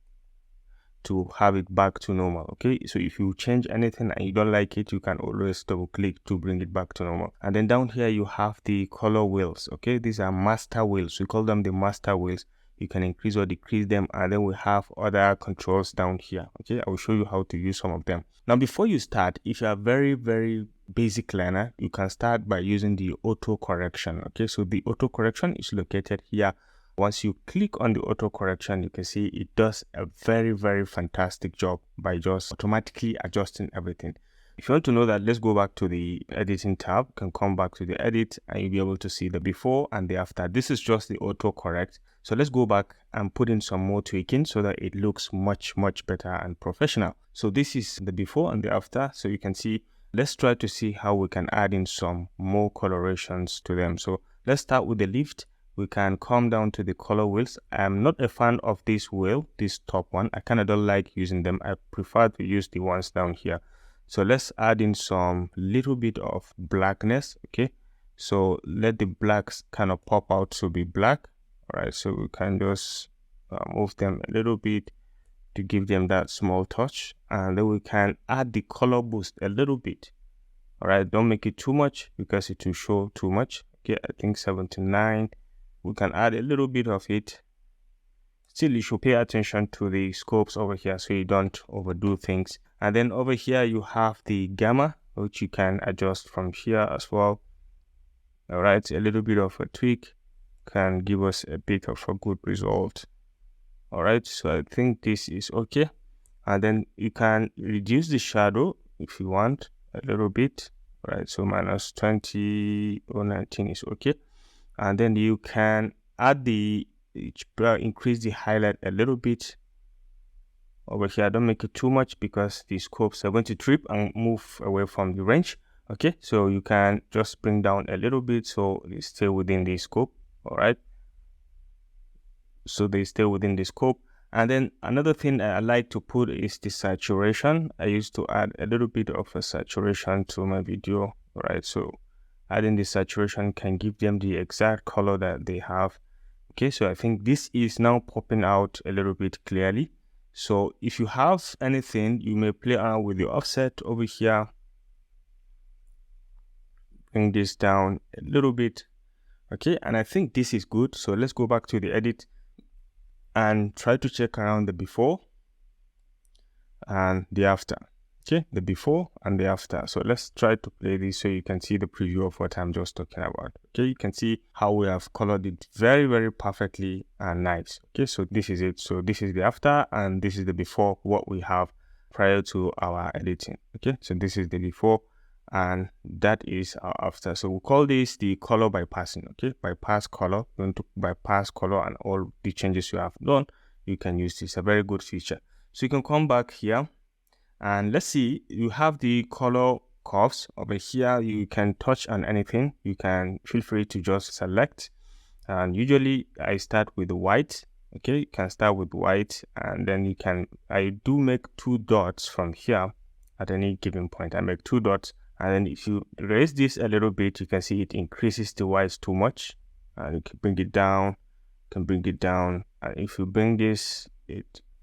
to have it back to normal. Okay, so if you change anything and you don't like it, you can always double click to bring it back to normal. And then down here you have the color wheels. Okay, these are master wheels. We call them the master wheels. You can increase or decrease them, and then we have other controls down here. Okay, I will show you how to use some of them. Now, before you start, if you are very basic learner, you can start by using the auto correction. Okay, so the auto correction is located here. Once you click on the auto correction, you can see it does a very fantastic job by just automatically adjusting everything. If you want to know that, let's go back to the editing tab. You can come back to the edit and you'll be able to see the before and the after. This is just the auto correct. So let's go back and put in some more tweaking so that it looks much better and professional. So this is the before and the after. So you can see, let's try to see how we can add in some more colorations to them. So let's start with the lift. We can come down to the color wheels. I'm not a fan of this wheel, this top one. I kind of don't like using them. I prefer to use the ones down here. So let's add in some little bit of blackness. Okay, so let the blacks kind of pop out to be black. All right, so we can just move them a little bit to give them that small touch, and then we can add the color boost a little bit. All right, don't make it too much because it will show too much. Okay, I think 79. We can add a little bit of it. Still, you should pay attention to the scopes over here so you don't overdo things. And then over here, you have the gamma, which you can adjust from here as well. All right, a little bit of a tweak can give us a bit of a good result. All right, so I think this is okay. And then you can reduce the shadow if you want a little bit. All right, so -20 or 19 is okay. And then you can add increase the highlight a little bit over here. Don't make it too much because the scopes are going to trip and move away from the range. Okay, so you can just bring down a little bit so they stay within the scope. All right, so they stay within the scope. And then another thing I like to put is the saturation. I used to add a little bit of a saturation to my video. All right, so adding the saturation can give them the exact color that they have. Okay, so I think this is now popping out a little bit clearly. So if you have anything, you may play around with the offset over here. Bring this down a little bit. Okay, and I think this is good. So let's go back to the edit and try to check around the before and the after. Okay, the before and the after. So let's try to play this so you can see the preview of what I'm just talking about. Okay, you can see how we have colored it very perfectly and nice. Okay, so this is it. So this is the after and this is the before, what we have prior to our editing. Okay, so this is the before and that is our after. So we'll call this the color bypassing. Okay, bypass color. You want to bypass color and all the changes you have done, you can use this. A very good feature. So you can come back here. And let's see, you have the color curves over here. You can touch on anything. You can feel free to just select. And usually I start with the white. Okay, you can start with white and then I do make 2 dots from here at any given point. I make 2 dots. And then if you raise this a little bit, you can see it increases the whites too much. And you can bring it down, And if you bring this,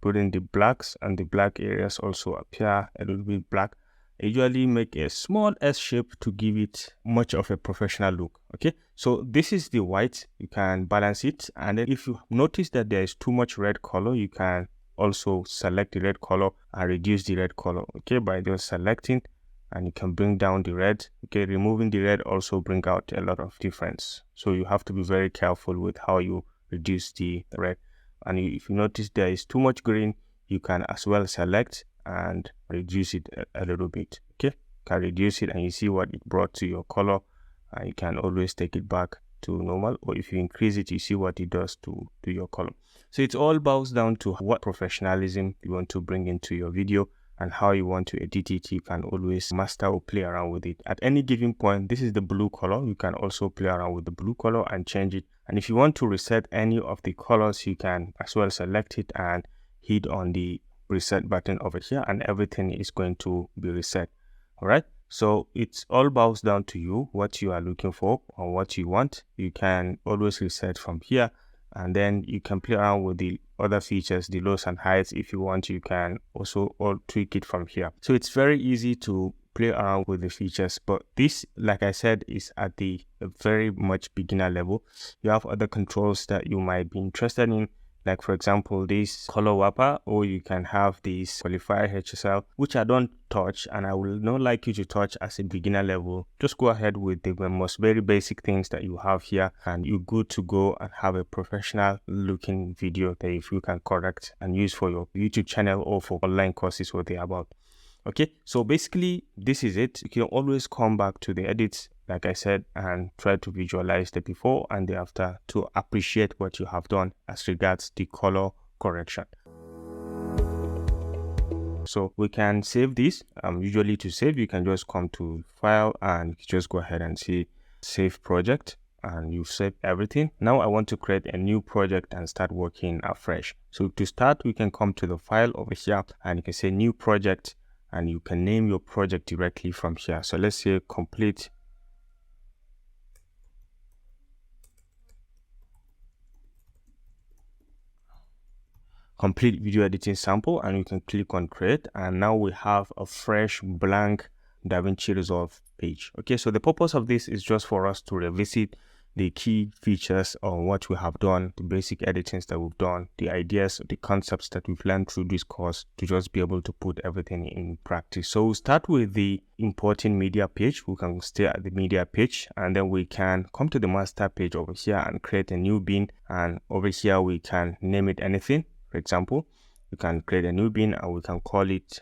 put in the blacks and the black areas also appear a little bit black. I usually make a small S shape to give it much of a professional look. Okay, so this is the white. You can balance it, and then if you notice that there is too much red color, you can also select the red color and reduce the red color. Okay, by just selecting, and you can bring down the red. Okay, removing the red also bring out a lot of difference. So you have to be very careful with how you reduce the red. And if you notice there is too much green, you can as well select and reduce it a little bit. Okay, you can reduce it and you see what it brought to your color, and you can always take it back to normal, or if you increase it, you see what it does to your color. So it all boils down to what professionalism you want to bring into your video and how you want to edit it. You can always master or play around with it. At any given point, this is the blue color. You can also play around with the blue color and change it. And if you want to reset any of the colors, you can as well select it and hit on the reset button over here, and everything is going to be reset. All right. So it all boils down to you, what you are looking for or what you want. You can always reset from here, and then you can play around with the other features, the lows and highs. If you want, you can also all tweak it from here. So it's very easy to play around with the features. But this, like I said, is at the very much beginner level. You have other controls that you might be interested in, like for example this color wrapper, or you can have this qualifier HSL, which I don't touch and I will not like you to touch as a beginner level. Just go ahead with the most very basic things that you have here, and you're good to go and have a professional looking video that if you can correct and use for your YouTube channel or for online courses what they're about. Okay, so basically this is it. You can always come back to the edits, like I said, and try to visualize the before and the after to appreciate what you have done as regards the color correction. So we can save this. Usually to save, you can just come to file and just go ahead and see save project, and you save everything. Now I want to create a new project and start working afresh. So to start, we can come to the file over here and you can say new project, and you can name your project directly from here. So let's say complete video editing sample, and you can click on create, and now we have a fresh blank DaVinci Resolve page. Okay, so the purpose of this is just for us to revisit the key features on what we have done, the basic editings that we've done, the ideas, the concepts that we've learned through this course, to just be able to put everything in practice. So we'll start with the importing media page. We can stay at the media page, and then we can come to the master page over here and create a new bin, and over here we can name it anything. For example, we can create a new bin and we can call it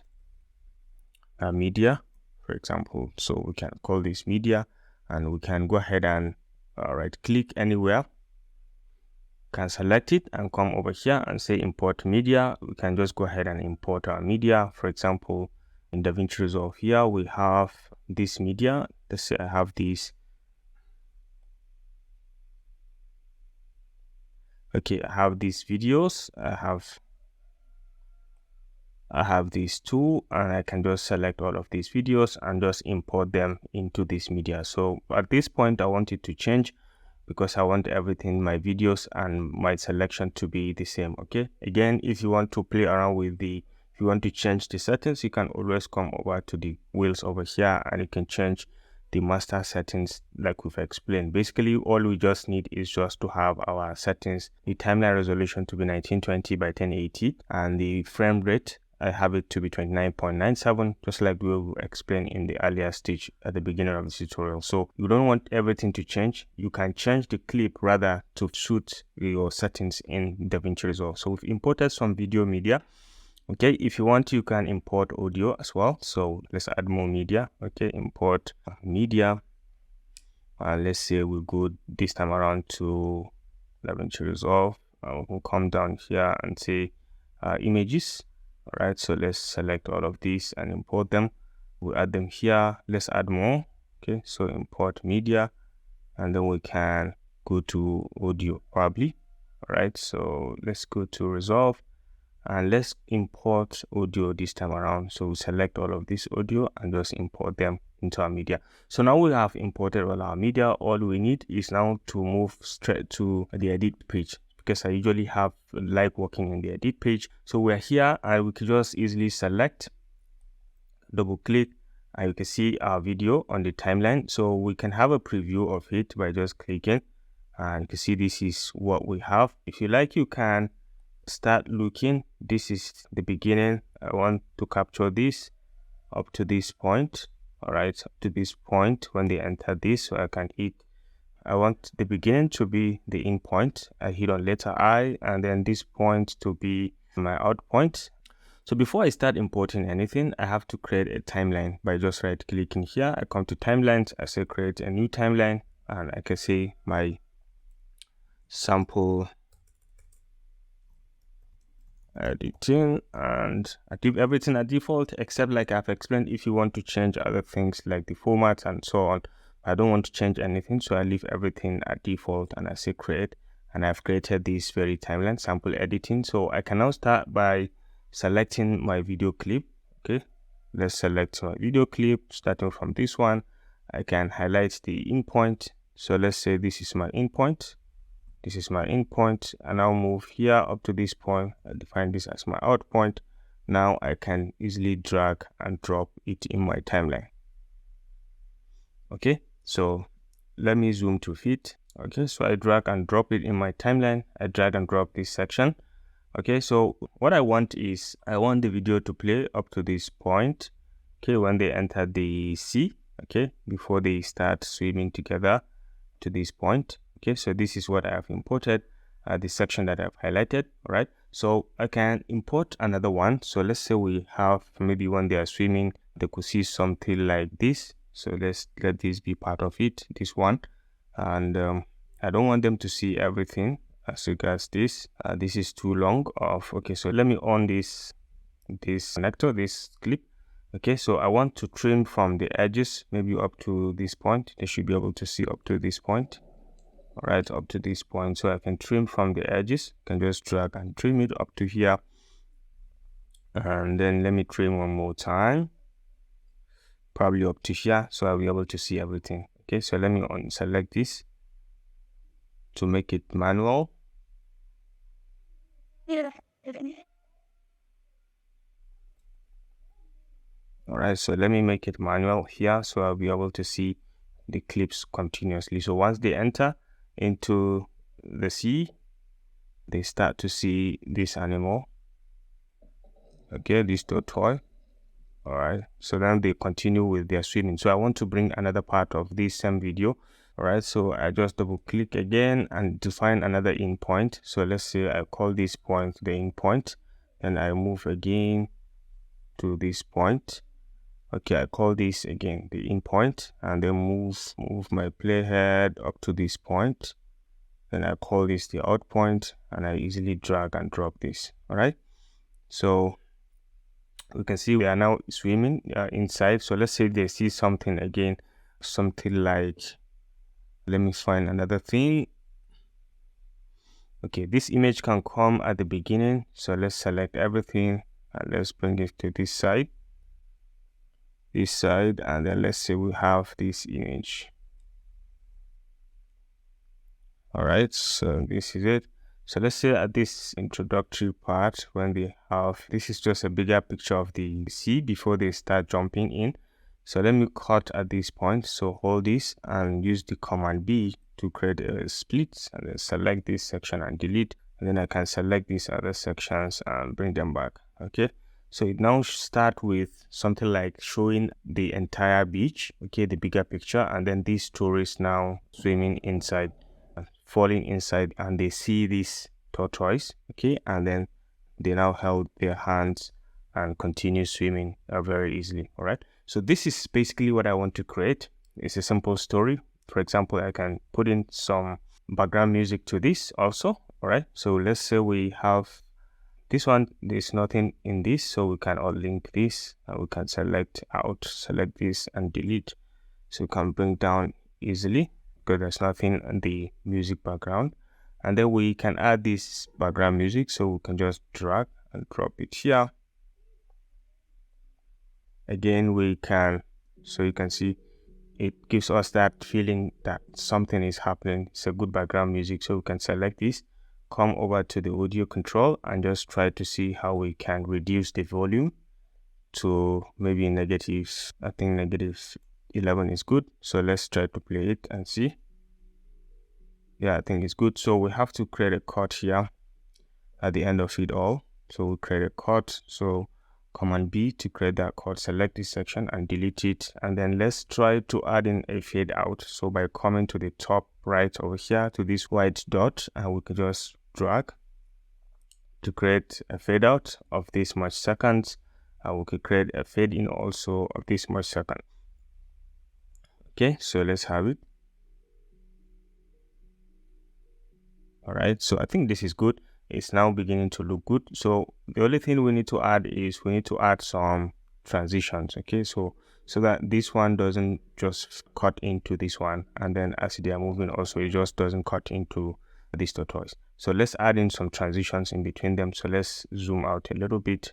media, for example. So we can call this media, and we can go ahead and right click anywhere, can select it and come over here and say import media. We can just go ahead and import our media. For example, in DaVinci Resolve here we have this media. Let's say I have this. Okay, I have these videos, I have these two, and I can just select all of these videos and just import them into this media. So at this point I want it to change because I want everything, my videos and my selection, to be the same. Okay, again, if you want to play around with if you want to change the settings, you can always come over to the wheels over here and you can change the master settings like we've explained. Basically all we just need is just to have our settings, the timeline resolution to be 1920 by 1080, and the frame rate I have it to be 29.97, just like we will explain in the earlier stage at the beginning of the tutorial. So you don't want everything to change. You can change the clip rather to suit your settings in DaVinci Resolve. So we've imported some video media. Okay, if you want, you can import audio as well. So let's add more media. Okay, import media. Let's say we'll go this time around to DaVinci Resolve. We'll come down here and say images. All right, so let's select all of these and import them. We'll add them here. Let's add more. Okay, so import media, and then we can go to audio probably. All right, so let's go to Resolve and let's import audio this time around. So we select all of this audio and just import them into our media. So now we have imported all our media. All we need is now to move straight to the edit page, because I usually like working in the edit page. So we're here and we can just easily select, double click, and you can see our video on the timeline. So we can have a preview of it by just clicking, and you can see this is what we have. If you like, you can start looking. This is the beginning. I want to capture this up to this point. All right, up to this point when they enter this, so I can hit. I want the beginning to be the in point. I hit on letter I, and then this point to be my out point. So before I start importing anything, I have to create a timeline by just right clicking here. I come to timelines, I say create a new timeline, and I can say my sample editing, and I keep everything at default, except like I've explained, if you want to change other things like the format and so on. I don't want to change anything, so I leave everything at default and I say create, and I've created this very timeline sample editing. So I can now start by selecting my video clip. Okay, let's select my video clip. Starting from this one, I can highlight the in point. So let's say this is my in point. This is my in point, and I'll move here up to this point. I define this as my out point. Now I can easily drag and drop it in my timeline. Okay, so let me zoom to fit. Okay, so I drag and drop it in my timeline. I drag and drop this section. Okay, so what I want is I want the video to play up to this point. Okay, when they enter the sea, okay, before they start swimming together to this point. Okay, so this is what I have imported, the section that I've highlighted. All right, so I can import another one. So let's say we have maybe when they are swimming, they could see something like this. So let's let this be part of it, this one. And I don't want them to see everything as regards this. This is too long of, okay, so let me on this connector, this clip. Okay, so I want to trim from the edges, maybe up to this point. They should be able to see up to this point. All right, up to this point. So I can trim from the edges. I can just drag and trim it up to here. And then let me trim one more time, probably up to here, so I'll be able to see everything. Okay, so let me select this to make it manual. All right, so let me make it manual here, so I'll be able to see the clips continuously. So once they enter into the sea, they start to see this animal. Okay, this tortoise. All right, so then they continue with their swimming. So I want to bring another part of this same video. All right, so I just double click again and define another in point. So let's say I call this point the in point, and I move again to this point. Okay, I call this again the in point, and then move my playhead up to this point. Then I call this the out point, and I easily drag and drop this. All right, so we can see we are now swimming inside. So let's say they see something again, something like, let me find another thing. Okay, this image can come at the beginning. So let's select everything and let's bring it to this side, and then let's say we have this image. All right, so this is it. So let's say at this introductory part, when they have, this is just a bigger picture of the sea before they start jumping in. So let me cut at this point. So hold this and use the Command B to create a split, and then select this section and delete. And then I can select these other sections and bring them back. Okay, so it now start with something like showing the entire beach. Okay, the bigger picture, and then these tourists now swimming inside, falling inside, and they see this tortoise. Okay, and then they now held their hands and continue swimming very easily. All right, so this is basically what I want to create. It's a simple story. For example, I can put in some background music to this also. All right, so let's say we have this one, there's nothing in this, so we can link this, and we can select out, select this and delete. So we can bring down easily because there's nothing in the music background. And then we can add this background music, so we can just drag and drop it here. Again, we can, so you can see it gives us that feeling that something is happening. It's a good background music. So we can select this, come over to the audio control, and just try to see how we can reduce the volume to maybe negative, I think negative 11 is good. So let's try to play it and see. Yeah, I think it's good. So we have to create a cut here at the end of it all. So we create a cut. So Command B to create that cut, select this section and delete it. And then let's try to add in a fade out. So by coming to the top right over here to this white dot, and we can just drag to create a fade out of this much seconds. And we could create a fade in also of this much second. Okay, so let's have it. All right, so I think this is good. It's now beginning to look good. So the only thing we need to add is we need to add some transitions. Okay, so that this one doesn't just cut into this one, and then as they are moving also it just doesn't cut into this tortoise. So let's add in some transitions in between them. So let's zoom out a little bit.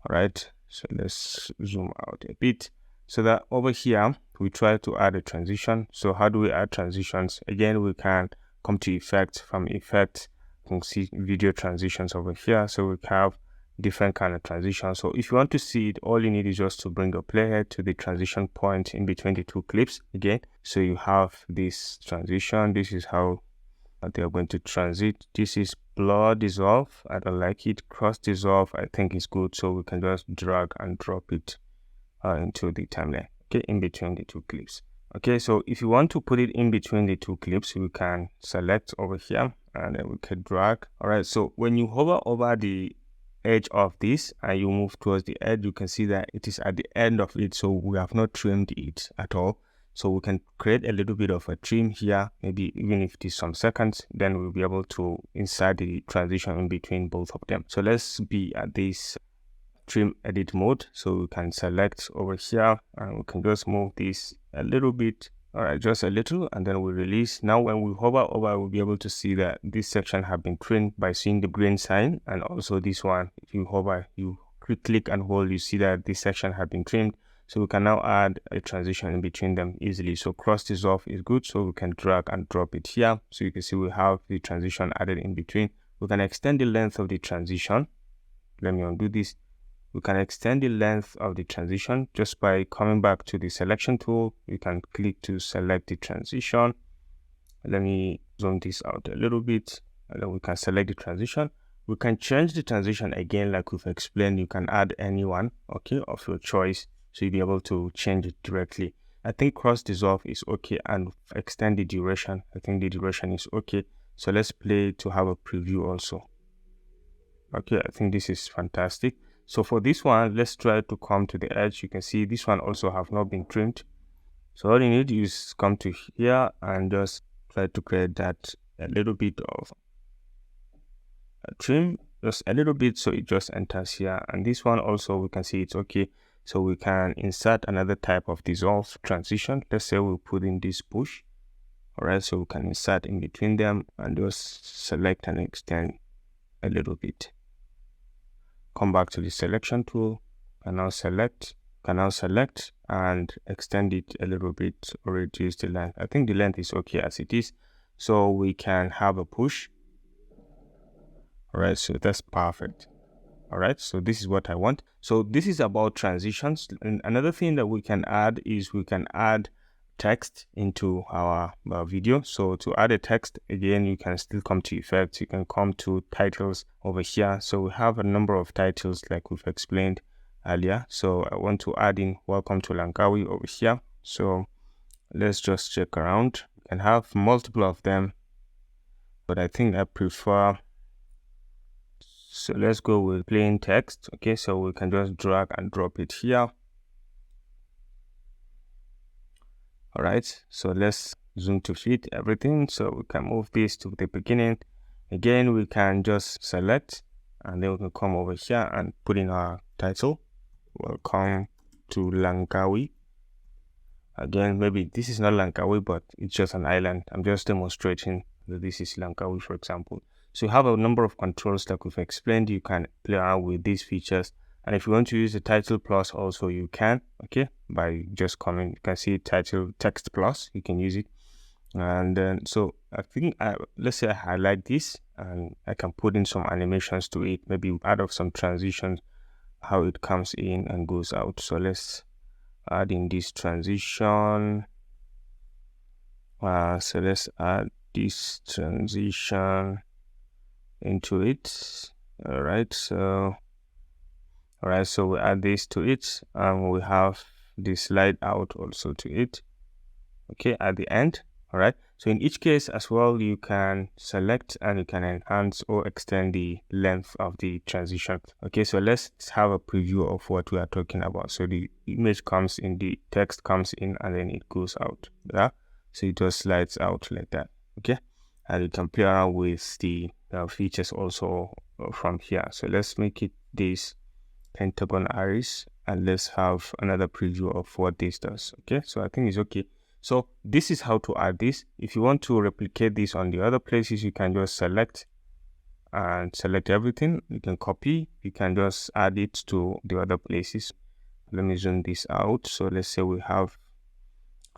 All right, so let's zoom out a bit so that over here we try to add a transition. So how do we add transitions? Again, we can come to effect. From effect, you can see video transitions over here. So we have different kind of transition. So if you want to see it, all you need is just to bring your playhead to the transition point in between the two clips again. So you have this transition. This is how they are going to transit. This is blur dissolve. I don't like it. Cross dissolve, I think is good. So we can just drag and drop it into the timeline, okay, in between the two clips. Okay, so if you want to put it in between the two clips, we can select over here and then we can drag. All right, so when you hover over the edge of this and you move towards the edge, you can see that it is at the end of it, so we have not trimmed it at all. So we can create a little bit of a trim here, maybe even if it is some seconds, then we'll be able to insert the transition in between both of them. So let's be at this trim edit mode, so we can select over here and we can just move this a little bit. All right, just a little, and then we release. Now when we hover over, we'll be able to see that this section have been trimmed by seeing the green sign, and also this one, if you hover, you click and hold, you see that this section have been trimmed. So we can now add a transition in between them easily. So cross dissolve is good, so we can drag and drop it here. So you can see we have the transition added in between. We can extend the length of the transition. Let me undo this. We can extend the length of the transition just by coming back to the selection tool. You can click to select the transition. Let me zoom this out a little bit, and then we can select the transition. We can change the transition again, like we've explained. You can add anyone, okay, of your choice, so you'll be able to change it directly. I think cross dissolve is okay, and extend the duration. I think the duration is okay. So let's play to have a preview also. Okay, I think this is fantastic. So for this one, let's try to come to the edge. You can see this one also have not been trimmed. So all you need is come to here and just try to create that a little bit of a trim, just a little bit, so it just enters here. And this one also, we can see it's okay. So we can insert another type of dissolve transition. Let's say we put in this push. All right, so we can insert in between them and just select and extend a little bit. Come back to the selection tool, can now select and extend it a little bit or reduce the length. I think the length is okay as it is. So we can have a push. All right, so that's perfect. All right, so this is what I want. So this is about transitions. And another thing that we can add is we can add text into our video. So to add a text, again, you can still come to effects. You can come to titles over here. So we have a number of titles like we've explained earlier. So I want to add in welcome to Langkawi over here. So let's just check around. You can have multiple of them, but I think I prefer, so let's go with plain text. Okay, so we can just drag and drop it here. All right, so let's zoom to fit everything. So we can move this to the beginning. Again, we can just select and then we can come over here and put in our title. Welcome to Langkawi. Again, maybe this is not Langkawi, but it's just an island. I'm just demonstrating that this is Langkawi, for example. So you have a number of controls like we've explained. You can play around with these features. And if you want to use the title plus also, you can, okay, by just coming, you can see title text plus, you can use it. And then, so I think, let's say I highlight this and I can put in some animations to it, maybe add of some transitions, how it comes in and goes out. So let's add in this transition. So let's add this transition into it. All right, so we add this to it, and we have the slide out also to it, okay, at the end. All right, so in each case as well, you can select and you can enhance or extend the length of the transition. Okay, so let's have a preview of what we are talking about. So the image comes in, the text comes in, and then it goes out. Yeah, so it just slides out like that. Okay, and you can play around with the features also from here. So let's make it this pentagon arrays, and let's have another preview of what this does. Okay, so I think it's okay. So this is how to add this. If you want to replicate this on the other places, you can just select and select everything. You can copy, you can just add it to the other places. Let me zoom this out. So let's say we have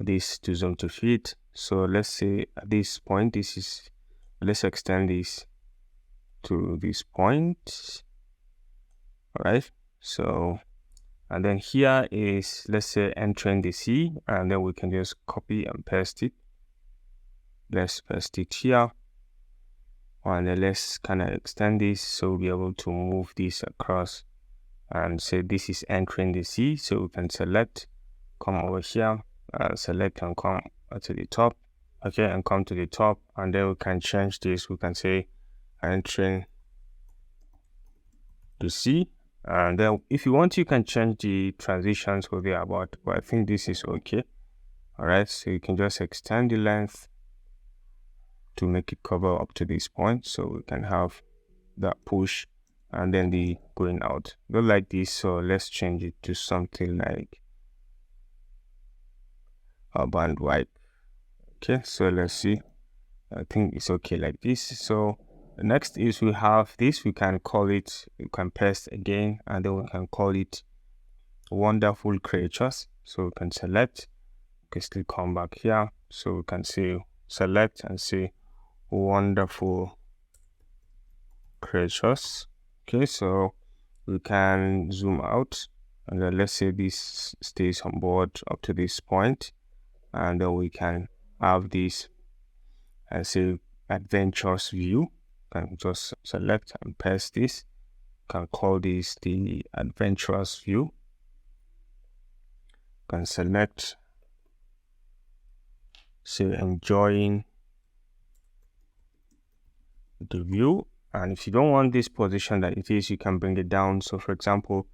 this to zoom to fit. So let's say at this point, this is, let's extend this to this point. All right, so and then here is, let's say, entering the C, and then we can just copy and paste it. Let's paste it here, and then let's kind of extend this so we'll be able to move this across and say this is entering the C. So we can select, come over here, select and come to the top, okay, and come to the top, and then we can change this. We can say entering the C, and then if you want, you can change the transitions or the about, but I think this is okay. All right, so you can just extend the length to make it cover up to this point, so we can have that push and then the going out. Don't like this, so let's change it to something like a band wipe. Okay, so let's see. I think it's okay like this. So next is we have this. We can call it, we can paste again, and then we can call it wonderful creatures. So we can select, we can still come back here, so we can say select and say wonderful creatures. Okay, so we can zoom out, and then let's say this stays on board up to this point, and then we can have this and say adventures view. Can just select and paste this. Can call this the adventurous view. Can select, say enjoying the view, and if you don't want this position that it is, you can bring it down. So for example,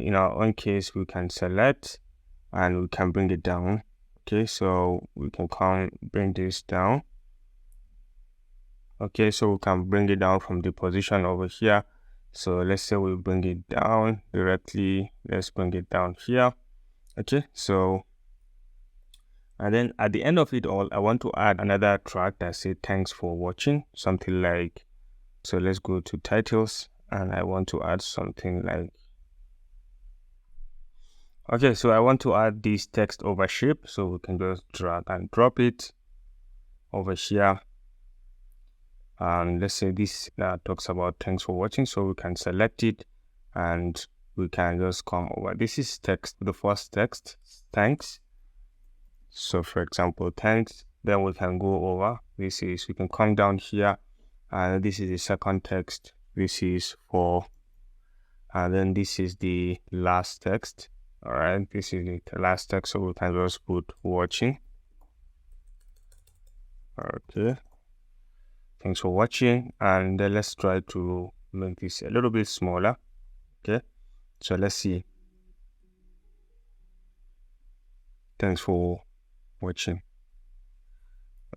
in our own case, we can select and we can bring it down. Okay, so we can come bring this down. Okay, so we can bring it down from the position over here. So let's say we bring it down directly. Let's bring it down here. Okay, so and then at the end of it all, I want to add another track that says thanks for watching, something like, so let's go to titles, and I want to add something like, okay, so I want to add this text over shape, so we can just drag and drop it over here. And let's say this talks about thanks for watching, so we can select it and we can just come over. This is text, the first text, thanks. So for example, thanks, then we can go over, this is, we can come down here, and this is the second text, this is for, and then this is the last text. All right, this is the last text, so we can just put watching. Okay, thanks for watching, and then let's try to make this a little bit smaller. Okay, so let's see. Thanks for watching.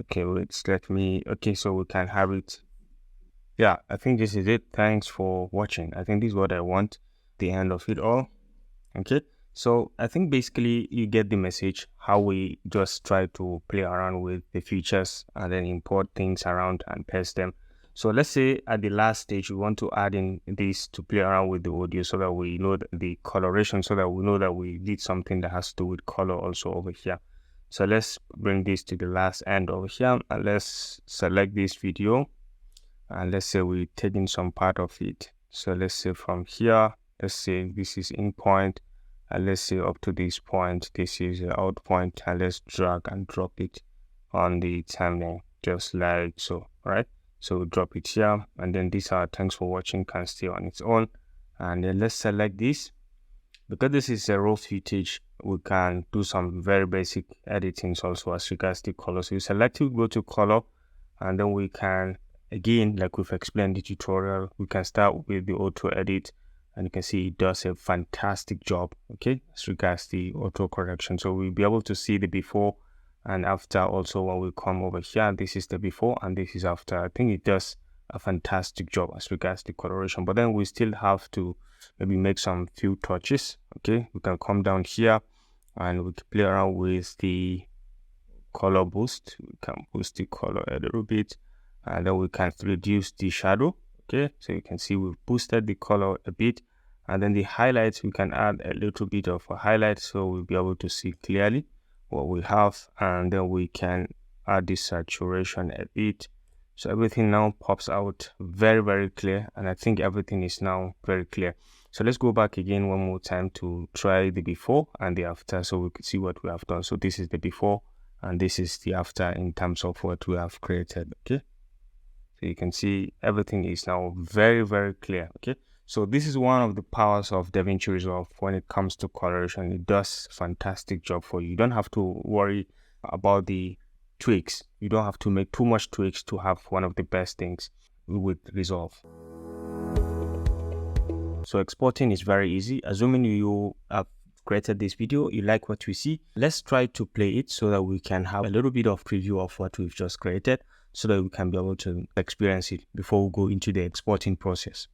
Okay, wait, let me, okay, so we can have it. Yeah, I think this is it. Thanks for watching. I think this is what I want, the end of it all. Okay, so I think basically you get the message, how we just try to play around with the features and then import things around and paste them. So let's say at the last stage, we want to add in this to play around with the audio so that we know the coloration, so that we know that we did something that has to do with color also over here. So let's bring this to the last end over here, and let's select this video, and let's say we take in some part of it. So let's say from here, let's say this is in point, and let's say up to this point, this is the out point, and let's drag and drop it on the timeline, just like so. All right, so drop it here, and then these are thanks for watching can stay on its own. And then let's select this. Because this is a raw footage, we can do some very basic editings also as regards the color. So you select it, go to color, and then we can, again, like we've explained in the tutorial, we can start with the auto edit, and you can see it does a fantastic job, okay, as regards the auto correction. So we'll be able to see the before and after. Also when we come over here, this is the before and this is after. I think it does a fantastic job as regards the coloration, but then we still have to maybe make some few touches. Okay, we can come down here and we can play around with the color boost. We can boost the color a little bit, and then we can reduce the shadow. Okay, so you can see we've boosted the color a bit, and then the highlights, we can add a little bit of a highlight so we'll be able to see clearly what we have, and then we can add the saturation a bit, so everything now pops out very, very clear, and I think everything is now very clear. So let's go back again one more time to try the before and the after, so we can see what we have done. So this is the before and this is the after in terms of what we have created. Okay, so you can see everything is now very, very clear. Okay, so this is one of the powers of DaVinci Resolve when it comes to coloration. It does a fantastic job for you. You don't have to worry about the tweaks. You don't have to make too much tweaks to have one of the best things with Resolve. So exporting is very easy. Assuming you have created this video, you like what you see, let's try to play it so that we can have a little bit of preview of what we've just created, so that we can be able to experience it before we go into the exporting process.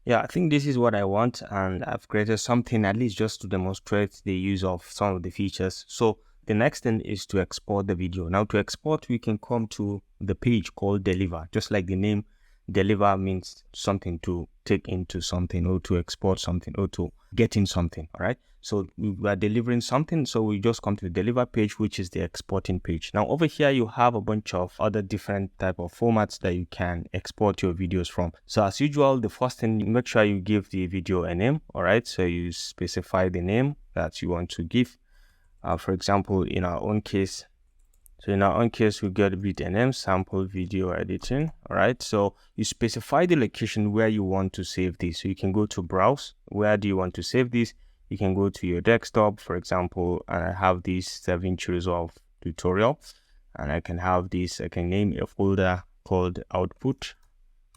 Yeah, I think this is what I want, and I've created something at least just to demonstrate the use of some of the features. So the next thing is to export the video. Now to export, we can come to the page called deliver. Just like the name, deliver means something to take into something, or to export something, or to get in something. All right, so we are delivering something, so we just come to the deliver page, which is the exporting page. Now over here you have a bunch of other different type of formats that you can export your videos from. So as usual, the first thing, make sure you give the video a name. All right, so you specify the name that you want to give. For example, in our own case, we get with a name, sample video editing. All right, so you specify the location where you want to save this. So you can go to browse. Where do you want to save this? You can go to your desktop, for example, and I have this DaVinci Resolve tutorial, and I can have this, I can name a folder called output,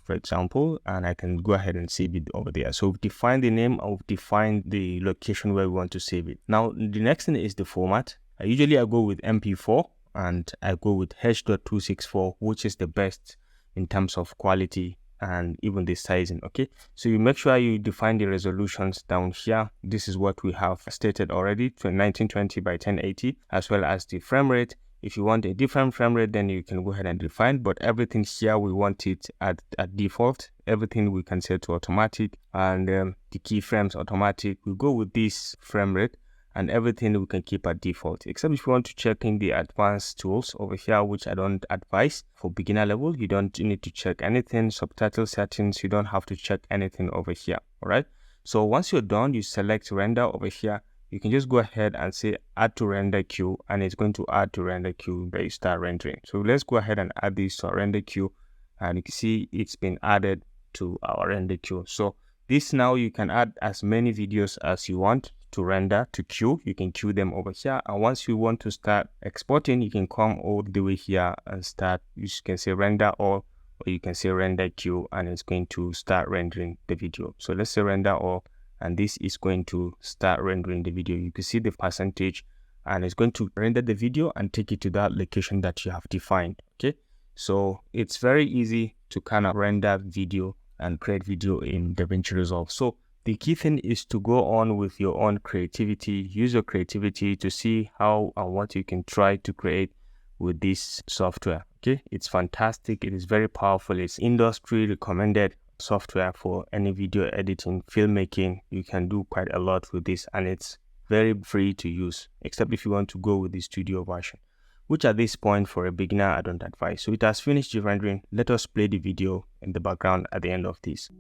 for example, and I can go ahead and save it over there. So we've defined the name, I've defined the location where we want to save it. Now, the next thing is the format. Usually I go with MP4 and I go with H.264, which is the best in terms of quality and even the sizing. Okay, so you make sure you define the resolutions down here. This is what we have stated already, 1920 by 1080, as well as the frame rate. If you want a different frame rate, then you can go ahead and define, but everything here we want it at default. Everything we can set to automatic, and the keyframes automatic. We go with this frame rate, and everything we can keep at default, except if you want to check in the advanced tools over here, which I don't advise. For beginner level, you don't need to check anything. Subtitle settings, you don't have to check anything over here. All right, so once you're done, you select render over here. You can just go ahead and say add to render queue, and it's going to add to render queue where you start rendering. So let's go ahead and add this to our render queue, and you can see it's been added to our render queue. So this, now you can add as many videos as you want to render to queue. You can queue them over here, and once you want to start exporting, you can come all the way here and start. You can say render all, or you can say render queue, and it's going to start rendering the video. So let's say render all, and this is going to start rendering the video. You can see the percentage, and it's going to render the video and take it to that location that you have defined. Okay, so it's very easy to kind of render video and create video in DaVinci Resolve. So the key thing is to go on with your own creativity. Use your creativity to see how and what you can try to create with this software. Okay, it's fantastic. It is very powerful. It's industry recommended software for any video editing, filmmaking. You can do quite a lot with this, and it's very free to use, except if you want to go with the studio version, which at this point for a beginner I don't advise. So it has finished the rendering. Let us play the video in the background at the end of this.